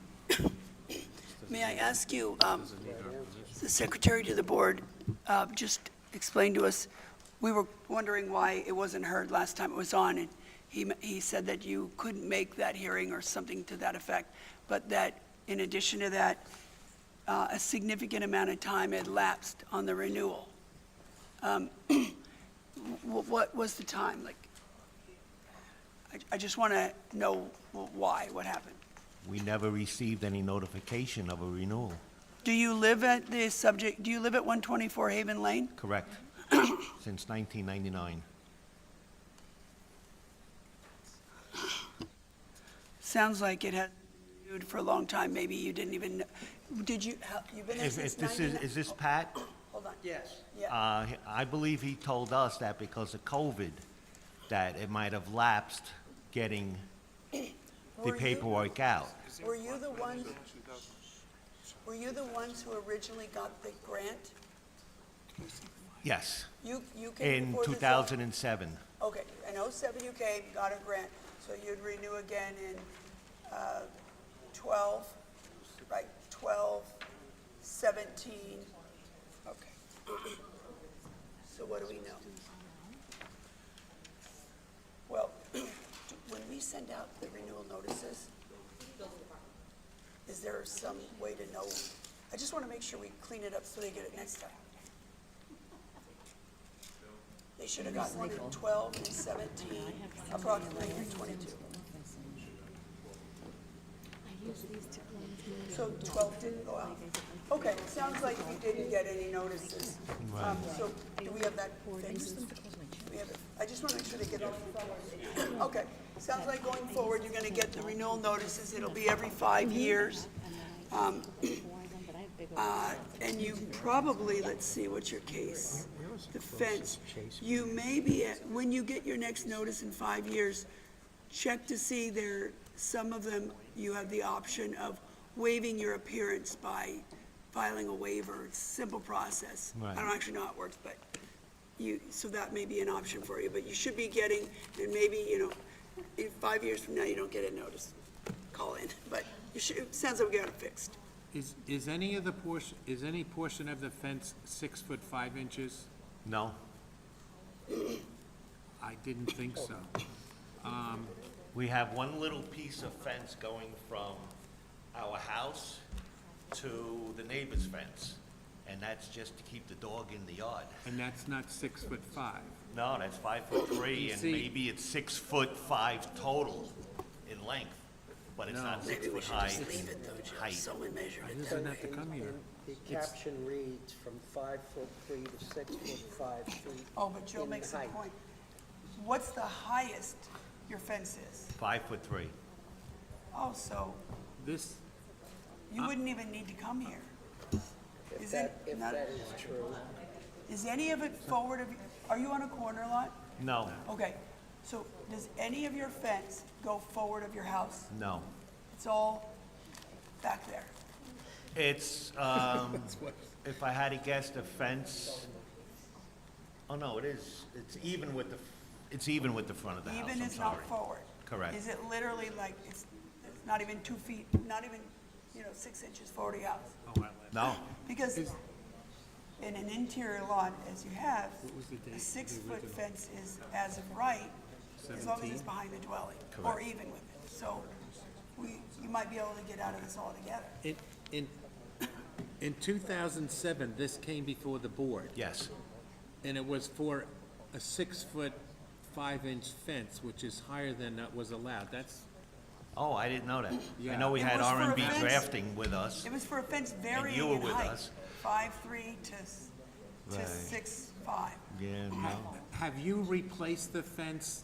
May I ask you, the secretary to the board, just explain to us, we were wondering why it wasn't heard last time it was on, and he said that you couldn't make that hearing or something to that effect, but that in addition to that, a significant amount of time had lapsed on the renewal. What was the time? Like, I just want to know why, what happened. We never received any notification of a renewal. Do you live at the subject, do you live at 124 Haven Lane? Correct. Since 1999. Sounds like it has been renewed for a long time. Maybe you didn't even, did you, you've been there If since this 99? is this Pat? Hold on. Yes. Yeah. I believe he told us that because of COVID, that it might have lapsed getting the Were you- paperwork out. Were you the ones who originally got the grant? Yes. You came In before the 2007. Okay, in '07 you came, got a grant. So you'd renew again in 12, right, 12, 17, okay. So what do we know? Well, when we send out the renewal notices, is there some way to know? I just want to make sure we clean it up so they get it next time. They should have gotten one in 12 and 17, approximately in 22. So 12 didn't go out. Okay, sounds like you didn't get any notices. So do we have that fixed? We have it. I just want to make sure they get it. Okay, sounds like going forward, you're going to get the renewal notices. It'll be every 5 years. And you probably, let's see, what's your case? The fence. You may be, when you get your next notice in 5 years, check to see some of them, you have the option of waiving your appearance by filing a waiver. It's a simple process. Right. I don't actually know how it works, but so that may be an option for you. But you should be getting, and maybe, in 5 years from now, you don't get a notice. Call in. But it sounds like we got it fixed. Is any portion of the fence 6 foot 5 inches? No. I didn't think so. We have one little piece of fence going from our house to the neighbor's fence, and that's just to keep the dog in the yard. And that's not 6 foot 5? No, that's 5'3", You and see- maybe it's 6'5" total in length, but it's not 6 foot high height. Someone measured He it. doesn't have to come here. The It's- caption reads from 5'3" to 6'5" feet. Oh, but Joe in makes a height. point. What's the highest your fence is? 5'3". Oh, so This, you wouldn't even need to come here. If Is that it not? is true. Is any of it forward of, are you on a corner lot? No, Okay, so does any of your fence go forward of your house? no. It's all back there? It's, if I had to guess, the fence, oh, no, it is, it's even with the front of the house, Even I'm is not sorry. forward? Correct. Is it literally like, it's not even 2 feet, not even, 6 inches forward of your house? No, Because in an interior lot, as you have, was the date a of the 6-foot original? fence is as of right, as long as 17? it's behind the dwelling, or Correct. even with it. So you might be able to get out of this altogether. in 2007, this came before the board, yes, and it was for a 6 foot 5 inch fence, which is higher than was allowed. That's, oh, I didn't know that. I Yeah. know we It had was for a R&B fence. drafting with us. It was for a fence you varying were in with height, us. 5'3" to Right. 6'5". Yeah, no, have you replaced the fence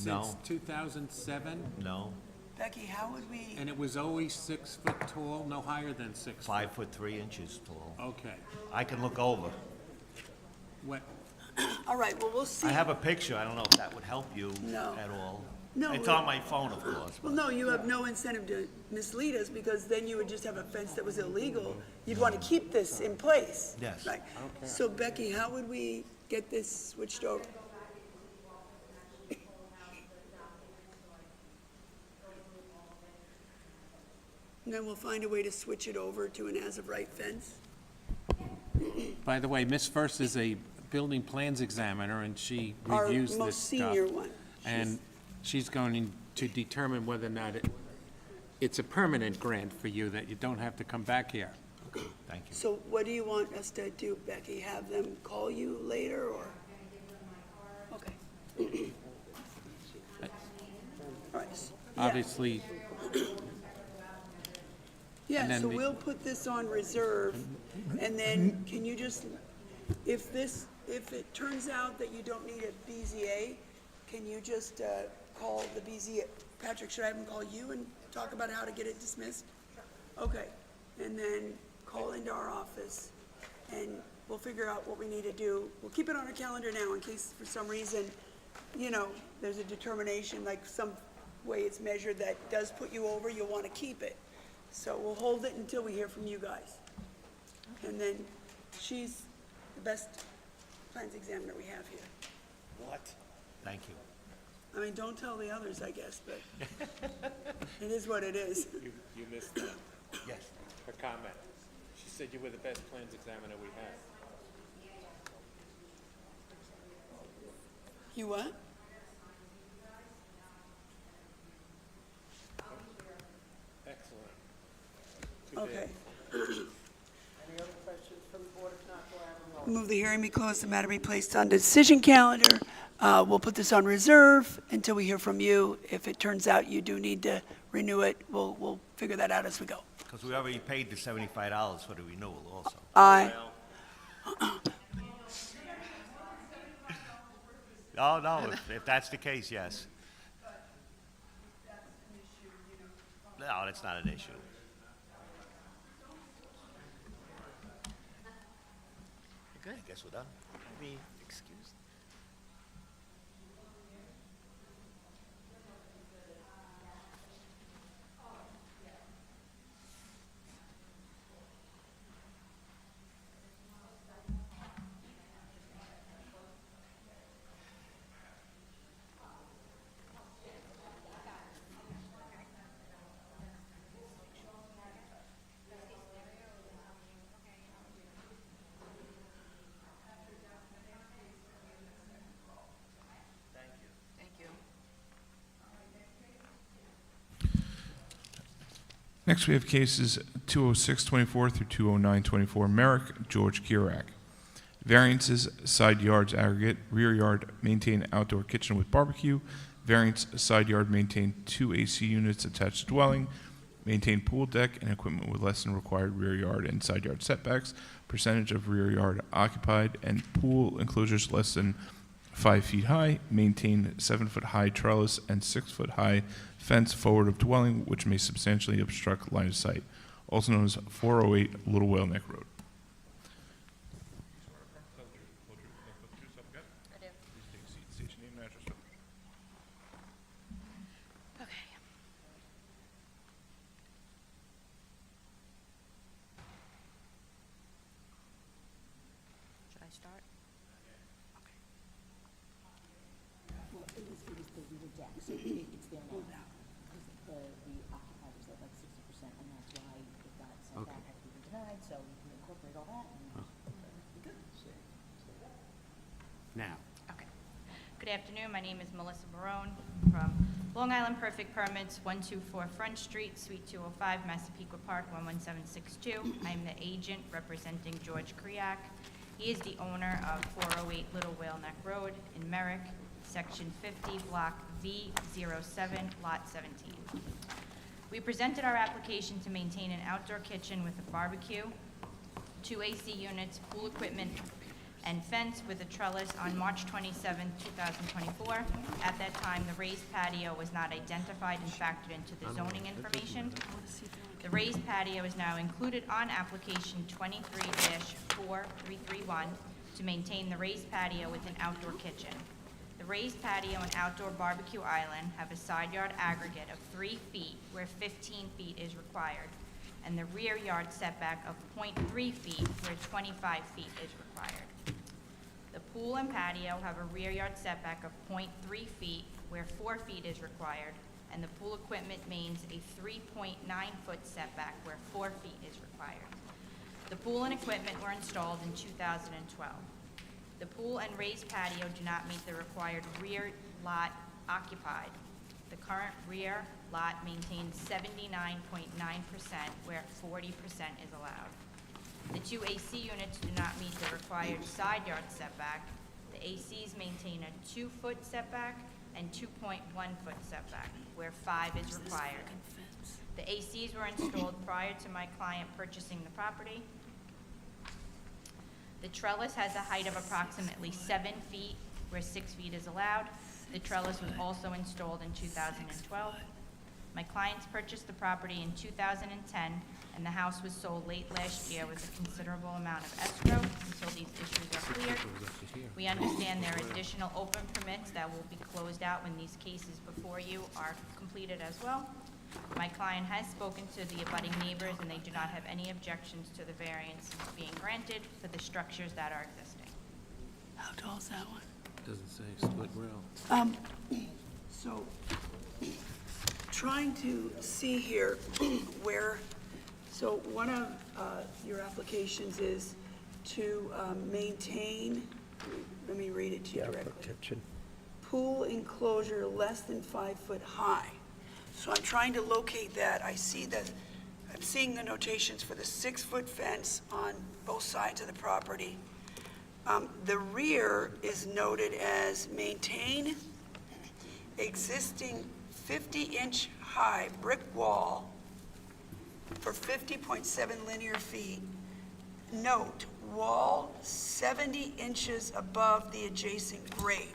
No. since 2007? no, Becky, how would we, And it was always 6 foot tall, no higher than 6 foot? 5'3" tall. Okay. I can look over. What, all right, well, we'll see. I have a picture, I don't know if that would help you No. at all. No, It's we- on my phone, of course. Well, no, you have no incentive to mislead us, because then you would just have a fence that was illegal. You'd want to keep this in place. Yes. Right. So Becky, how would we get this switched over? And then we'll find a way to switch it over to an as-of-right fence? by the way, Ms. First is a building plans examiner, and she Our reviews this stuff. most senior one. And she's going to determine whether or not it's a permanent grant for you, that you don't have to come back here. Thank you. So what do you want us to do, Becky? Have them call you later, or? Okay. All right. Yeah. Obviously, Yeah, And then so the- we'll put this on reserve, and then can you just, if it turns out that you don't need a BZA, can you just call the BZA? Patrick, should I have him call you and talk about how to get it dismissed? Okay, and then call into our office, and we'll figure out what we need to do. We'll keep it on our calendar now in case for some reason, there's a determination, like some way it's measured that does put you over, you'll want to keep it. So we'll hold it until we hear from you guys. And then she's the best plans examiner we have here. What? Thank you. I mean, don't tell the others, I guess, but it is what it is. You missed that. Yes. Her comment. She said you were the best plans examiner we had. You what? Excellent. Too bad. Okay. Any other questions from the board? If not, do I have a motion? Move the hearing be closed, the matter be placed on decision calendar. We'll put this on reserve until we hear from you. If it turns out you do need to renew it, we'll figure that out as we go. Because we already paid the $75 for the renewal also. Aye. Oh, no, if that's the case, yes. No, that's not an issue. Good, I guess we're done. Excuse. Thank you. Next, we have cases 20624 through 20924. Merrick, George Kirak. Variances, side yards aggregate, rear yard maintain outdoor kitchen with barbecue. Variance, side yard maintain 2 AC units attached to dwelling. Maintain pool deck and equipment with less than required rear yard and side yard setbacks. Percentage of rear yard occupied and pool enclosures less than 5 feet high. Maintain 7-foot high trellis and 6-foot high fence forward of dwelling, which may substantially obstruct line of sight. Also known as 408 Little Whale Neck Road. I do. State your name and address. Okay. Should I start? Well, it was the rear deck, so it's there now. Because the occupied was at like 60%, and that's why it got sent back after we were denied, so we incorporate all that and be good. Now. Okay. Good afternoon, my name is Melissa Barone from Long Island Perfect Permits, 124 Front Street, Suite 205, Massapequa Park, 11762. I am the agent representing George Kriak. He is the owner of 408 Little Whale Neck Road in Merrick, Section 50, Block V07, Lot 17. We presented our application to maintain an outdoor kitchen with a barbecue, 2 AC units, pool equipment, and fence with a trellis on March 27, 2024. At that time, the raised patio was not identified and factored into the zoning information. The raised patio is now included on application 23-4331 to maintain the raised patio with an outdoor kitchen. The raised patio and outdoor barbecue island have a side yard aggregate of 3 feet where 15 feet is required, and the rear yard setback of 0.3 feet where 25 feet is required. The pool and patio have a rear yard setback of 0.3 feet where 4 feet is required, and the pool equipment means a 3.9-foot setback where 4 feet is required. The pool and equipment were installed in 2012. The pool and raised patio do not meet the required rear lot occupied. The current rear lot maintains 79.9% where 40% is allowed. The 2 AC units do not meet the required side yard setback. The ACs maintain a 2-foot setback and 2.1-foot setback, where 5 is required. The ACs were installed prior to my client purchasing the property. The trellis has a height of approximately 7 feet, where 6 feet is allowed. The trellis was also installed in 2012. My clients purchased the property in 2010, and the house was sold late last year with a considerable amount of escrow until these issues are cleared. We understand there are additional open permits that will be closed out when these cases before you are completed as well. My client has spoken to the abutting neighbors, and they do not have any objections to the variance being granted for the structures that are existing. How tall is that one? Doesn't say split rail. So, trying to see here where, so one of your applications is to maintain, let me read it to you directly. Kitchen. Pool enclosure less than 5 foot high. So I'm trying to locate that. I see that, I'm seeing the notations for the 6-foot fence on both sides of the property. The rear is noted as maintain existing 50-inch high brick wall for 50.7 linear feet. Note, wall 70 inches above the adjacent grade.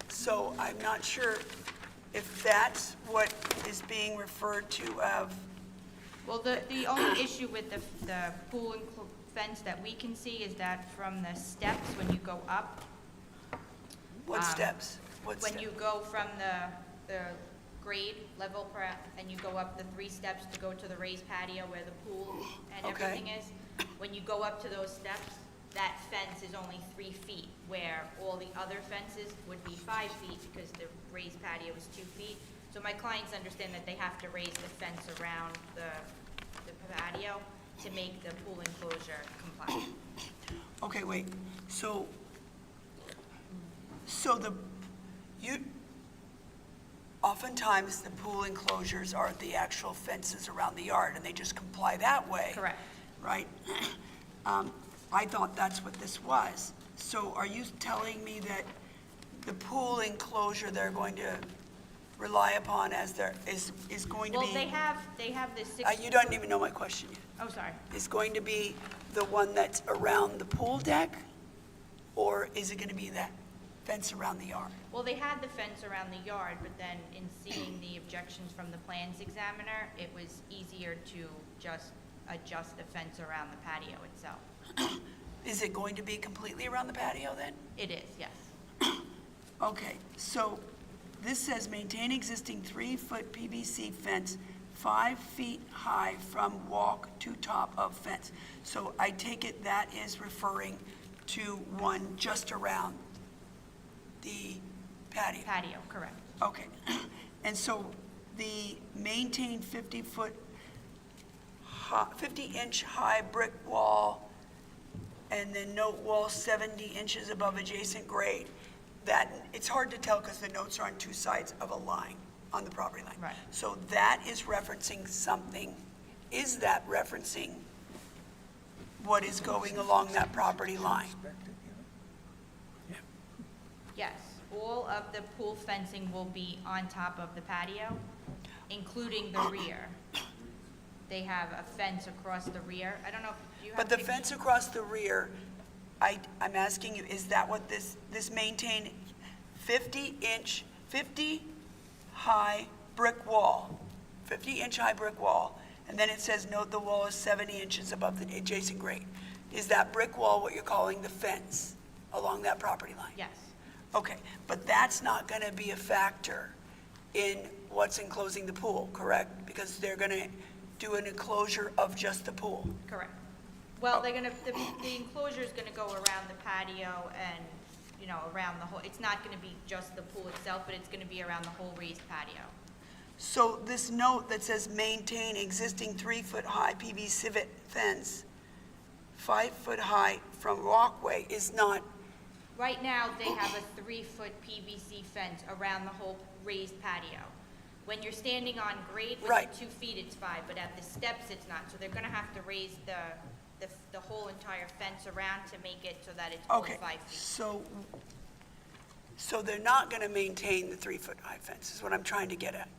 So I'm not sure if that's what is being referred to of, Well, the only issue with the pool fence that we can see is that from the steps, when you go up. what steps? What When step? you go from the grade level and you go up the 3 steps to go to the raised patio where the pool and Okay. everything is, when you go up to those steps, that fence is only 3 feet, where all the other fences would be 5 feet because the raised patio is 2 feet. So my clients understand that they have to raise the fence around the patio to make the pool enclosure compliant. Okay, wait, so oftentimes the pool enclosures are the actual fences around the yard, and they just comply that way. Correct. Right? I thought that's what this was. So are you telling me that the pool enclosure they're going to rely upon as there is going to be? Well, they have this 6. You don't even know my question yet. Oh, sorry. Is going to be the one that's around the pool deck, or is it going to be that fence around the yard? Well, they had the fence around the yard, but then in seeing the objections from the plans examiner, it was easier to just adjust the fence around the patio itself. Is it going to be completely around the patio then? It is, yes. Okay, so this says maintain existing 3-foot PVC fence 5 feet high from walk to top of fence. So I take it that is referring to one just around the patio? Patio, correct. Okay. And so the maintain 50-inch high brick wall, and then note wall 70 inches above adjacent grade, that, it's hard to tell because the notes are on 2 sides of a line on the property line. Right. So that is referencing something. Is that referencing what is going along that property line? Yes, all of the pool fencing will be on top of the patio, including the rear. They have a fence across the rear. I don't know if you have. But the pictures? fence across the rear, I'm asking you, is that what this maintain 50-inch, 50-high brick wall, 50-inch high brick wall, and then it says, note the wall is 70 inches above the adjacent grade. Is that brick wall what you're calling the fence along that property line? Yes, Okay, but that's not going to be a factor in what's enclosing the pool, correct? Because they're going to do an enclosure of just the pool. correct. Well, they're gonna, the enclosure is gonna go around the patio and, you know, around the whole, it's not gonna be just the pool itself, but it's gonna be around the whole raised patio. So this note that says maintain existing 3-foot high PVC fence, 5 foot high from walkway is not, Right now, they have a 3-foot PVC fence around the whole raised patio. When you're standing on grade with Right. the 2 feet, it's 5, but at the steps, it's not. So they're gonna have to raise the whole entire fence around to make it so that it's all 5 okay. feet. So they're not going to maintain the 3-foot high fence is what I'm trying to get at.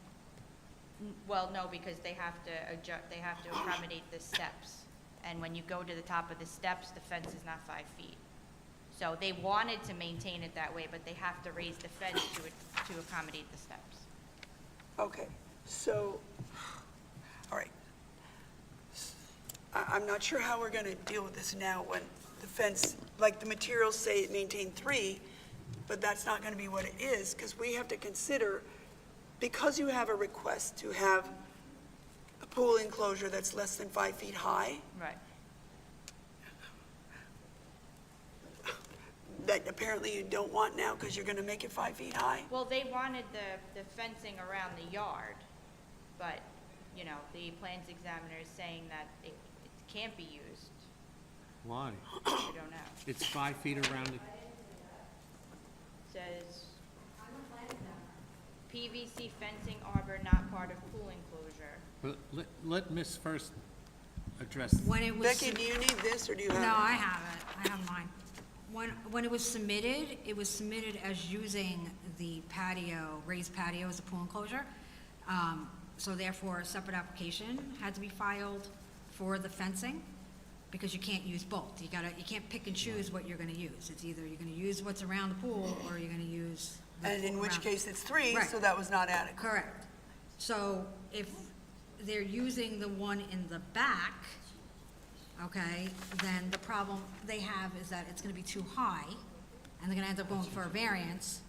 Well, no, because they have to adjust, they have to accommodate the steps. And when you go to the top of the steps, the fence is not 5 feet. So they wanted to maintain it that way, but they have to raise the fence to accommodate the steps. Okay, so, all right. I'm not sure how we're going to deal with this now when the fence, like the materials say it maintain 3, but that's not going to be what it is, because we have to consider, because you have a request to have a pool enclosure that's less than 5 feet high, Right. that apparently you don't want now because you're gonna make it 5 feet high? Well, they wanted the fencing around the yard, but, you know, the plans examiner is saying that it can't be used. Why? I don't know. It's 5 feet around it. Says PVC fencing arbor not part of pool enclosure. Well, let Ms. first address. When it was. Becky, do you need this, or do you have it? No, I have it. I have mine. When it was submitted as using the patio, raised patio as a pool enclosure. So therefore, a separate application had to be filed for the fencing, because you can't use both. You can't pick and choose what you're gonna use. It's either you're gonna use what's around the pool, or you're gonna use. the And in pool which around- case it's 3, Right. so that was not adequate. Correct. So if they're using the one in the back, okay, then the problem they have is that it's gonna be too high, and they're gonna end up going for a variance.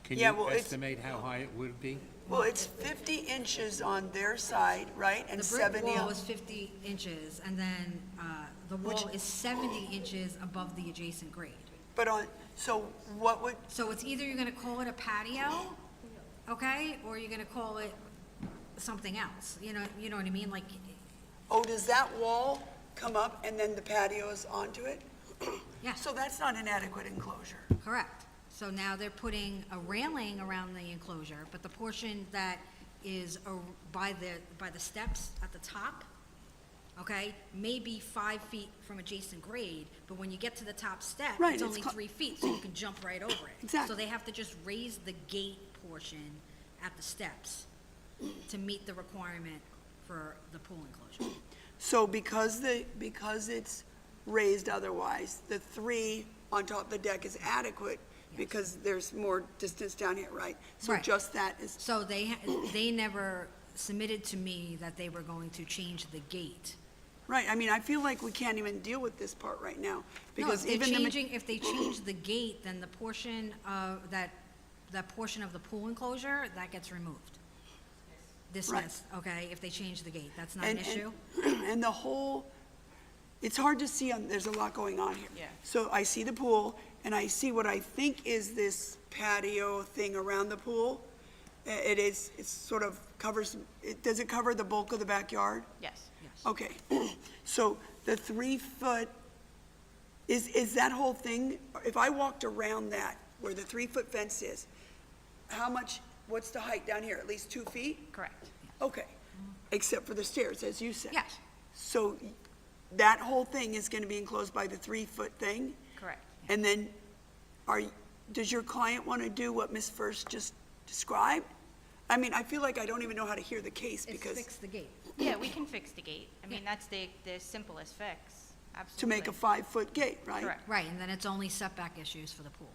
Can Yeah, you well, it's- estimate how high it would be? Well, it's 50 inches on their side, right, and The 70 brick wall on... is 50 inches, and then the wall is 70 inches above the adjacent grade. But so what would... So it's either you're gonna call it a patio, okay, or you're gonna call it something else, you know what I mean, like, Oh, does that wall come up and then the patio is onto it? Yeah. So that's not an adequate enclosure. correct. So now they're putting a railing around the enclosure, but the portion that is by the steps at the top, okay, may be 5 feet from adjacent grade, but when you get to the top step, Right, it's it's only co- 3 feet, so you can jump right over it. Exactly. So they have to just raise the gate portion at the steps to meet the requirement for the pool enclosure. So because it's raised otherwise, the 3 on top of the deck is adequate because there's more distance down here, right? So Right. just that is... So they never submitted to me that they were going to change the gate. Right, I mean, I feel like we can't even deal with this part right now, No, because if even if they change the gate, then the portion of, that portion of the pool enclosure, that gets removed. Dismissed, okay, if they change the gate, that's not an issue? And the whole, it's hard to see, there's a lot going on here. Yeah. So I see the pool, and I see what I think is this patio thing around the pool. It's sort of covers, does it cover the bulk of the backyard? Yes. Okay, so the 3 foot, is that whole thing, if I walked around that, where the 3 foot fence is, how much, what's the height down here, at least 2 feet? Correct. Okay, except for the stairs, as you said. Yes. So that whole thing is gonna be enclosed by the 3 foot thing? Correct. And then, does your client wanna do what Ms. First just described? I mean, I feel like I don't even know how to hear the case It's because, fix the gate. Yeah, we can fix the gate. I mean, that's the simplest fix, absolutely. to make a 5 foot gate, right? Correct. Right, and then it's only setback issues for the pool,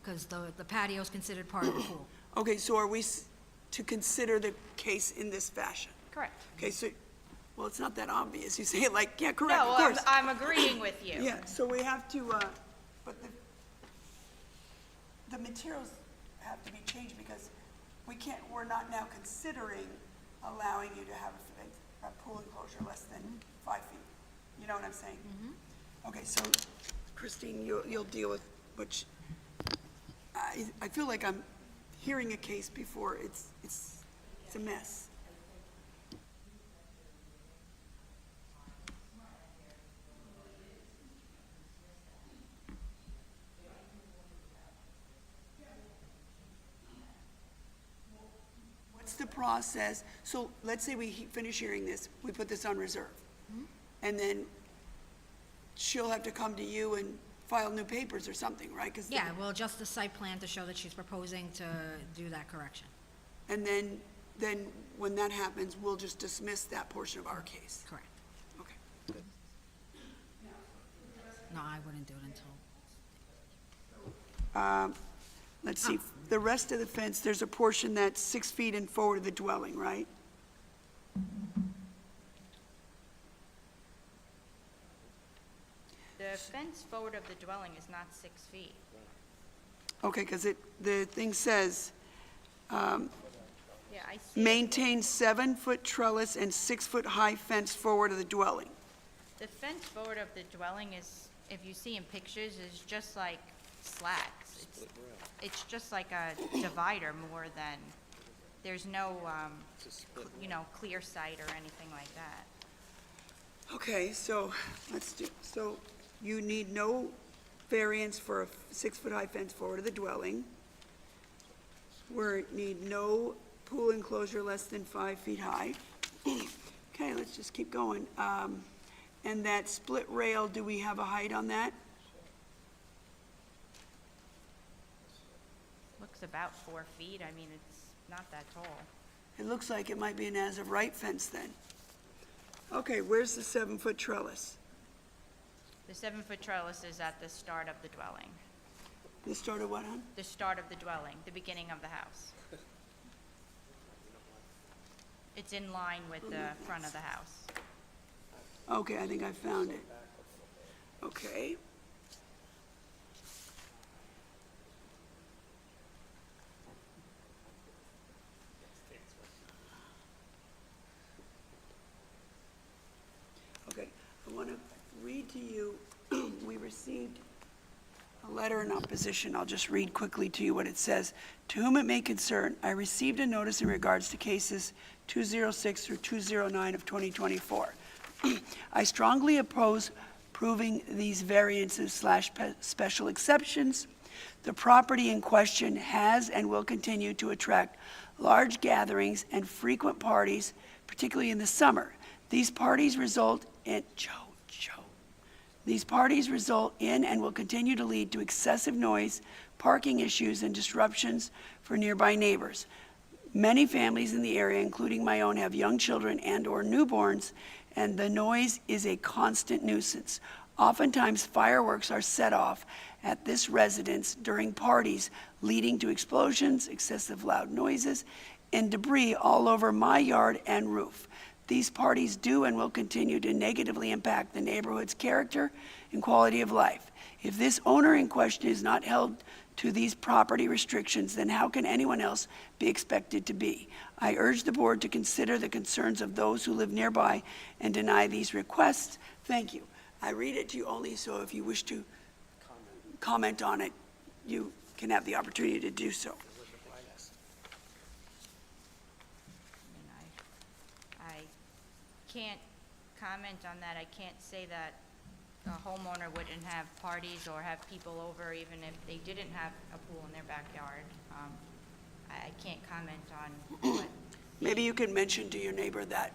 because the patio is considered part of the pool. Okay, so are we to consider the case in this fashion? Correct. Okay, so, well, it's not that obvious. You say it like, yeah, correct, No, of course. I'm agreeing with you. Yeah, so we have to, but the materials have to be changed because we're not now considering allowing you to have a pool enclosure less than 5 feet. You know what I'm saying? Okay, so Christine, you'll deal with, which, I feel like I'm hearing a case before it's a mess. What's the process? So let's say we finish hearing this, we put this on reserve. And then she'll have to come to you and file new papers or something, right? 'Cause Yeah, well, just the site plan to show that she's proposing to do that correction. And then when that happens, we'll just dismiss that portion of our case. Correct. Okay. No, I wouldn't do it until, Let's see, the rest of the fence, there's a portion that's 6 feet and forward of the dwelling, right? The fence forward of the dwelling is not 6 feet. Okay, because the thing says, Yeah, I see. maintain 7 foot trellis and 6 foot high fence forward of the dwelling. The fence forward of the dwelling is if you see in pictures, is just like slats. It's just like a divider more than, there's no, clear sight or anything like that. Okay, so so you need no variance for a 6-foot-high fence forward of the dwelling. We need no pool enclosure less than 5 feet high. Okay, let's just keep going. And that split rail, do we have a height on that? Looks about 4 feet. I mean, it's not that tall. It looks like it might be an as-of-right fence then. Okay, where's the 7-foot trellis? The 7-foot trellis is at the start of the dwelling. The start of what, hon? The start of the dwelling, the beginning of the house. It's in line with the front of the house. Okay, I think I found it. Okay. Okay, I want to read to you, we received a letter in opposition. I'll just read quickly to you what it says. To whom it may concern, I received a notice in regards to cases 206 through 209 of 2024. I strongly oppose proving these variances / special exceptions. The property in question has and will continue to attract large gatherings and frequent parties, particularly in the summer. These parties result in These parties result in and will continue to lead to excessive noise, parking issues, and disruptions for nearby neighbors. Many families in the area, including my own, have young children and/or newborns, and the noise is a constant nuisance. Oftentimes, fireworks are set off at this residence during parties, leading to explosions, excessive loud noises, and debris all over my yard and roof. These parties do and will continue to negatively impact the neighborhood's character and quality of life. If this owner in question is not held to these property restrictions, then how can anyone else be expected to be? I urge the board to consider the concerns of those who live nearby and deny these requests. Thank you. I read it to you only so if you wish to comment on it, you can have the opportunity to do so. I can't comment on that. I can't say that a homeowner wouldn't have parties or have people over even if they didn't have a pool in their backyard. I can't comment on what. Maybe you can mention to your neighbor that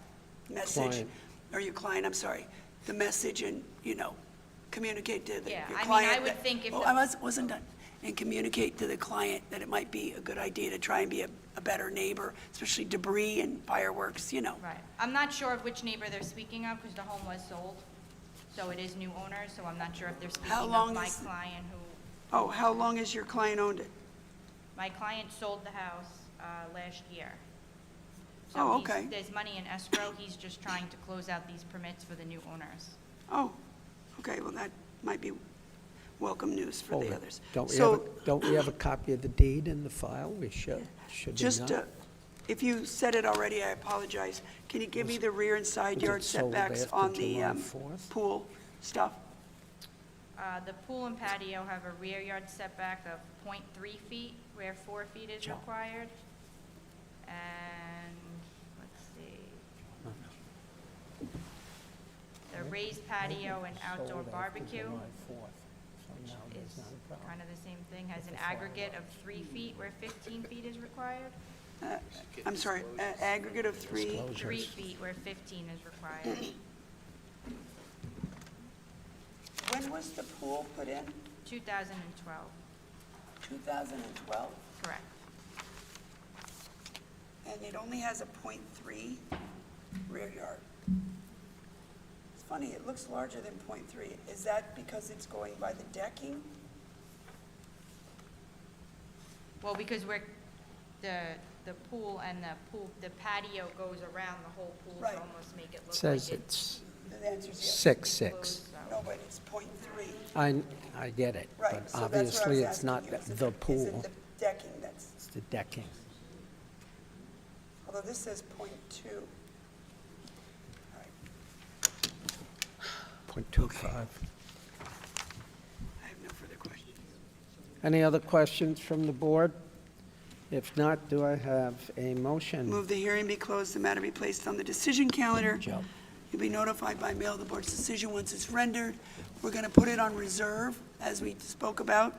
message, Client. or your client, I'm sorry, the message and, communicate to your I mean, client. I would think if Oh, the- I wasn't done. And communicate to the client that it might be a good idea to try and be a better neighbor, especially debris and fireworks, Right. I'm not sure of which neighbor they're speaking of because the home was sold. So it is new owners, so I'm not sure if they're speaking How of long my is- client who, Oh, how long has your client owned it? my client sold the house last year. Oh, So he's- okay. there's money in escrow, he's just trying to close out these permits for the new owners. Oh, okay, well, that might be welcome news for the others. Don't So, we have a copy of the deed in the file? We should we just, not? if you said it already, I apologize. Can you give me the rear and side Was it yard sold setbacks after on the July 4th? pool stuff? The pool and patio have a rear yard setback of 0.3 feet, where 4 feet is required. And, let's see. The raised patio and outdoor barbecue is kind of the same thing, has an aggregate of 3 feet, where 15 feet is required. I'm sorry, aggregate of 3? 3 feet, where 15 is required. When was the pool put in? 2012, 2012? correct. And it only has a .3 rear yard. It's funny, it looks larger than .3. Is that because it's going by the decking? Well, because the pool and the patio goes around the whole pool Right. to almost make it look like Says it's it's The answer's yes. 6'6". No, but it's .3. I get it, Right, but so that's what I obviously was it's not asking you. Is it the Is it pool, the decking that's, it's the decking. although this says .2. All right. .25. Any other questions from the board? If not, do I have a motion? Move the hearing be closed, the matter be placed on the decision calendar. You'll be notified by mail of the board's decision once it's rendered. We're going to put it on reserve, as we spoke about.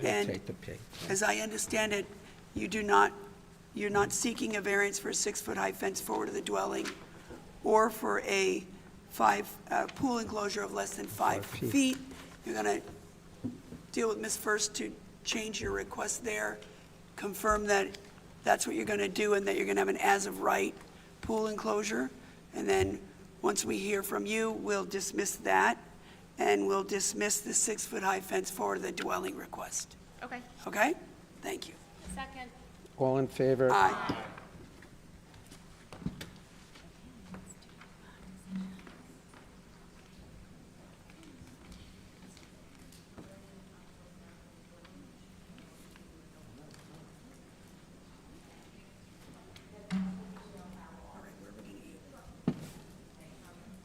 And Take the pig. as I understand it, you're not seeking a variance for a 6-foot-high fence forward of the dwelling or for a pool enclosure of less than 5 feet. You're going to deal with Ms. First to change your request there, confirm that that's what you're going to do and that you're going to have an as-of-right pool enclosure. And then, once we hear from you, we'll dismiss that, and we'll dismiss the 6-foot-high fence forward of the dwelling request. Okay. Okay? Thank you. Second. All in favor? Aye.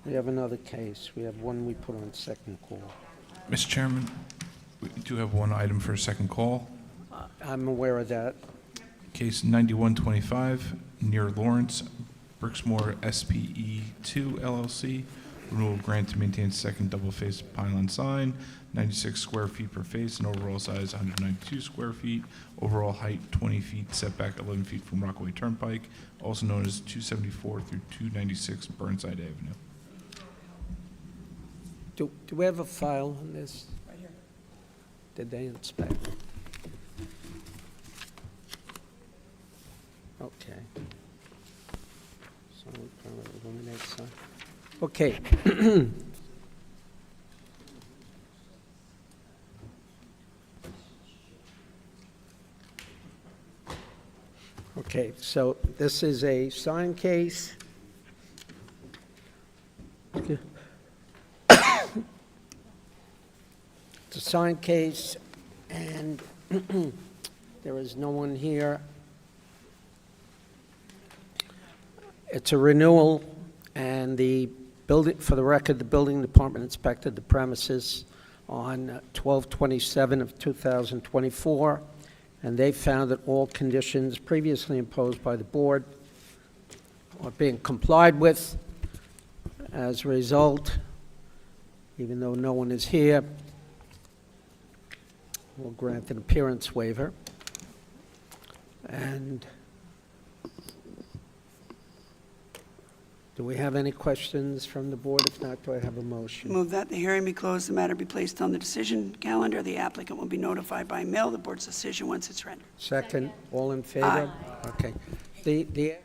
We have another case. We have one we put on second call. Mr. Chairman, we do have one item for a second call. I'm aware of that. Case 9125, near Lawrence, Brixmore SPE 2 LLC. Renewal grant to maintain second double-faced pylon sign, 96 square feet per face, and overall size 192 square feet. Overall height 20 feet, setback 11 feet from Rockaway Turnpike, also known as 274 through 296 Burnside Avenue. Do we have a file on this? Right here. Did they inspect? Okay. So we probably eliminate some. Okay. Okay, so this is a sign case. Okay. It's a sign case, and there is no one here. It's a renewal, and the building, for the record, the building department inspected the premises on 12/27 of 2024, and they found that all conditions previously imposed by the board are being complied with. As a result, even though no one is here, we'll grant an appearance waiver. And do we have any questions from the board? If not, do I have a motion? Move that the hearing be closed, the matter be placed on the decision calendar. The applicant will be notified by mail of the board's decision once it's rendered. Second, all in favor? Aye. Okay. The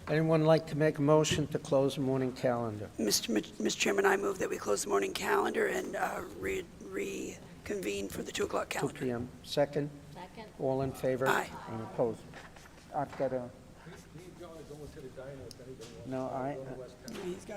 Anyone like to make a motion to close the morning calendar? Mr. Chairman, I move that we close the morning calendar and reconvene for the 2 o'clock 2 calendar. PM. Second? Second? All in favor? Aye. And opposed? I've got a... No, He's got